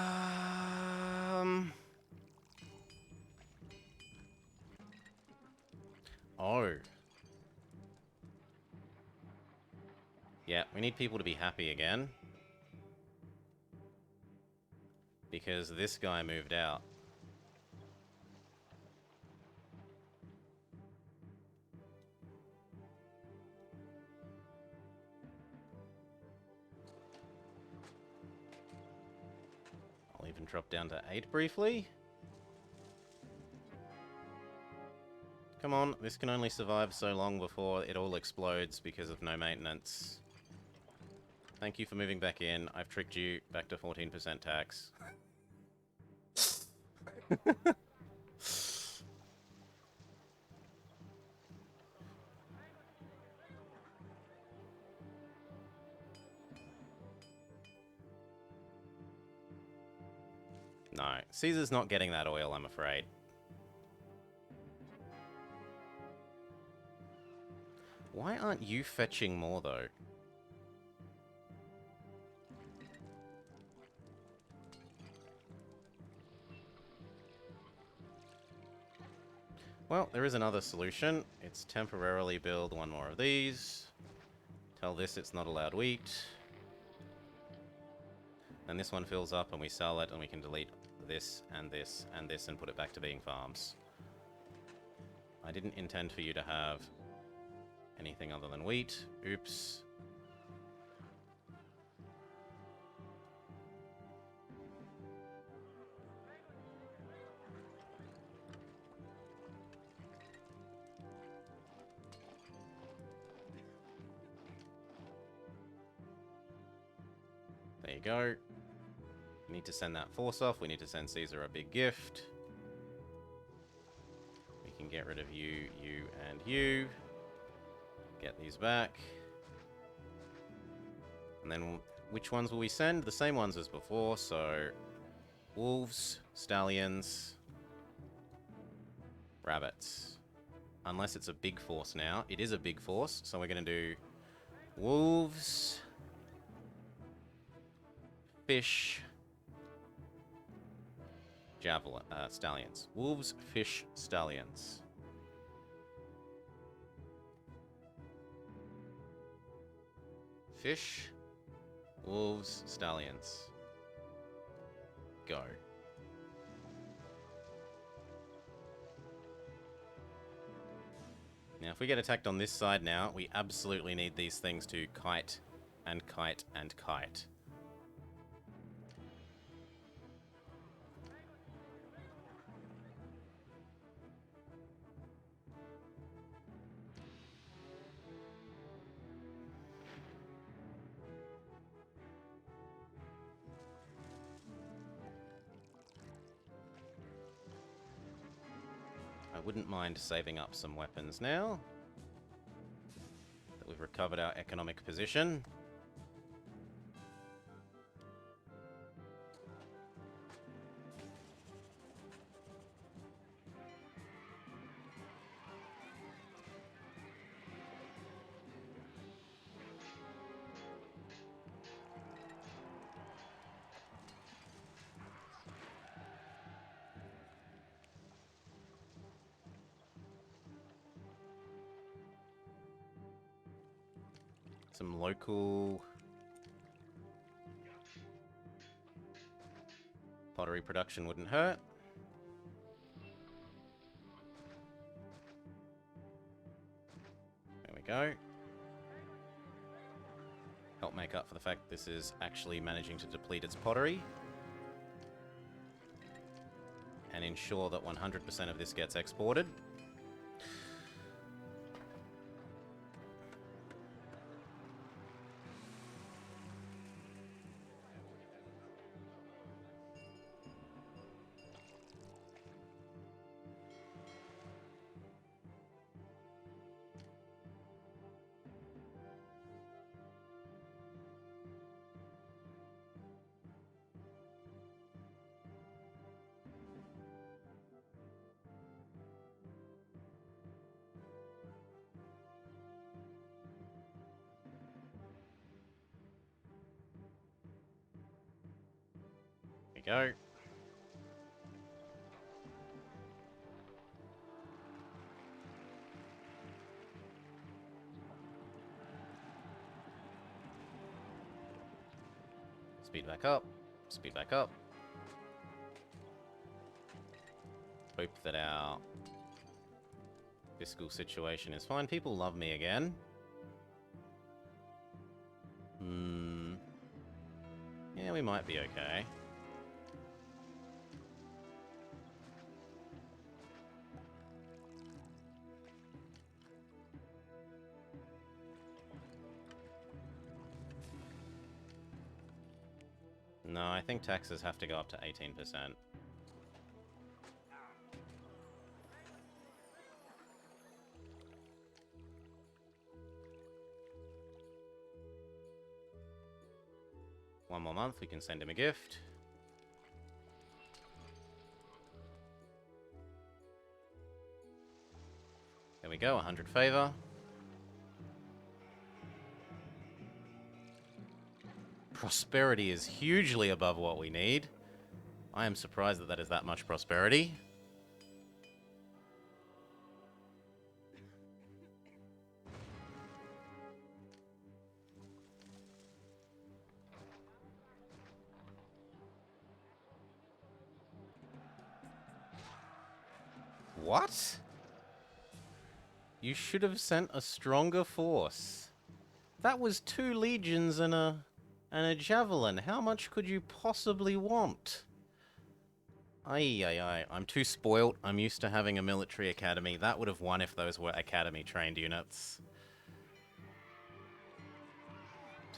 Yeah, we need people to be happy again. Because this guy moved out. I'll even drop down to 8 briefly. Come on, this can only survive so long before it all explodes because of no maintenance. Thank you for moving back in. I've tricked you back to 14% tax. No, Caesar's not getting that oil, I'm afraid. Why aren't you fetching more, though? Well, there is another solution. It's temporarily build one more of these. Tell this it's not allowed wheat. And this one fills up and we sell it and we can delete this and this and this and put it back to being farms. I didn't intend for you to have anything other than wheat. Oops. There you go. We need to send that force off. We need to send Caesar a big gift. We can get rid of you, you, and you. Get these back. And then which ones will we send? The same ones as before, so wolves, stallions, rabbits. Unless it's a big force now. It is a big force, so we're going to do wolves, fish, javelin, stallions. Wolves, fish, stallions. Fish, wolves, stallions. Go. Now, if we get attacked on this side now, we absolutely need these things to kite and kite and kite. I wouldn't mind saving up some weapons now that we've recovered our economic position. Some local pottery production wouldn't hurt. There we go. Help make up for the fact this is actually managing to deplete its pottery. And ensure that 100% of this gets exported. There we go. Speed back up. Speed back up. Hope that our fiscal situation is fine. People love me again. Yeah, we might be okay. No, I think taxes have to go up to 18%. One more month, we can send him a gift. There we go, 100 favor. Prosperity is hugely above what we need. I am surprised that that is that much prosperity. What? You should have sent a stronger force. That was 2 legions and a javelin. How much could you possibly want? Ay. I'm too spoilt. I'm used to having a military academy. That would have won if those were academy-trained units.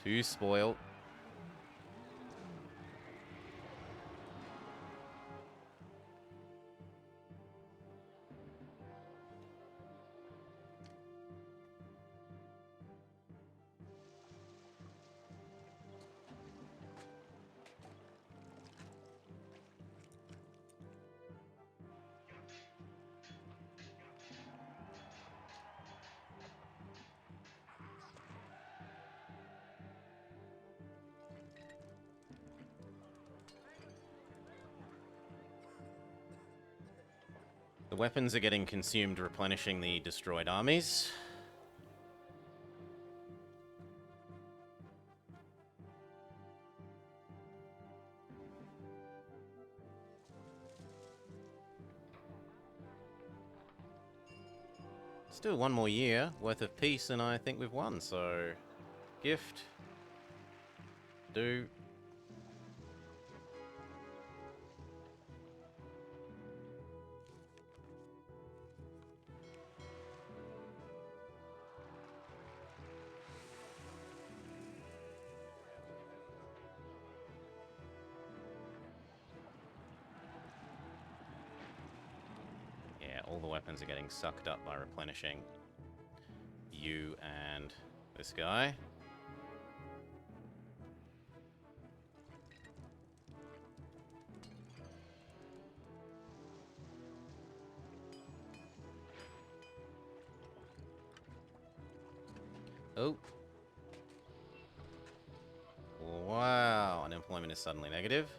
Too spoilt. The weapons are getting consumed replenishing the destroyed armies. Still one more year worth of peace and I think we've won, so... Gift. Do. Yeah, all the weapons are getting sucked up by replenishing. You and this guy. Oh. Wow, unemployment is suddenly negative.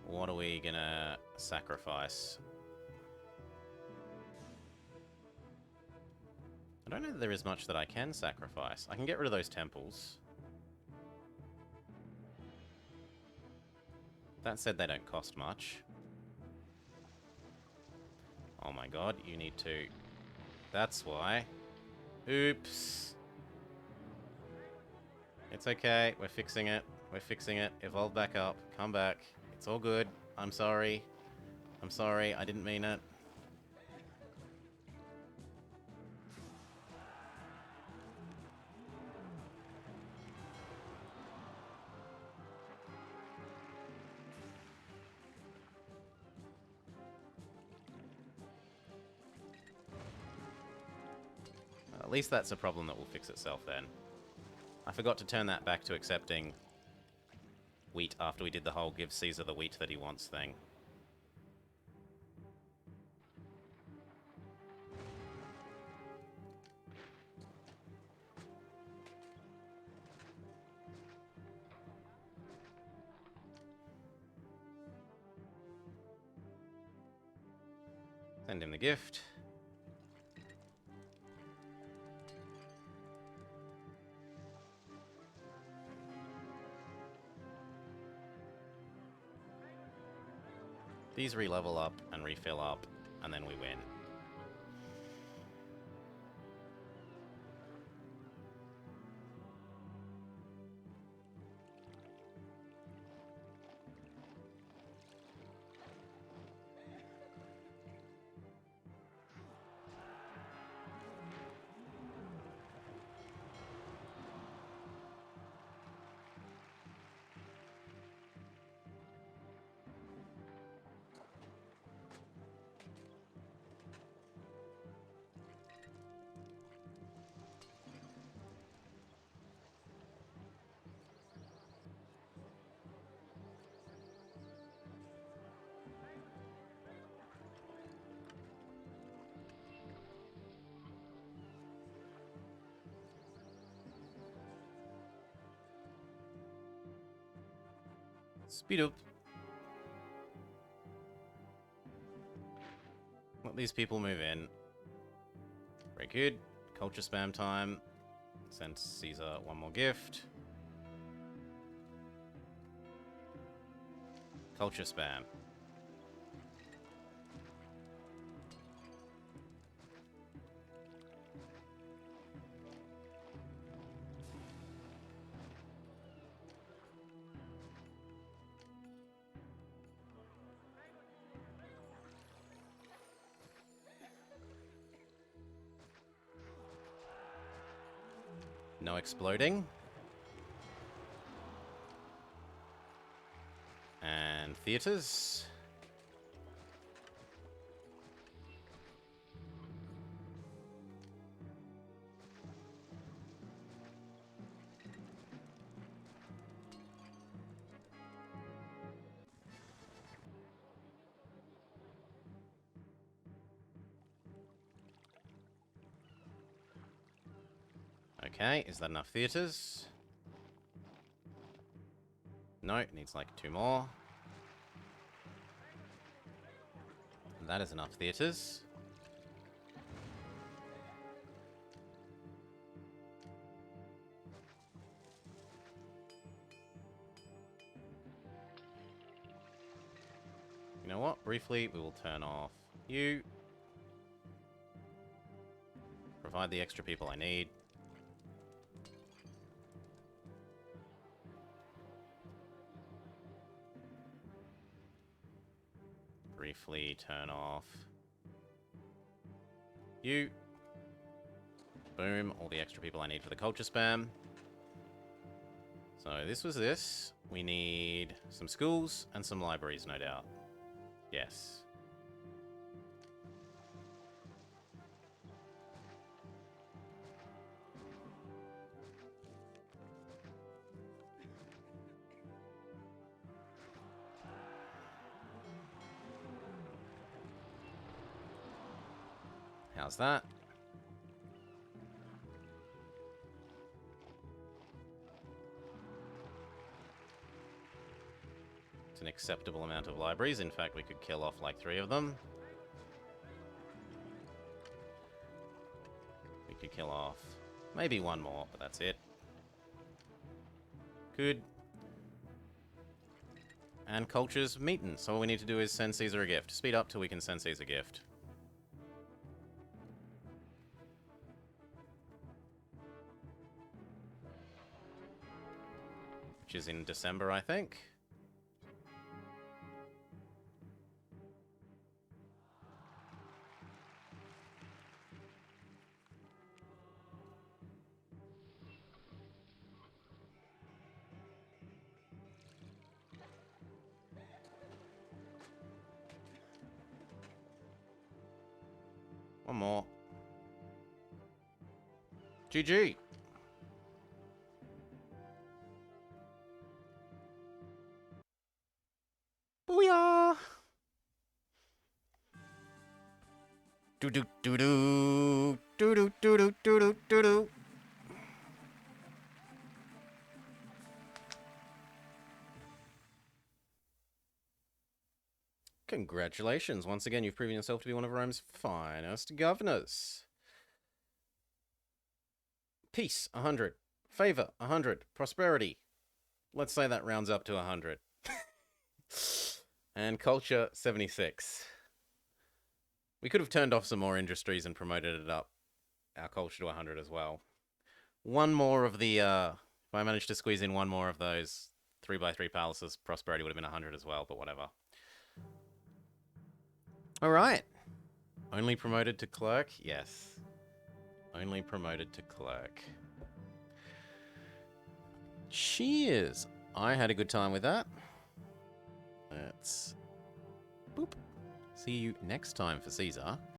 What are we gonna sacrifice? I don't know that there is much that I can sacrifice. I can get rid of those temples. That said, they don't cost much. Oh my god, you need to... That's why. Oops. It's okay, we're fixing it. We're fixing it. Evolve back up. Come back. It's all good. I'm sorry. I'm sorry, I didn't mean it. At least that's a problem that will fix itself then. I forgot to turn that back to accepting wheat after we did the whole give Caesar the wheat that he wants thing. Send him the gift. These re-level up and refill up, and then we win. Speed up. Let these people move in. Very good. Culture spam time. Send Caesar one more gift. Culture spam. No exploding. And theaters. Okay, is that enough theaters? No, it needs like 2 more. That is enough theaters. You know what? Briefly, we will turn off you. Provide the extra people I need. Briefly turn off. You. Boom. All the extra people I need for the culture spam. So this was this. We need some schools and some libraries, no doubt. Yes. How's that? It's an acceptable amount of libraries. In fact, we could kill off like 3 of them. We could kill off maybe 1 more, but that's it. Good. And culture's meeting. So all we need to do is send Caesar a gift. Speed up till we can send Caesar a gift. Which is in December, I think. One more. GG. Booyah! Do do do do do do do do do do do. Congratulations. Once again, you've proven yourself to be one of Rome's finest governors. Peace, 100. Favor, 100. Prosperity. Let's say that rounds up to 100. And culture, 76. We could have turned off some more industries and promoted it up, our culture, to 100 as well. One more of the, if I managed to squeeze in one more of those 3x3 palaces, prosperity would have been 100 as well, but whatever. Alright. Only promoted to clerk? Yes. Only promoted to clerk. Cheers. I had a good time with that. Let's... boop. See you next time for Caesar.